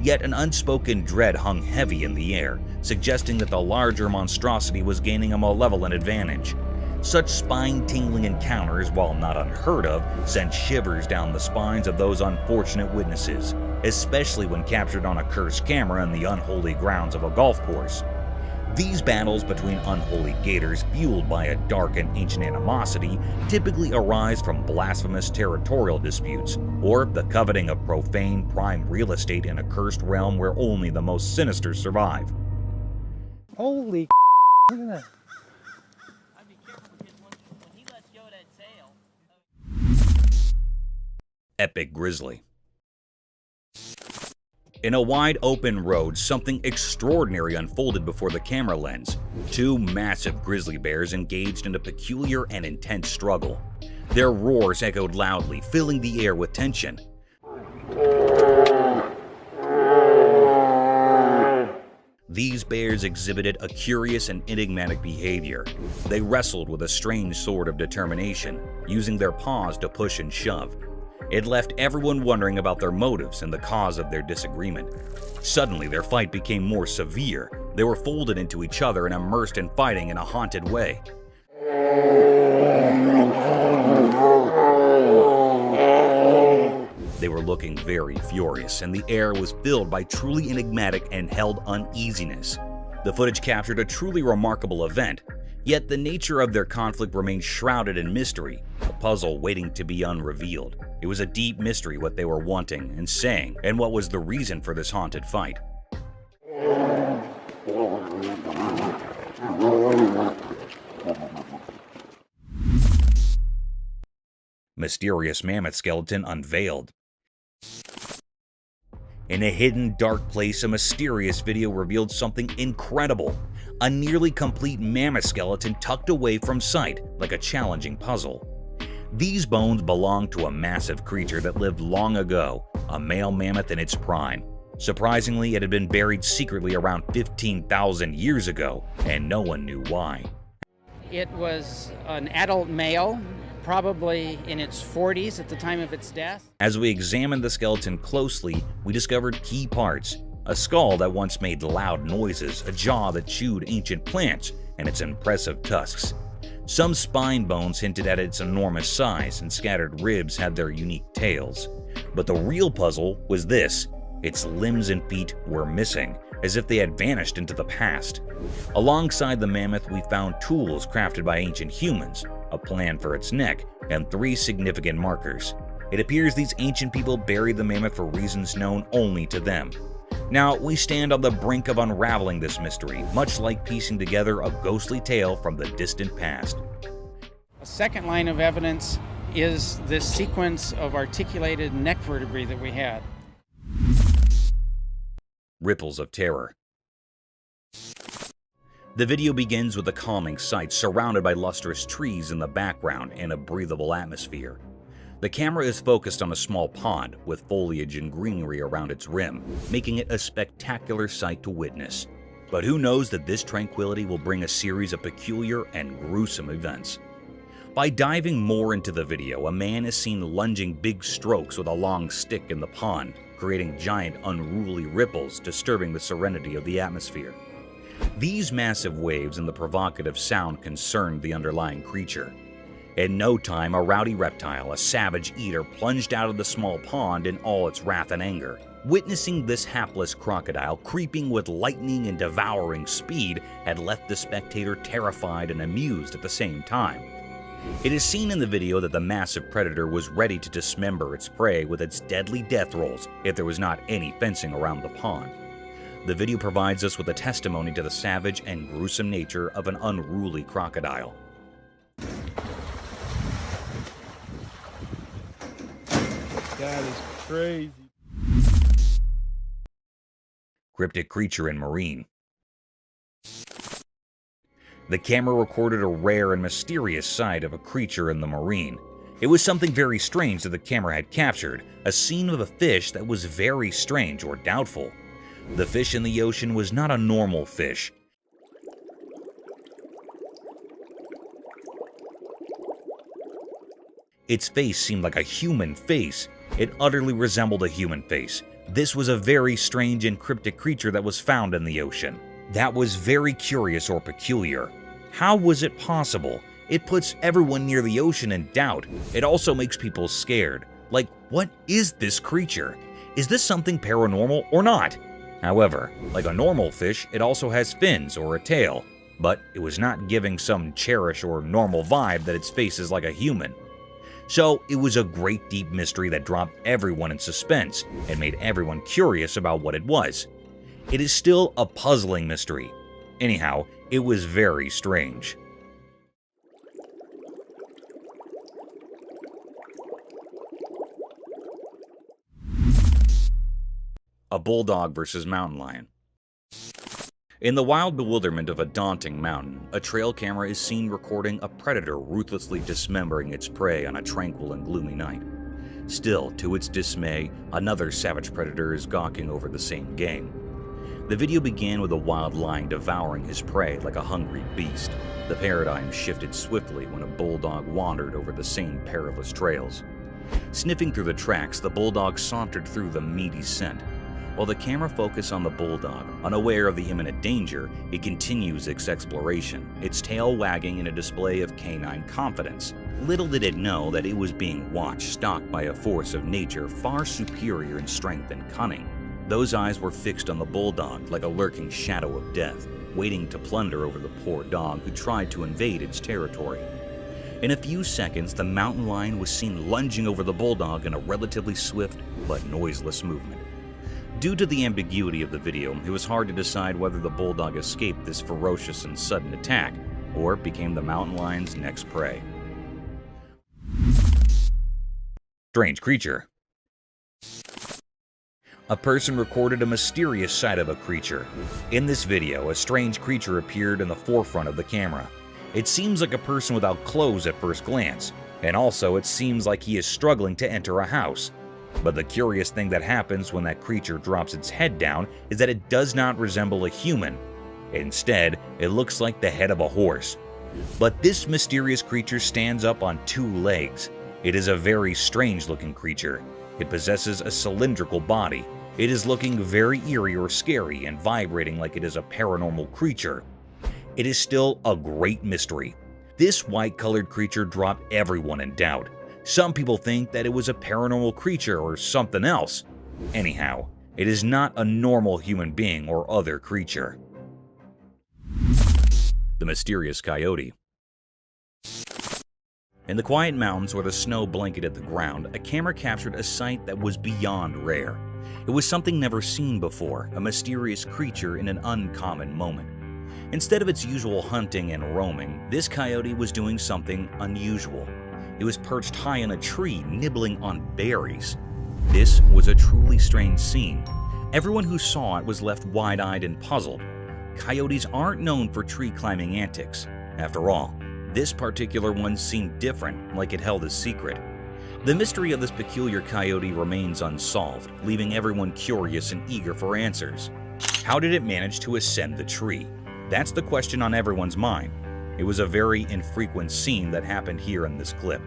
Yet an unspoken dread hung heavy in the air, suggesting that the larger monstrosity was gaining a malevolent advantage. Such spine-tingling encounters, while not unheard of, sent shivers down the spines of those unfortunate witnesses, especially when captured on a cursed camera in the unholy grounds of a golf course. These battles between unholy gators, fueled by a dark and ancient animosity, typically arise from blasphemous territorial disputes, or the coveting of profane, prime real estate in a cursed realm where only the most sinister survive.
Holy look at that.
I'd be careful because when he lets go of that tail.
Epic Grizzly. In a wide open road, something extraordinary unfolded before the camera lens. 2 massive grizzly bears engaged in a peculiar and intense struggle. Their roars echoed loudly, filling the air with tension. These bears exhibited a curious and enigmatic behavior. They wrestled with a strange sort of determination, using their paws to push and shove. It left everyone wondering about their motives and the cause of their disagreement. Suddenly, their fight became more severe. They were folded into each other and immersed in fighting in a haunted way. They were looking very furious, and the air was filled by truly enigmatic and held uneasiness. The footage captured a truly remarkable event, yet the nature of their conflict remained shrouded in mystery, a puzzle waiting to be unrevealed. It was a deep mystery what they were wanting and saying, and what was the reason for this haunted fight. Mysterious mammoth skeleton unveiled. In a hidden, dark place, a mysterious video revealed something incredible. A nearly complete mammoth skeleton tucked away from sight, like a challenging puzzle. These bones belonged to a massive creature that lived long ago, a male mammoth in its prime. Surprisingly, it had been buried secretly around 15,000 years ago, and no one knew why.
It was an adult male, probably in its 40s at the time of its death.
As we examined the skeleton closely, we discovered key parts: a skull that once made loud noises, a jaw that chewed ancient plants, and its impressive tusks. Some spine bones hinted at its enormous size, and scattered ribs had their unique tails. But the real puzzle was this: its limbs and feet were missing, as if they had vanished into the past. Alongside the mammoth, we found tools crafted by ancient humans, a plan for its neck, and 3 significant markers. It appears these ancient people buried the mammoth for reasons known only to them. Now, we stand on the brink of unraveling this mystery, much like piecing together a ghostly tale from the distant past.
A second line of evidence is this sequence of articulated neck vertebrae that we had.
Ripples of terror. The video begins with a calming sight surrounded by lustrous trees in the background and a breathable atmosphere. The camera is focused on a small pond with foliage and greenery around its rim, making it a spectacular sight to witness. But who knows that this tranquility will bring a series of peculiar and gruesome events. By diving more into the video, a man is seen lunging big strokes with a long stick in the pond, creating giant unruly ripples, disturbing the serenity of the atmosphere. These massive waves and the provocative sound concerned the underlying creature. In no time, a rowdy reptile, a savage eater, plunged out of the small pond in all its wrath and anger. Witnessing this hapless crocodile creeping with lightning and devouring speed had left the spectator terrified and amused at the same time. It is seen in the video that the massive predator was ready to dismember its prey with its deadly death rolls if there was not any fencing around the pond. The video provides us with a testimony to the savage and gruesome nature of an unruly crocodile.
That is crazy.
Cryptic Creature in Marine. The camera recorded a rare and mysterious sight of a creature in the marine. It was something very strange that the camera had captured, a scene of a fish that was very strange or doubtful. The fish in the ocean was not a normal fish. Its face seemed like a human face. It utterly resembled a human face. This was a very strange and cryptic creature that was found in the ocean. That was very curious or peculiar. How was it possible? It puts everyone near the ocean in doubt. It also makes people scared. Like, what is this creature? Is this something paranormal or not? However, like a normal fish, it also has fins or a tail, but it was not giving some cherish or normal vibe that its face is like a human. So it was a great deep mystery that dropped everyone in suspense and made everyone curious about what it was. It is still a puzzling mystery. Anyhow, it was very strange. A bulldog versus mountain lion. In the wild bewilderment of a daunting mountain, a trail camera is seen recording a predator ruthlessly dismembering its prey on a tranquil and gloomy night. Still, to its dismay, another savage predator is gawking over the same game. The video began with a wild lion devouring his prey like a hungry beast. The paradigm shifted swiftly when a bulldog wandered over the same perilous trails. Sniffing through the tracks, the bulldog sauntered through the meaty scent. While the camera focused on the bulldog, unaware of the imminent danger, it continues its exploration, its tail wagging in a display of canine confidence. Little did it know that it was being watched, stalked by a force of nature far superior in strength and cunning. Those eyes were fixed on the bulldog like a lurking shadow of death, waiting to plunder over the poor dog who tried to invade its territory. In a few seconds, the mountain lion was seen lunging over the bulldog in a relatively swift but noiseless movement. Due to the ambiguity of the video, it was hard to decide whether the bulldog escaped this ferocious and sudden attack, or became the mountain lion's next prey. Strange creature. A person recorded a mysterious sight of a creature. In this video, a strange creature appeared in the forefront of the camera. It seems like a person without clothes at first glance, and also it seems like he is struggling to enter a house. But the curious thing that happens when that creature drops its head down is that it does not resemble a human. Instead, it looks like the head of a horse. But this mysterious creature stands up on 2 legs. It is a very strange looking creature. It possesses a cylindrical body. It is looking very eerie or scary and vibrating like it is a paranormal creature. It is still a great mystery. This white-colored creature dropped everyone in doubt. Some people think that it was a paranormal creature or something else. Anyhow, it is not a normal human being or other creature. The mysterious coyote. In the quiet mountains where the snow blanketed the ground, a camera captured a sight that was beyond rare. It was something never seen before, a mysterious creature in an uncommon moment. Instead of its usual hunting and roaming, this coyote was doing something unusual. It was perched high in a tree, nibbling on berries. This was a truly strange scene. Everyone who saw it was left wide-eyed and puzzled. Coyotes aren't known for tree-climbing antics. After all, this particular one seemed different, like it held a secret. The mystery of this peculiar coyote remains unsolved, leaving everyone curious and eager for answers. How did it manage to ascend the tree? That's the question on everyone's mind. It was a very infrequent scene that happened here in this clip.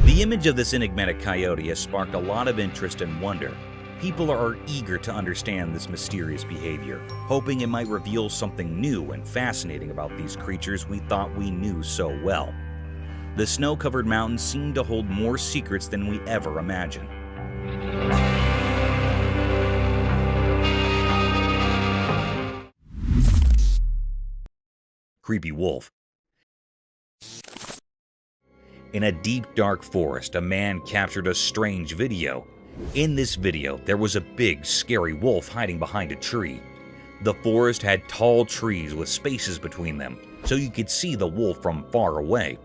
The image of this enigmatic coyote has sparked a lot of interest and wonder. People are eager to understand this mysterious behavior, hoping it might reveal something new and fascinating about these creatures we thought we knew so well. The snow-covered mountains seem to hold more secrets than we ever imagined. Creepy wolf. In a deep, dark forest, a man captured a strange video. In this video, there was a big, scary wolf hiding behind a tree. The forest had tall trees with spaces between them, so you could see the wolf from far away.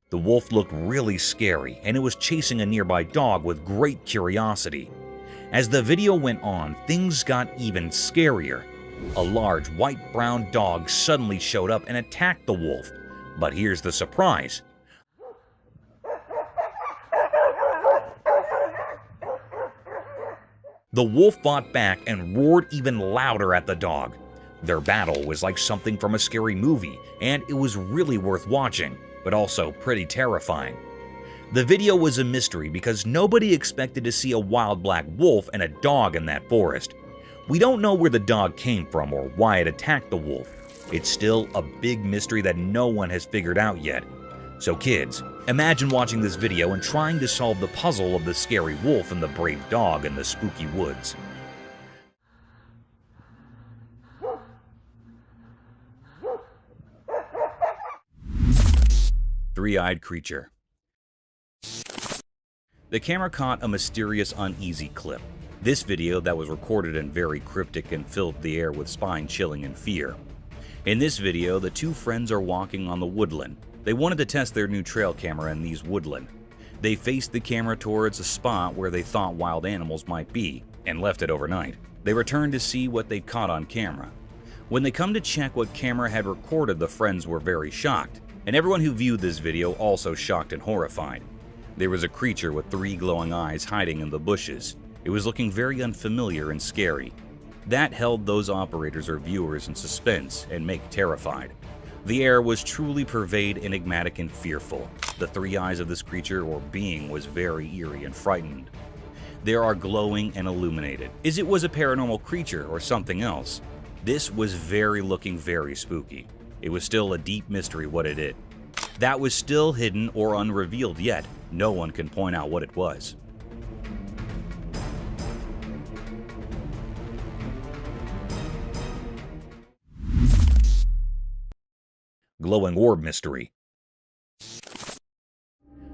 The wolf looked really scary, and it was chasing a nearby dog with great curiosity. As the video went on, things got even scarier. A large white-brown dog suddenly showed up and attacked the wolf. But here's the surprise. The wolf fought back and roared even louder at the dog. Their battle was like something from a scary movie, and it was really worth watching, but also pretty terrifying. The video was a mystery because nobody expected to see a wild black wolf and a dog in that forest. We don't know where the dog came from or why it attacked the wolf. It's still a big mystery that no one has figured out yet. So kids, imagine watching this video and trying to solve the puzzle of the scary wolf and the brave dog in the spooky woods. Three-eyed creature. The camera caught a mysterious, uneasy clip. This video that was recorded in very cryptic and filled the air with spine-chilling and fear. In this video, the 2 friends are walking on the woodland. They wanted to test their new trail camera in these woodland. They faced the camera towards a spot where they thought wild animals might be, and left it overnight. They returned to see what they'd caught on camera. When they come to check what camera had recorded, the friends were very shocked, and everyone who viewed this video also shocked and horrified. There was a creature with 3 glowing eyes hiding in the bushes. It was looking very unfamiliar and scary. That held those operators or viewers in suspense and make terrified. The air was truly pervade, enigmatic and fearful. The 3 eyes of this creature or being was very eerie and frightened. They are glowing and illuminated. Is it was a paranormal creature or something else? This was looking very spooky. It was still a deep mystery what it is. That was still hidden or unrevealed yet. No one can point out what it was. Glowing orb mystery.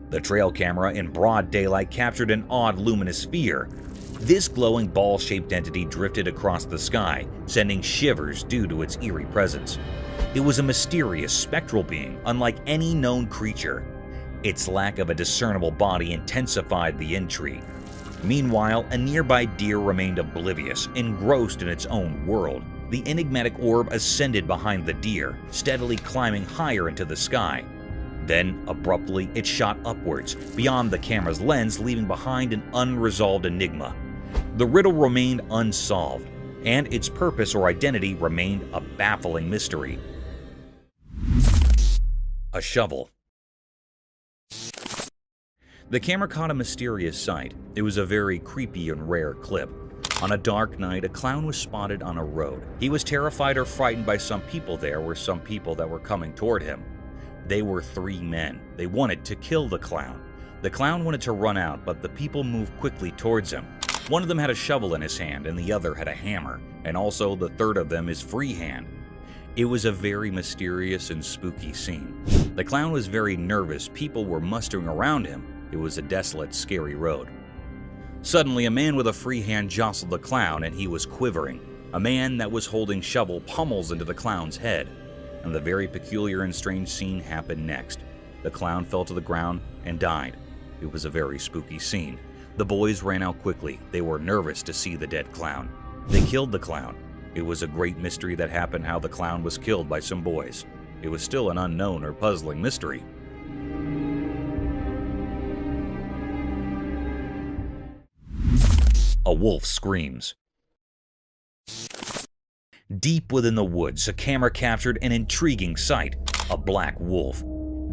The trail camera in broad daylight captured an odd luminous sphere. This glowing ball-shaped entity drifted across the sky, sending shivers due to its eerie presence. It was a mysterious, spectral being, unlike any known creature. Its lack of a discernible body intensified the intrigue. Meanwhile, a nearby deer remained oblivious, engrossed in its own world. The enigmatic orb ascended behind the deer, steadily climbing higher into the sky. Then, abruptly, it shot upwards, beyond the camera's lens, leaving behind an unresolved enigma. The riddle remained unsolved, and its purpose or identity remained a baffling mystery. A shovel. The camera caught a mysterious sight. It was a very creepy and rare clip. On a dark night, a clown was spotted on a road. He was terrified or frightened by some people there were some people that were coming toward him. They were 3 men. They wanted to kill the clown. The clown wanted to run out, but the people moved quickly towards him. One of them had a shovel in his hand and the other had a hammer, and also the third of them is free hand. It was a very mysterious and spooky scene. The clown was very nervous. People were mustering around him. It was a desolate, scary road. Suddenly, a man with a free hand jostled the clown and he was quivering. A man that was holding shovel pummels into the clown's head. And the very peculiar and strange scene happened next. The clown fell to the ground and died. It was a very spooky scene. The boys ran out quickly. They were nervous to see the dead clown. They killed the clown. It was a great mystery that happened how the clown was killed by some boys. It was still an unknown or puzzling mystery. A wolf screams. Deep within the woods, a camera captured an intriguing sight, a black wolf.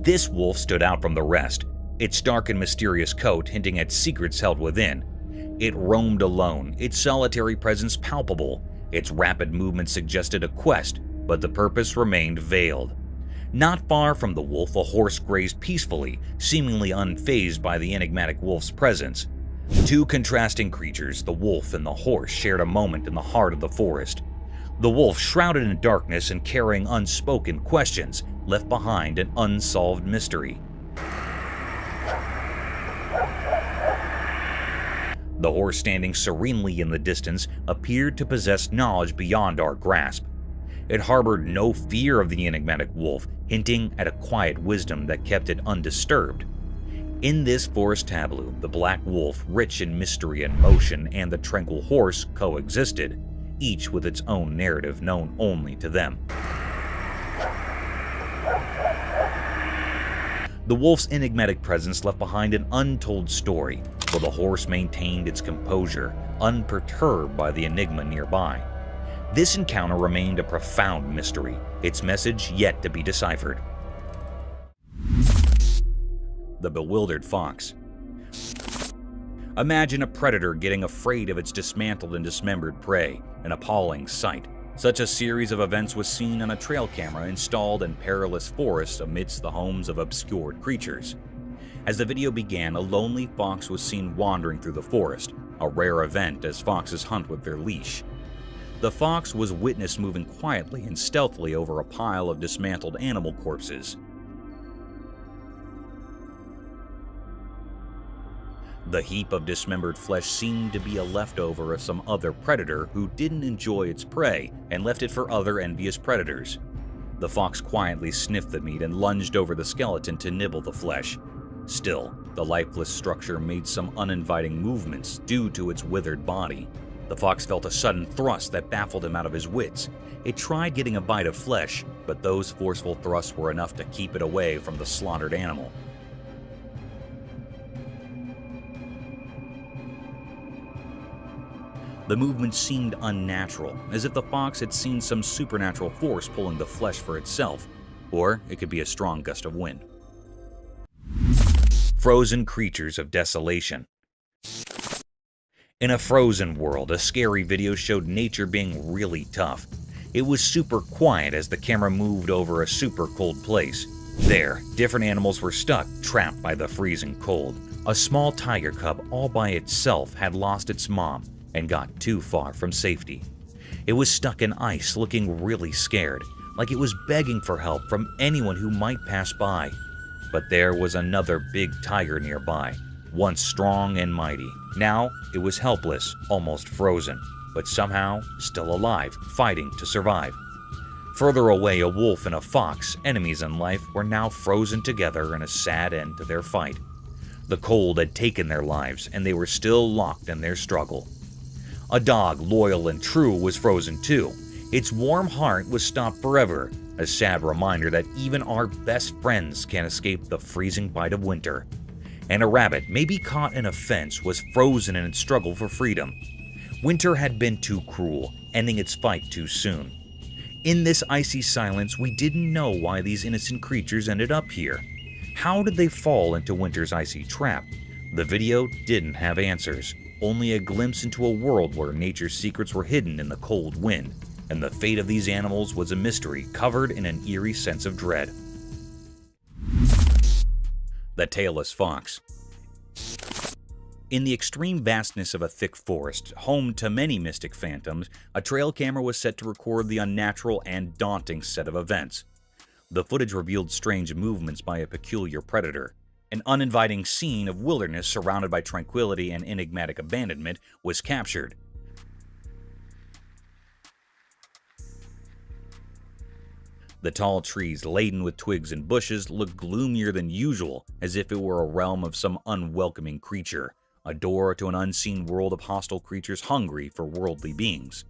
This wolf stood out from the rest, its dark and mysterious coat hinting at secrets held within. It roamed alone, its solitary presence palpable. Its rapid movement suggested a quest, but the purpose remained veiled. Not far from the wolf, a horse grazed peacefully, seemingly unfazed by the enigmatic wolf's presence. 2 contrasting creatures, the wolf and the horse, shared a moment in the heart of the forest. The wolf, shrouded in darkness and carrying unspoken questions, left behind an unsolved mystery. The horse, standing serenely in the distance, appeared to possess knowledge beyond our grasp. It harbored no fear of the enigmatic wolf, hinting at a quiet wisdom that kept it undisturbed. In this forest tableau, the black wolf, rich in mystery and motion, and the tranquil horse coexisted, each with its own narrative known only to them. The wolf's enigmatic presence left behind an untold story, while the horse maintained its composure, unperturbed by the enigma nearby. This encounter remained a profound mystery, its message yet to be deciphered. The bewildered fox. Imagine a predator getting afraid of its dismantled and dismembered prey, an appalling sight. Such a series of events was seen on a trail camera installed in perilous forests amidst the homes of obscured creatures. As the video began, a lonely fox was seen wandering through the forest, a rare event as foxes hunt with their leash. The fox was witnessed moving quietly and stealthily over a pile of dismantled animal corpses. The heap of dismembered flesh seemed to be a leftover of some other predator who didn't enjoy its prey and left it for other envious predators. The fox quietly sniffed the meat and lunged over the skeleton to nibble the flesh. Still, the lifeless structure made some uninviting movements due to its withered body. The fox felt a sudden thrust that baffled him out of his wits. It tried getting a bite of flesh, but those forceful thrusts were enough to keep it away from the slaughtered animal. The movement seemed unnatural, as if the fox had seen some supernatural force pulling the flesh for itself, or it could be a strong gust of wind. Frozen creatures of desolation. In a frozen world, a scary video showed nature being really tough. It was super quiet as the camera moved over a super cold place. There, different animals were stuck, trapped by the freezing cold. A small tiger cub all by itself had lost its mom and got too far from safety. It was stuck in ice, looking really scared, like it was begging for help from anyone who might pass by. But there was another big tiger nearby, once strong and mighty. Now it was helpless, almost frozen, but somehow still alive, fighting to survive. Further away, a wolf and a fox, enemies in life, were now frozen together in a sad end to their fight. The cold had taken their lives, and they were still locked in their struggle. A dog, loyal and true, was frozen too. Its warm heart was stopped forever, a sad reminder that even our best friends can't escape the freezing bite of winter. And a rabbit, maybe caught in a fence, was frozen in its struggle for freedom. Winter had been too cruel. ending its fight too soon. In this icy silence, we didn't know why these innocent creatures ended up here. How did they fall into winter's icy trap? The video didn't have answers, only a glimpse into a world where nature's secrets were hidden in the cold wind, and the fate of these animals was a mystery covered in an eerie sense of dread. The Tailless Fox. In the extreme vastness of a thick forest, home to many mystic phantoms, a trail camera was set to record the unnatural and daunting set of events. The footage revealed strange movements by a peculiar predator. An uninviting scene of wilderness surrounded by tranquility and enigmatic abandonment was captured. The tall trees laden with twigs and bushes looked gloomier than usual, as if it were a realm of some unwelcoming creature, a door to an unseen world of hostile creatures hungry for worldly beings.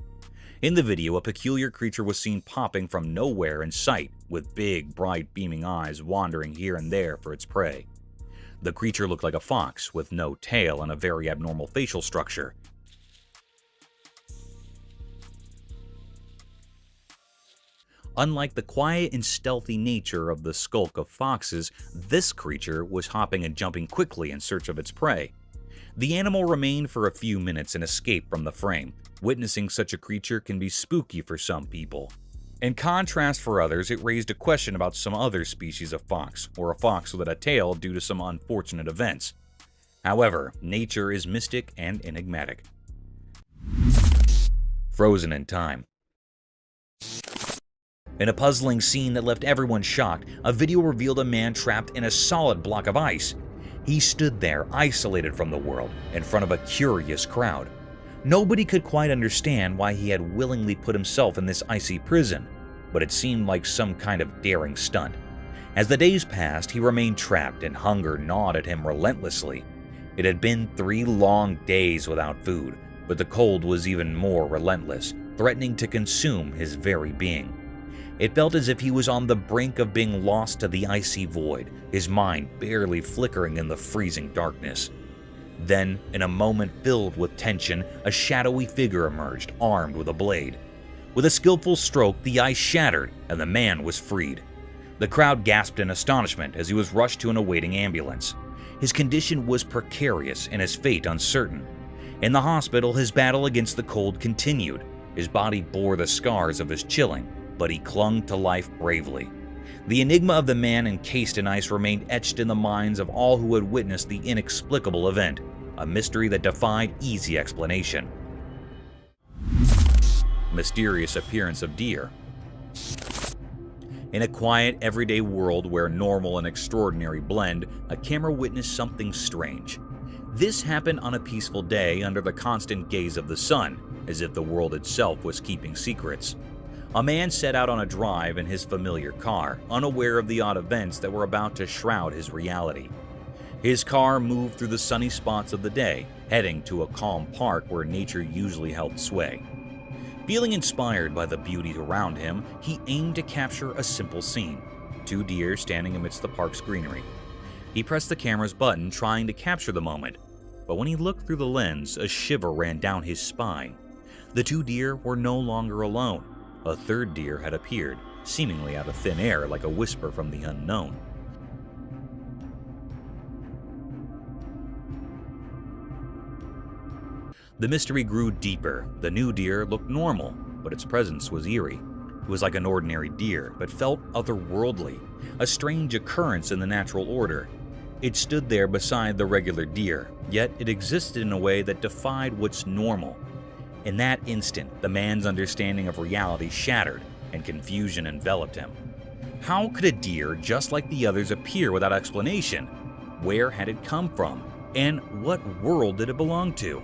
In the video, a peculiar creature was seen popping from nowhere in sight, with big, bright, beaming eyes wandering here and there for its prey. The creature looked like a fox, with no tail and a very abnormal facial structure. Unlike the quiet and stealthy nature of the skulk of foxes, this creature was hopping and jumping quickly in search of its prey. The animal remained for a few minutes and escaped from the frame. Witnessing such a creature can be spooky for some people. In contrast for others, it raised a question about some other species of fox, or a fox without a tail due to some unfortunate events. However, nature is mystic and enigmatic. Frozen in time. In a puzzling scene that left everyone shocked, a video revealed a man trapped in a solid block of ice. He stood there, isolated from the world, in front of a curious crowd. Nobody could quite understand why he had willingly put himself in this icy prison, but it seemed like some kind of daring stunt. As the days passed, he remained trapped and hunger gnawed at him relentlessly. It had been 3 long days without food, but the cold was even more relentless, threatening to consume his very being. It felt as if he was on the brink of being lost to the icy void, his mind barely flickering in the freezing darkness. Then, in a moment filled with tension, a shadowy figure emerged, armed with a blade. With a skillful stroke, the ice shattered, and the man was freed. The crowd gasped in astonishment as he was rushed to an awaiting ambulance. His condition was precarious and his fate uncertain. In the hospital, his battle against the cold continued. His body bore the scars of his chilling, but he clung to life bravely. The enigma of the man encased in ice remained etched in the minds of all who had witnessed the inexplicable event, a mystery that defied easy explanation. Mysterious appearance of deer. In a quiet, everyday world where normal and extraordinary blend, a camera witnessed something strange. This happened on a peaceful day under the constant gaze of the sun, as if the world itself was keeping secrets. A man set out on a drive in his familiar car, unaware of the odd events that were about to shroud his reality. His car moved through the sunny spots of the day, heading to a calm park where nature usually held sway. Feeling inspired by the beauty around him, he aimed to capture a simple scene: 2 deer standing amidst the park's greenery. He pressed the camera's button, trying to capture the moment, but when he looked through the lens, a shiver ran down his spine. The 2 deer were no longer alone. A 3rd deer had appeared, seemingly out of thin air like a whisper from the unknown. The mystery grew deeper. The new deer looked normal, but its presence was eerie. It was like an ordinary deer, but felt otherworldly, a strange occurrence in the natural order. It stood there beside the regular deer, yet it existed in a way that defied what's normal. In that instant, the man's understanding of reality shattered, and confusion enveloped him. How could a deer, just like the others, appear without explanation? Where had it come from? And what world did it belong to?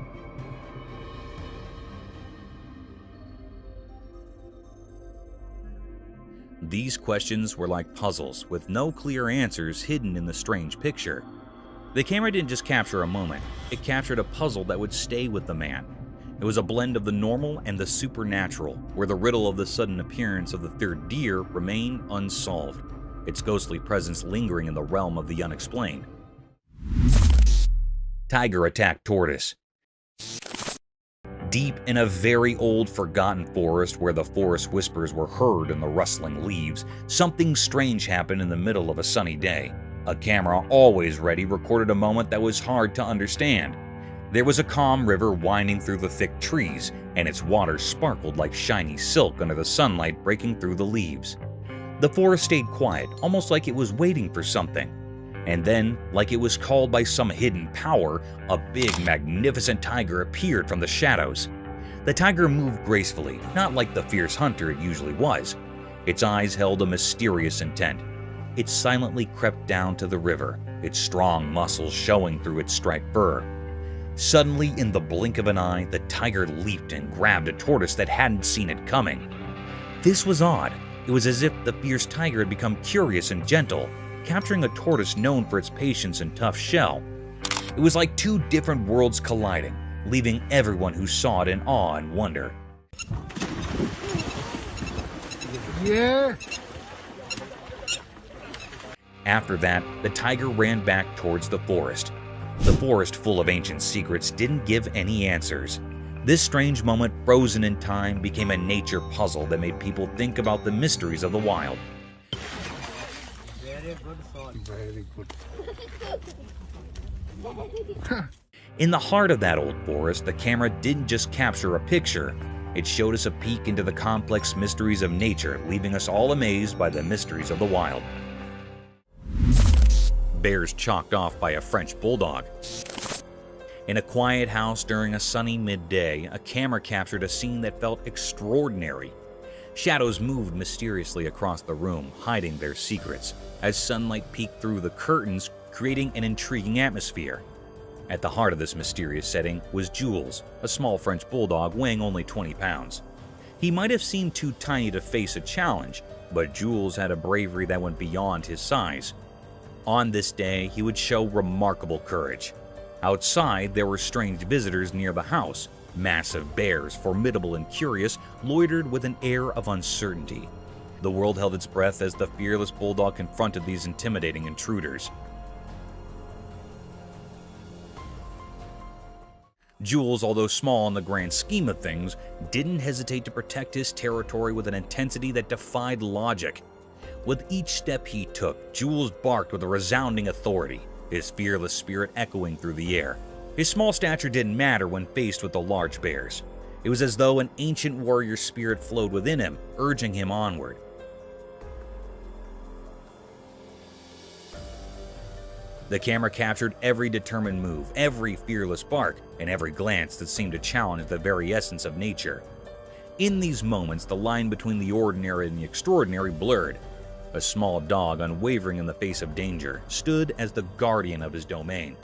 These questions were like puzzles, with no clear answers hidden in the strange picture. The camera didn't just capture a moment, it captured a puzzle that would stay with the man. It was a blend of the normal and the supernatural, where the riddle of the sudden appearance of the 3rd deer remained unsolved, its ghostly presence lingering in the realm of the unexplained. Tiger attacked tortoise. Deep in a very old, forgotten forest where the forest whispers were heard in the rustling leaves, something strange happened in the middle of a sunny day. A camera, always ready, recorded a moment that was hard to understand. There was a calm river winding through the thick trees, and its waters sparkled like shiny silk under the sunlight breaking through the leaves. The forest stayed quiet, almost like it was waiting for something. And then, like it was called by some hidden power, a big, magnificent tiger appeared from the shadows. The tiger moved gracefully, not like the fierce hunter it usually was. Its eyes held a mysterious intent. It silently crept down to the river, its strong muscles showing through its striped fur. Suddenly, in the blink of an eye, the tiger leaped and grabbed a tortoise that hadn't seen it coming. This was odd. It was as if the fierce tiger had become curious and gentle, capturing a tortoise known for its patience and tough shell. It was like two different worlds colliding, leaving everyone who saw it in awe and wonder.
Yeah.
After that, the tiger ran back towards the forest. The forest, full of ancient secrets, didn't give any answers. This strange moment, frozen in time, became a nature puzzle that made people think about the mysteries of the wild.
Very good thought. Very good.
In the heart of that old forest, the camera didn't just capture a picture. It showed us a peek into the complex mysteries of nature, leaving us all amazed by the mysteries of the wild. Bears chalked off by a French bulldog. In a quiet house during a sunny midday, a camera captured a scene that felt extraordinary. Shadows moved mysteriously across the room, hiding their secrets, as sunlight peeked through the curtains, creating an intriguing atmosphere. At the heart of this mysterious setting was Jules, a small French bulldog weighing only 20 pounds. He might have seemed too tiny to face a challenge, but Jules had a bravery that went beyond his size. On this day, he would show remarkable courage. Outside, there were strange visitors near the house. Massive bears, formidable and curious, loitered with an air of uncertainty. The world held its breath as the fearless bulldog confronted these intimidating intruders. Jules, although small in the grand scheme of things, didn't hesitate to protect his territory with an intensity that defied logic. With each step he took, Jules barked with a resounding authority, his fearless spirit echoing through the air. His small stature didn't matter when faced with the large bears. It was as though an ancient warrior spirit flowed within him, urging him onward. The camera captured every determined move, every fearless bark, and every glance that seemed to challenge the very essence of nature. In these moments, the line between the ordinary and the extraordinary blurred. A small dog, unwavering in the face of danger, stood as the guardian of his domain.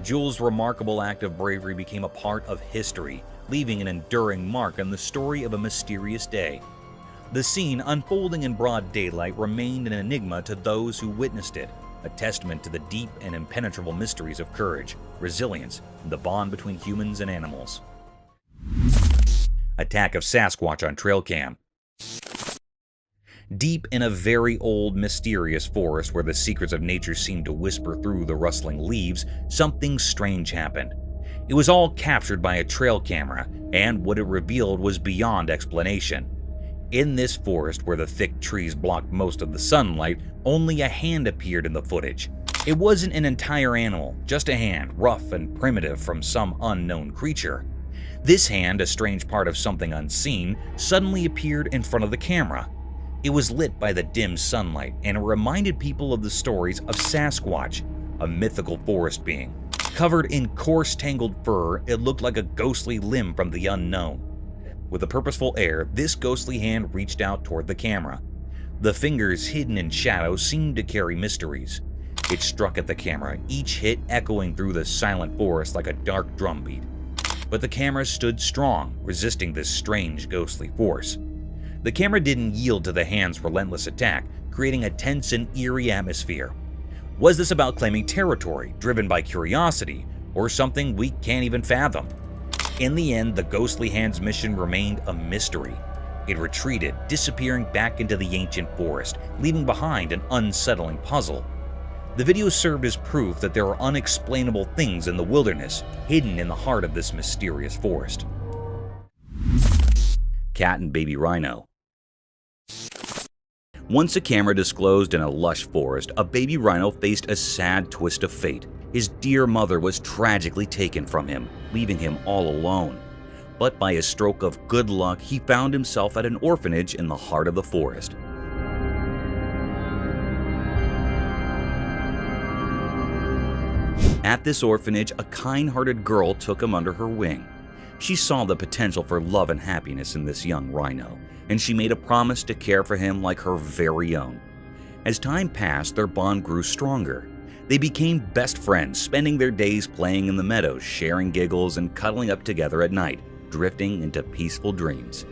Jules' remarkable act of bravery became a part of history, leaving an enduring mark on the story of a mysterious day. The scene, unfolding in broad daylight, remained an enigma to those who witnessed it, a testament to the deep and impenetrable mysteries of courage, resilience, and the bond between humans and animals. Attack of Sasquatch on trail cam. Deep in a very old, mysterious forest where the secrets of nature seemed to whisper through the rustling leaves, something strange happened. It was all captured by a trail camera, and what it revealed was beyond explanation. In this forest, where the thick trees blocked most of the sunlight, only a hand appeared in the footage. It wasn't an entire animal, just a hand, rough and primitive from some unknown creature. This hand, a strange part of something unseen, suddenly appeared in front of the camera. It was lit by the dim sunlight, and it reminded people of the stories of Sasquatch, a mythical forest being. Covered in coarse, tangled fur, it looked like a ghostly limb from the unknown. With a purposeful air, this ghostly hand reached out toward the camera. The fingers hidden in shadows seemed to carry mysteries. It struck at the camera, each hit echoing through the silent forest like a dark drumbeat. But the camera stood strong, resisting this strange, ghostly force. The camera didn't yield to the hand's relentless attack, creating a tense and eerie atmosphere. Was this about claiming territory, driven by curiosity, or something we can't even fathom? In the end, the ghostly hand's mission remained a mystery. It retreated, disappearing back into the ancient forest, leaving behind an unsettling puzzle. The video served as proof that there are unexplainable things in the wilderness, hidden in the heart of this mysterious forest. cat and baby rhino. Once a camera disclosed in a lush forest, a baby rhino faced a sad twist of fate. His dear mother was tragically taken from him, leaving him all alone. But by a stroke of good luck, he found himself at an orphanage in the heart of the forest. At this orphanage, a kind-hearted girl took him under her wing. She saw the potential for love and happiness in this young rhino, and she made a promise to care for him like her very own. As time passed, their bond grew stronger. They became best friends, spending their days playing in the meadows, sharing giggles, and cuddling up together at night, drifting into peaceful dreams.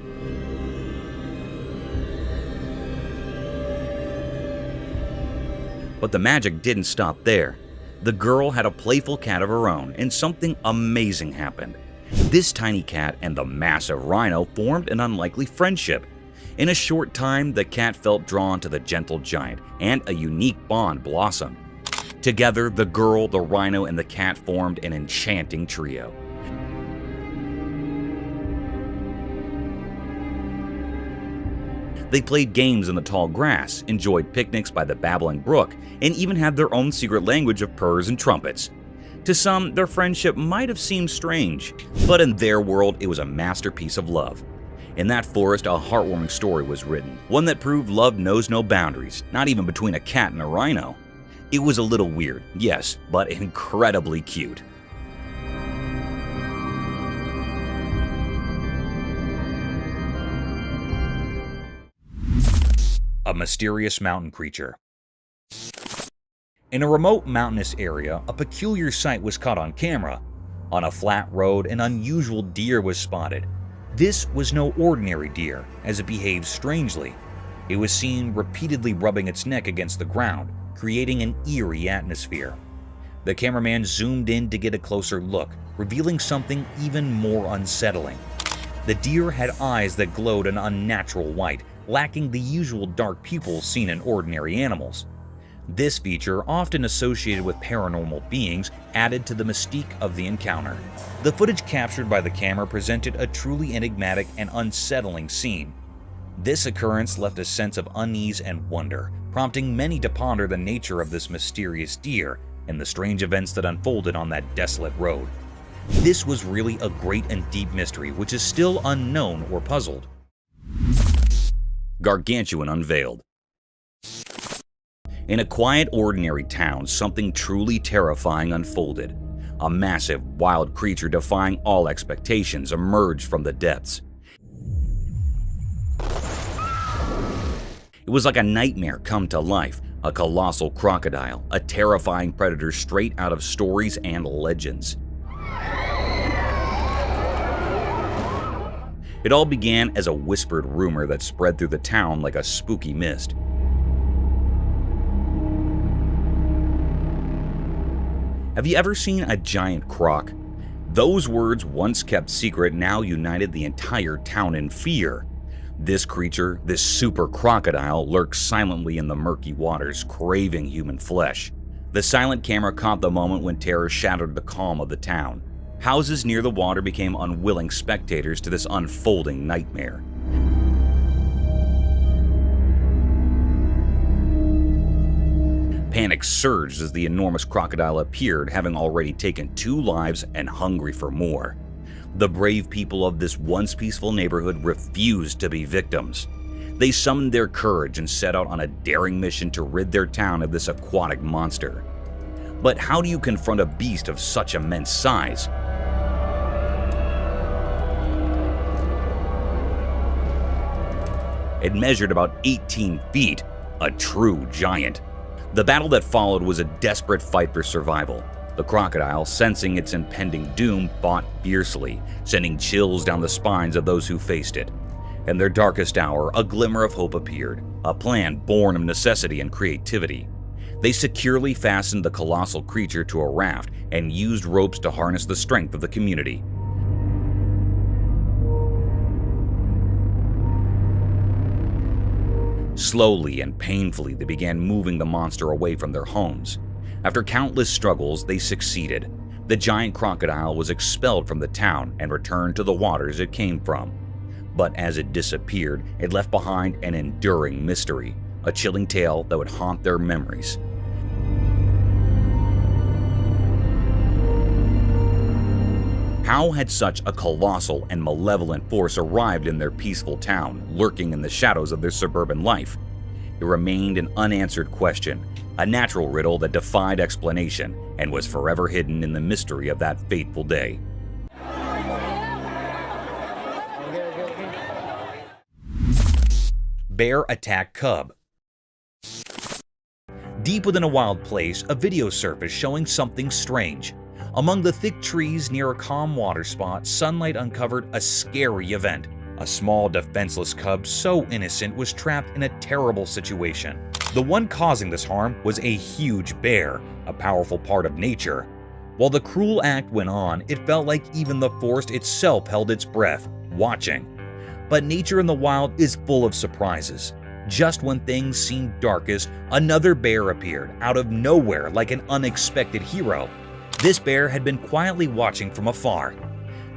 But the magic didn't stop there. The girl had a playful cat of her own, and something amazing happened. This tiny cat and the massive rhino formed an unlikely friendship. In a short time, the cat felt drawn to the gentle giant, and a unique bond blossomed. Together, the girl, the rhino, and the cat formed an enchanting trio. They played games in the tall grass, enjoyed picnics by the babbling brook, and even had their own secret language of purrs and trumpets. To some, their friendship might have seemed strange, but in their world, it was a masterpiece of love. In that forest, a heartwarming story was written, one that proved love knows no boundaries, not even between a cat and a rhino. It was a little weird, yes, but incredibly cute. A mysterious mountain creature. In a remote mountainous area, a peculiar sight was caught on camera. On a flat road, an unusual deer was spotted. This was no ordinary deer, as it behaved strangely. It was seen repeatedly rubbing its neck against the ground, creating an eerie atmosphere. The cameraman zoomed in to get a closer look, revealing something even more unsettling. The deer had eyes that glowed an unnatural white, lacking the usual dark pupils seen in ordinary animals. This feature, often associated with paranormal beings, added to the mystique of the encounter. The footage captured by the camera presented a truly enigmatic and unsettling scene. This occurrence left a sense of unease and wonder, prompting many to ponder the nature of this mysterious deer and the strange events that unfolded on that desolate road. This was really a great and deep mystery which is still unknown or puzzled. Gargantuan unveiled. In a quiet, ordinary town, something truly terrifying unfolded. A massive, wild creature defying all expectations emerged from the depths. It was like a nightmare come to life, a colossal crocodile, a terrifying predator straight out of stories and legends. It all began as a whispered rumor that spread through the town like a spooky mist. Have you ever seen a giant croc? Those words, once kept secret, now united the entire town in fear. This creature, this super crocodile, lurks silently in the murky waters, craving human flesh. The silent camera caught the moment when terror shattered the calm of the town. Houses near the water became unwilling spectators to this unfolding nightmare. Panic surged as the enormous crocodile appeared, having already taken 2 lives and hungry for more. The brave people of this once peaceful neighborhood refused to be victims. They summoned their courage and set out on a daring mission to rid their town of this aquatic monster. But how do you confront a beast of such immense size? It measured about 18 feet, a true giant. The battle that followed was a desperate fight for survival. The crocodile, sensing its impending doom, fought fiercely, sending chills down the spines of those who faced it. In their darkest hour, a glimmer of hope appeared, a plan born of necessity and creativity. They securely fastened the colossal creature to a raft and used ropes to harness the strength of the community. Slowly and painfully, they began moving the monster away from their homes. After countless struggles, they succeeded. The giant crocodile was expelled from the town and returned to the waters it came from. But as it disappeared, it left behind an enduring mystery, a chilling tale that would haunt their memories. How had such a colossal and malevolent force arrived in their peaceful town, lurking in the shadows of their suburban life? It remained an unanswered question, a natural riddle that defied explanation and was forever hidden in the mystery of that fateful day. Bear attack cub. Deep within a wild place, a video surfaced showing something strange. Among the thick trees near a calm water spot, sunlight uncovered a scary event. A small, defenseless cub so innocent was trapped in a terrible situation. The one causing this harm was a huge bear, a powerful part of nature. While the cruel act went on, it felt like even the forest itself held its breath, watching. But nature in the wild is full of surprises. Just when things seemed darkest, another bear appeared out of nowhere like an unexpected hero. This bear had been quietly watching from afar.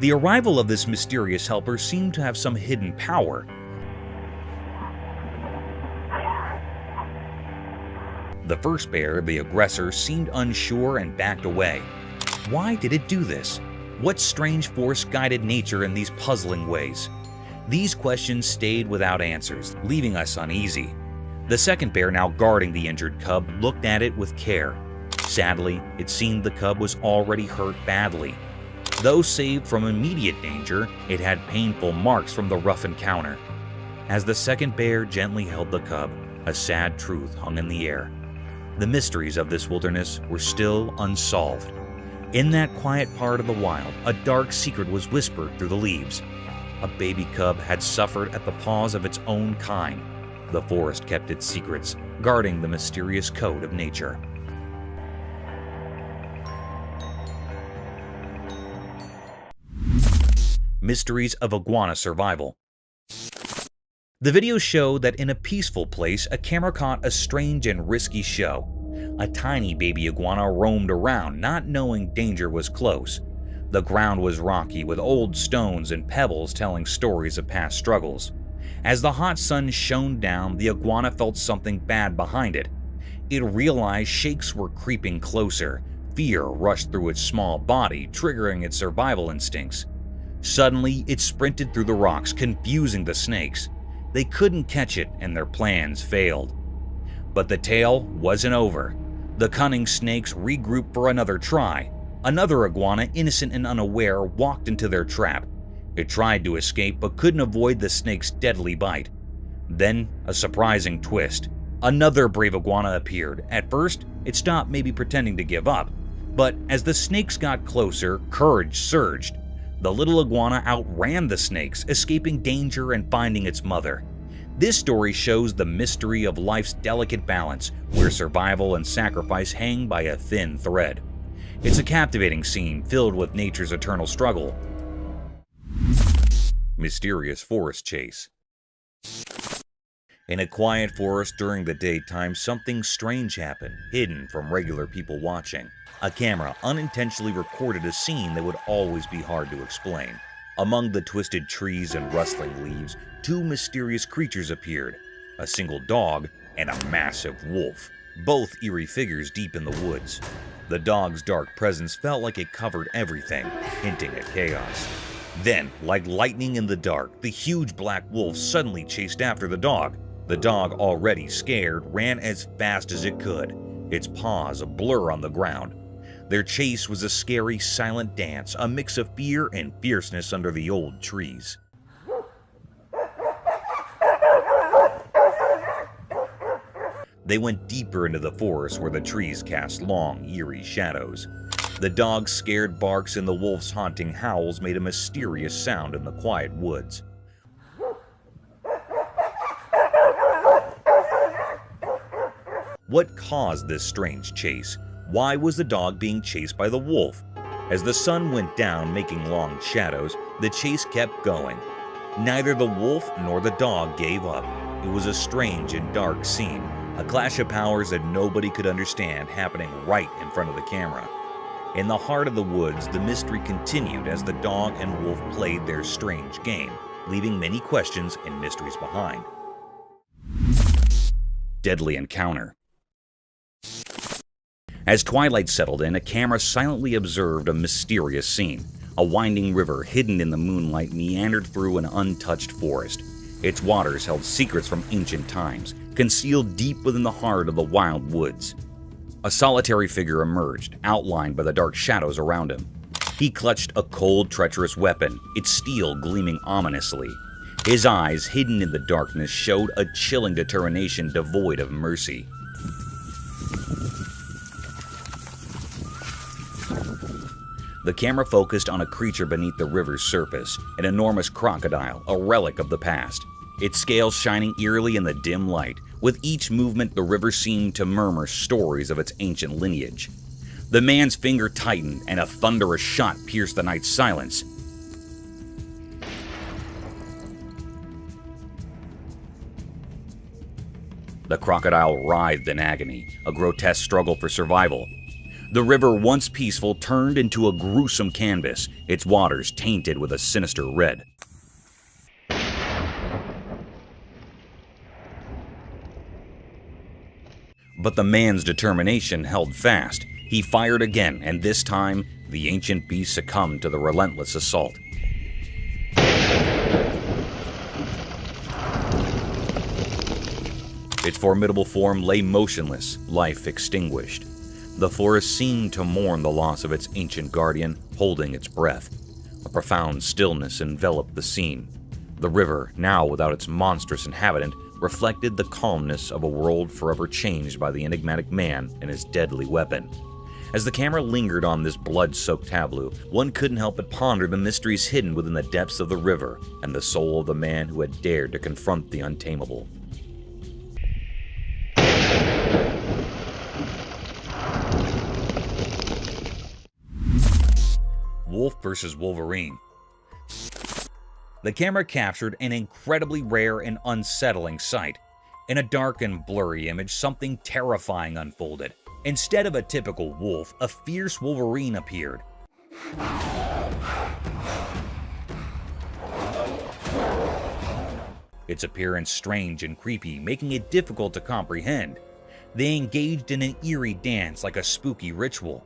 The arrival of this mysterious helper seemed to have some hidden power. The first bear, the aggressor, seemed unsure and backed away. Why did it do this? What strange force guided nature in these puzzling ways? These questions stayed without answers, leaving us uneasy. The second bear, now guarding the injured cub, looked at it with care. Sadly, it seemed the cub was already hurt badly. Though saved from immediate danger, it had painful marks from the rough encounter. As the second bear gently held the cub, a sad truth hung in the air. The mysteries of this wilderness were still unsolved. In that quiet part of the wild, a dark secret was whispered through the leaves. A baby cub had suffered at the paws of its own kind. The forest kept its secrets, guarding the mysterious code of nature. Mysteries of iguana survival. The video showed that in a peaceful place, a camera caught a strange and risky show. A tiny baby iguana roamed around, not knowing danger was close. The ground was rocky, with old stones and pebbles telling stories of past struggles. As the hot sun shone down, the iguana felt something bad behind it. It realized shakes were creeping closer. Fear rushed through its small body, triggering its survival instincts. Suddenly, it sprinted through the rocks, confusing the snakes. They couldn't catch it, and their plans failed. But the tale wasn't over. The cunning snakes regrouped for another try. Another iguana, innocent and unaware, walked into their trap. It tried to escape but couldn't avoid the snake's deadly bite. Then, a surprising twist. Another brave iguana appeared. At first, it stopped, maybe pretending to give up. But as the snakes got closer, courage surged. The little iguana outran the snakes, escaping danger and finding its mother. This story shows the mystery of life's delicate balance, where survival and sacrifice hang by a thin thread. It's a captivating scene filled with nature's eternal struggle. Mysterious forest chase. In a quiet forest during the daytime, something strange happened, hidden from regular people watching. A camera unintentionally recorded a scene that would always be hard to explain. Among the twisted trees and rustling leaves, two mysterious creatures appeared, a single dog and a massive wolf, both eerie figures deep in the woods. The dog's dark presence felt like it covered everything, hinting at chaos. Then, like lightning in the dark, the huge black wolf suddenly chased after the dog. The dog, already scared, ran as fast as it could, its paws a blur on the ground. Their chase was a scary, silent dance, a mix of fear and fierceness under the old trees. They went deeper into the forest where the trees cast long, eerie shadows. The dog's scared barks and the wolf's haunting howls made a mysterious sound in the quiet woods. What caused this strange chase? Why was the dog being chased by the wolf? As the sun went down, making long shadows, the chase kept going. Neither the wolf nor the dog gave up. It was a strange and dark scene, a clash of powers that nobody could understand happening right in front of the camera. In the heart of the woods, the mystery continued as the dog and wolf played their strange game, leaving many questions and mysteries behind. Deadly encounter. As twilight settled in, a camera silently observed a mysterious scene. A winding river hidden in the moonlight meandered through an untouched forest. Its waters held secrets from ancient times, concealed deep within the heart of the wild woods. A solitary figure emerged, outlined by the dark shadows around him. He clutched a cold, treacherous weapon, its steel gleaming ominously. His eyes, hidden in the darkness, showed a chilling determination devoid of mercy. The camera focused on a creature beneath the river's surface, an enormous crocodile, a relic of the past. Its scales shining eerily in the dim light. With each movement, the river seemed to murmur stories of its ancient lineage. The man's finger tightened, and a thunderous shot pierced the night's silence. The crocodile writhed in agony, a grotesque struggle for survival. The river, once peaceful, turned into a gruesome canvas, its waters tainted with a sinister red. But the man's determination held fast. He fired again, and this time, the ancient beast succumbed to the relentless assault. Its formidable form lay motionless, life extinguished. The forest seemed to mourn the loss of its ancient guardian, holding its breath. A profound stillness enveloped the scene. The river, now without its monstrous inhabitant, reflected the calmness of a world forever changed by the enigmatic man and his deadly weapon. As the camera lingered on this blood-soaked tableau, one couldn't help but ponder the mysteries hidden within the depths of the river and the soul of the man who had dared to confront the untamable. Wolf versus Wolverine. The camera captured an incredibly rare and unsettling sight. In a dark and blurry image, something terrifying unfolded. Instead of a typical wolf, a fierce wolverine appeared. Its appearance strange and creepy, making it difficult to comprehend. They engaged in an eerie dance like a spooky ritual.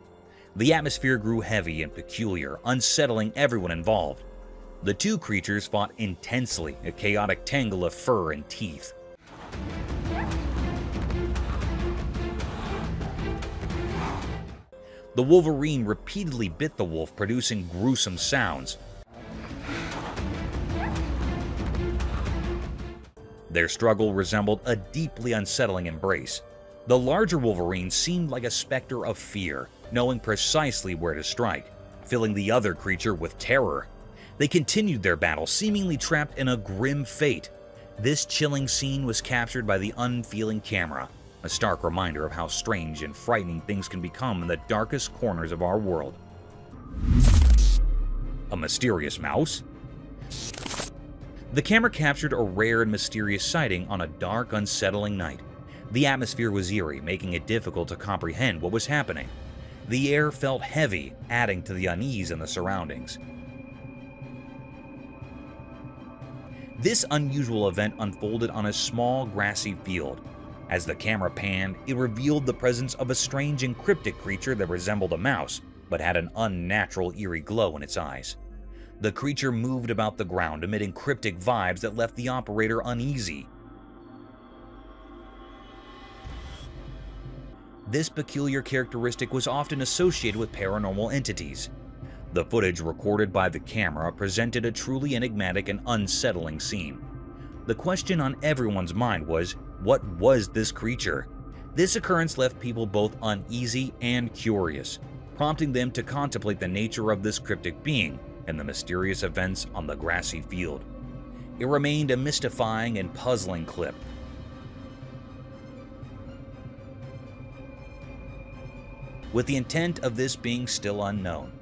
The atmosphere grew heavy and peculiar, unsettling everyone involved. The two creatures fought intensely, a chaotic tangle of fur and teeth. The wolverine repeatedly bit the wolf, producing gruesome sounds. Their struggle resembled a deeply unsettling embrace. The larger wolverine seemed like a specter of fear, knowing precisely where to strike, filling the other creature with terror. They continued their battle, seemingly trapped in a grim fate. This chilling scene was captured by the unfeeling camera, a stark reminder of how strange and frightening things can become in the darkest corners of our world. A mysterious mouse? The camera captured a rare and mysterious sighting on a dark, unsettling night. The atmosphere was eerie, making it difficult to comprehend what was happening. The air felt heavy, adding to the unease in the surroundings. This unusual event unfolded on a small, grassy field. As the camera panned, it revealed the presence of a strange and cryptic creature that resembled a mouse, but had an unnatural, eerie glow in its eyes. The creature moved about the ground, emitting cryptic vibes that left the operator uneasy. This peculiar characteristic was often associated with paranormal entities. The footage recorded by the camera presented a truly enigmatic and unsettling scene. The question on everyone's mind was, what was this creature? This occurrence left people both uneasy and curious, prompting them to contemplate the nature of this cryptic being and the mysterious events on the grassy field. It remained a mystifying and puzzling clip. With the intent of this being still unknown.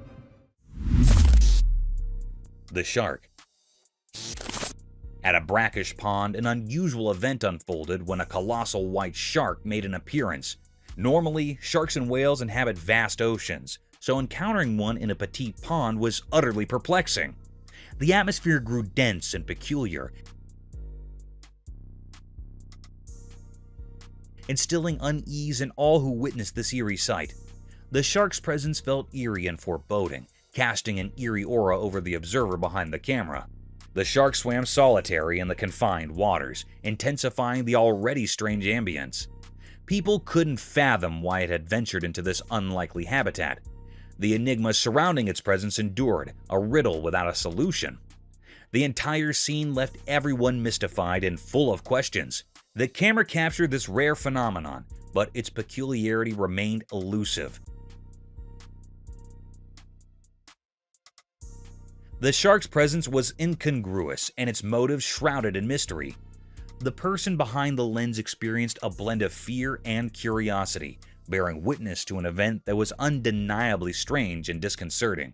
The shark. At a brackish pond, an unusual event unfolded when a colossal white shark made an appearance. Normally, sharks and whales inhabit vast oceans, so encountering one in a petite pond was utterly perplexing. The atmosphere grew dense and peculiar, instilling unease in all who witnessed this eerie sight. The shark's presence felt eerie and foreboding, casting an eerie aura over the observer behind the camera. The shark swam solitary in the confined waters, intensifying the already strange ambience. People couldn't fathom why it had ventured into this unlikely habitat. The enigma surrounding its presence endured, a riddle without a solution. The entire scene left everyone mystified and full of questions. The camera captured this rare phenomenon, but its peculiarity remained elusive. The shark's presence was incongruous and its motives shrouded in mystery. The person behind the lens experienced a blend of fear and curiosity, bearing witness to an event that was undeniably strange and disconcerting.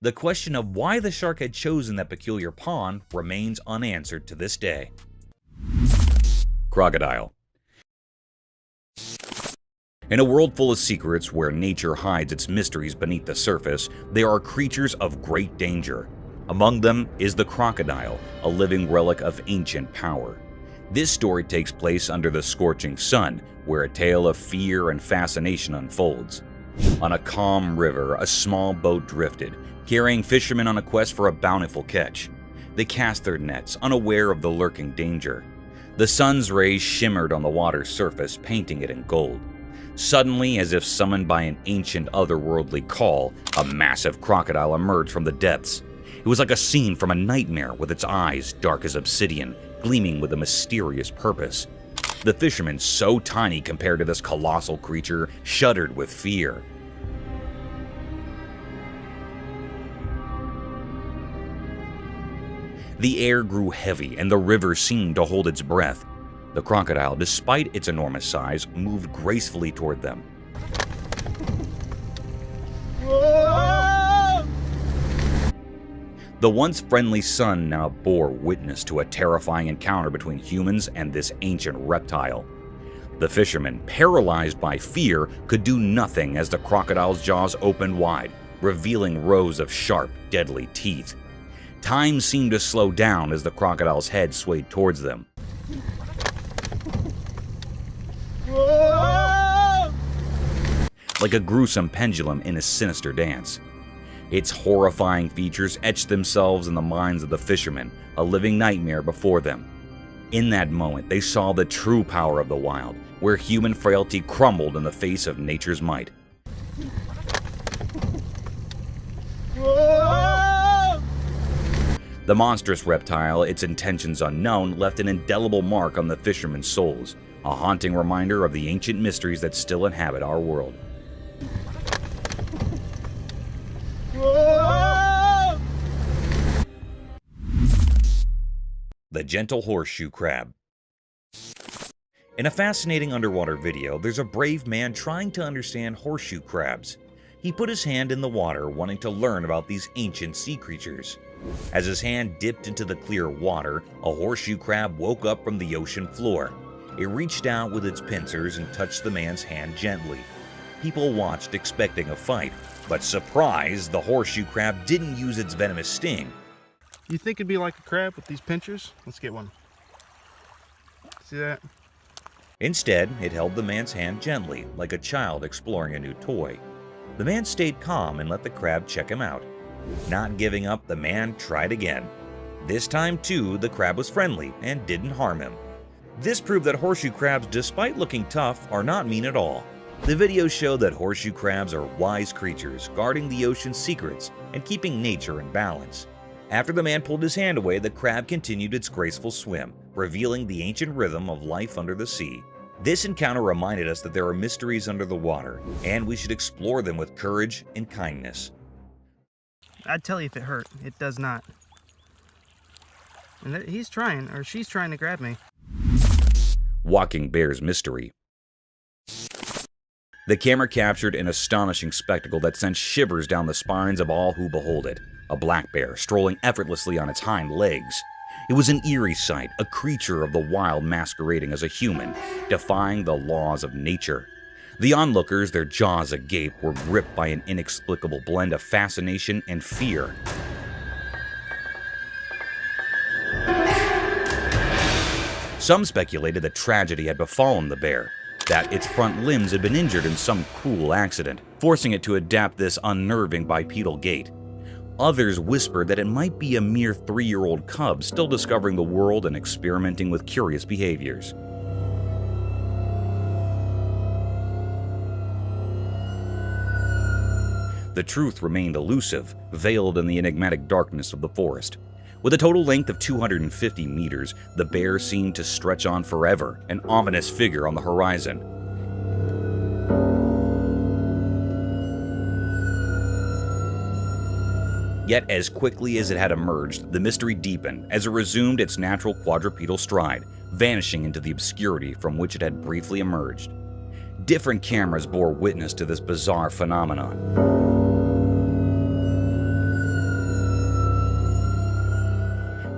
The question of why the shark had chosen that peculiar pond remains unanswered to this day. Crocodile. In a world full of secrets where nature hides its mysteries beneath the surface, there are creatures of great danger. Among them is the crocodile, a living relic of ancient power. This story takes place under the scorching sun, where a tale of fear and fascination unfolds. On a calm river, a small boat drifted, carrying fishermen on a quest for a bountiful catch. They cast their nets, unaware of the lurking danger. The sun's rays shimmered on the water's surface, painting it in gold. Suddenly, as if summoned by an ancient otherworldly call, a massive crocodile emerged from the depths. It was like a scene from a nightmare, with its eyes dark as obsidian, gleaming with a mysterious purpose. The fishermen, so tiny compared to this colossal creature, shuddered with fear. The air grew heavy, and the river seemed to hold its breath. The crocodile, despite its enormous size, moved gracefully toward them. The once friendly sun now bore witness to a terrifying encounter between humans and this ancient reptile. The fishermen, paralyzed by fear, could do nothing as the crocodile's jaws opened wide, revealing rows of sharp, deadly teeth. Time seemed to slow down as the crocodile's head swayed towards them. Like a gruesome pendulum in a sinister dance. Its horrifying features etched themselves in the minds of the fishermen, a living nightmare before them. In that moment, they saw the true power of the wild, where human frailty crumbled in the face of nature's might. The monstrous reptile, its intentions unknown, left an indelible mark on the fishermen's souls, a haunting reminder of the ancient mysteries that still inhabit our world. The gentle horseshoe crab. In a fascinating underwater video, there's a brave man trying to understand horseshoe crabs. He put his hand in the water, wanting to learn about these ancient sea creatures. As his hand dipped into the clear water, a horseshoe crab woke up from the ocean floor. It reached out with its pincers and touched the man's hand gently. People watched, expecting a fight, but surprised, the horseshoe crab didn't use its venomous sting.
You think it'd be like a crab with these pinchers? Let's get one. See that?
Instead, it held the man's hand gently, like a child exploring a new toy. The man stayed calm and let the crab check him out. Not giving up, the man tried again. This time, too, the crab was friendly and didn't harm him. This proved that horseshoe crabs, despite looking tough, are not mean at all. The videos show that horseshoe crabs are wise creatures, guarding the ocean's secrets and keeping nature in balance. After the man pulled his hand away, the crab continued its graceful swim, revealing the ancient rhythm of life under the sea. This encounter reminded us that there are mysteries under the water, and we should explore them with courage and kindness.
I'd tell you if it hurt. It does not. And he's trying, or she's trying to grab me.
Walking bear's mystery. The camera captured an astonishing spectacle that sent shivers down the spines of all who behold it. A black bear strolling effortlessly on its hind legs. It was an eerie sight, a creature of the wild masquerading as a human, defying the laws of nature. The onlookers, their jaws agape, were gripped by an inexplicable blend of fascination and fear. Some speculated that tragedy had befallen the bear, that its front limbs had been injured in some cruel accident, forcing it to adapt this unnerving bipedal gait. Others whispered that it might be a mere 3-year-old cub still discovering the world and experimenting with curious behaviors. The truth remained elusive, veiled in the enigmatic darkness of the forest. With a total length of 250 meters, the bear seemed to stretch on forever, an ominous figure on the horizon. Yet as quickly as it had emerged, the mystery deepened as it resumed its natural quadrupedal stride, vanishing into the obscurity from which it had briefly emerged. Different cameras bore witness to this bizarre phenomenon.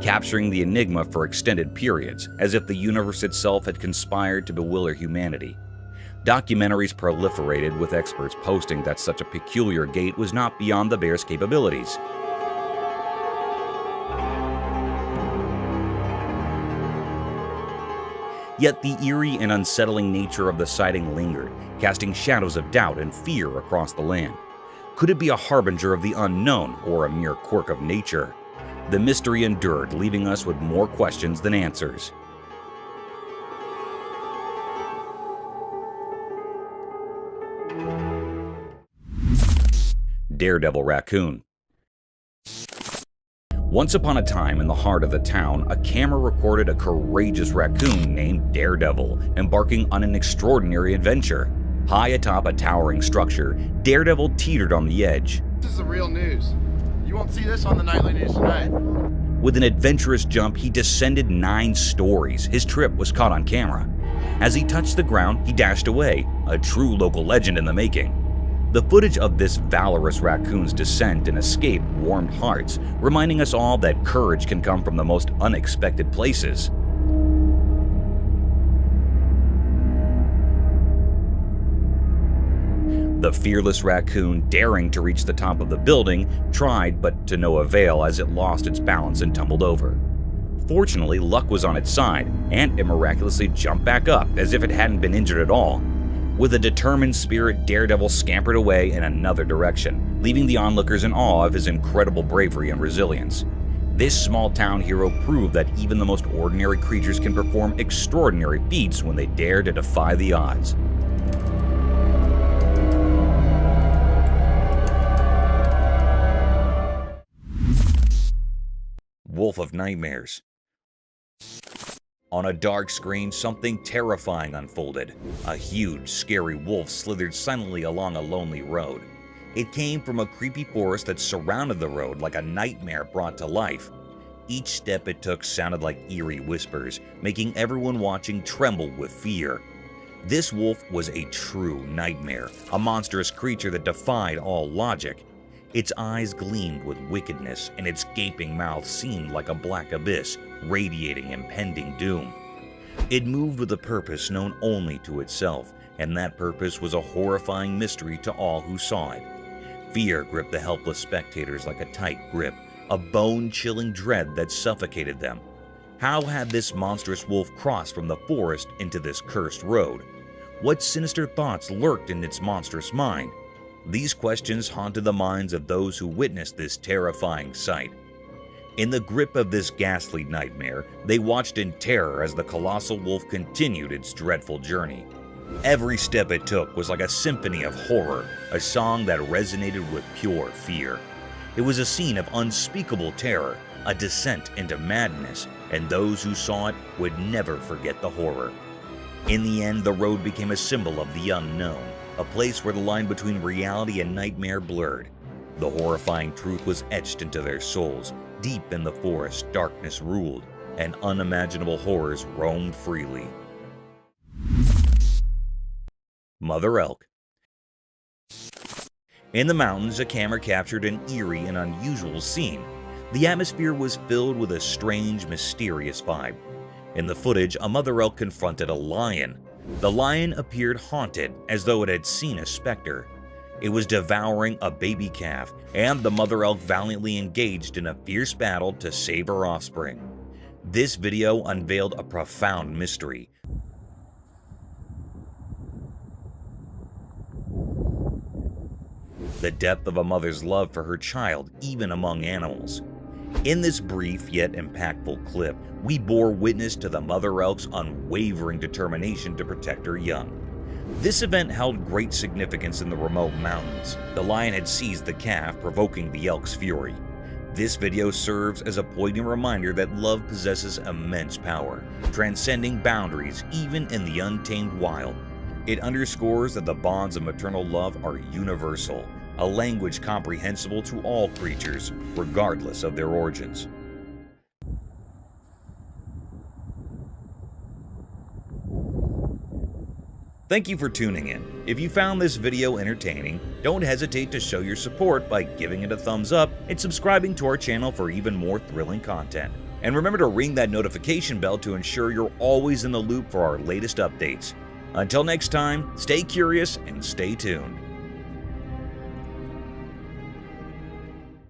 Capturing the enigma for extended periods, as if the universe itself had conspired to bewilder humanity. Documentaries proliferated, with experts posting that such a peculiar gait was not beyond the bear's capabilities. Yet the eerie and unsettling nature of the sighting lingered, casting shadows of doubt and fear across the land. Could it be a harbinger of the unknown, or a mere quirk of nature? The mystery endured, leaving us with more questions than answers. Daredevil Raccoon. Once upon a time, in the heart of the town, a camera recorded a courageous raccoon named Daredevil embarking on an extraordinary adventure. High atop a towering structure, Daredevil teetered on the edge.
This is the real news. You won't see this on the nightly news tonight.
With an adventurous jump, he descended 9 stories. His trip was caught on camera. As he touched the ground, he dashed away, a true local legend in the making. The footage of this valorous raccoon's descent and escape warmed hearts, reminding us all that courage can come from the most unexpected places. The fearless raccoon, daring to reach the top of the building, tried, but to no avail as it lost its balance and tumbled over. Fortunately, luck was on its side, and it miraculously jumped back up as if it hadn't been injured at all. With a determined spirit, Daredevil scampered away in another direction, leaving the onlookers in awe of his incredible bravery and resilience. This small-town hero proved that even the most ordinary creatures can perform extraordinary feats when they dare to defy the odds. Wolf of Nightmares. On a dark screen, something terrifying unfolded. A huge, scary wolf slithered silently along a lonely road. It came from a creepy forest that surrounded the road like a nightmare brought to life. Each step it took sounded like eerie whispers, making everyone watching tremble with fear. This wolf was a true nightmare, a monstrous creature that defied all logic. Its eyes gleamed with wickedness, and its gaping mouth seemed like a black abyss, radiating impending doom. It moved with a purpose known only to itself, and that purpose was a horrifying mystery to all who saw it. Fear gripped the helpless spectators like a tight grip, a bone-chilling dread that suffocated them. How had this monstrous wolf crossed from the forest into this cursed road? What sinister thoughts lurked in its monstrous mind? These questions haunted the minds of those who witnessed this terrifying sight. In the grip of this ghastly nightmare, they watched in terror as the colossal wolf continued its dreadful journey. Every step it took was like a symphony of horror, a song that resonated with pure fear. It was a scene of unspeakable terror, a descent into madness, and those who saw it would never forget the horror. In the end, the road became a symbol of the unknown, a place where the line between reality and nightmare blurred. The horrifying truth was etched into their souls. Deep in the forest, darkness ruled, and unimaginable horrors roamed freely. Mother Elk. In the mountains, a camera captured an eerie and unusual scene. The atmosphere was filled with a strange, mysterious vibe. In the footage, a mother elk confronted a lion. The lion appeared haunted, as though it had seen a specter. It was devouring a baby calf, and the mother elk valiantly engaged in a fierce battle to save her offspring. This video unveiled a profound mystery. The depth of a mother's love for her child, even among animals. In this brief yet impactful clip, we bore witness to the mother elk's unwavering determination to protect her young. This event held great significance in the remote mountains. The lion had seized the calf, provoking the elk's fury. This video serves as a poignant reminder that love possesses immense power, transcending boundaries even in the untamed wild. It underscores that the bonds of maternal love are universal, a language comprehensible to all creatures, regardless of their origins. Thank you for tuning in. If you found this video entertaining, don't hesitate to show your support by giving it a thumbs up and subscribing to our channel for even more thrilling content. And remember to ring that notification bell to ensure you're always in the loop for our latest updates. Until next time, stay curious and stay tuned.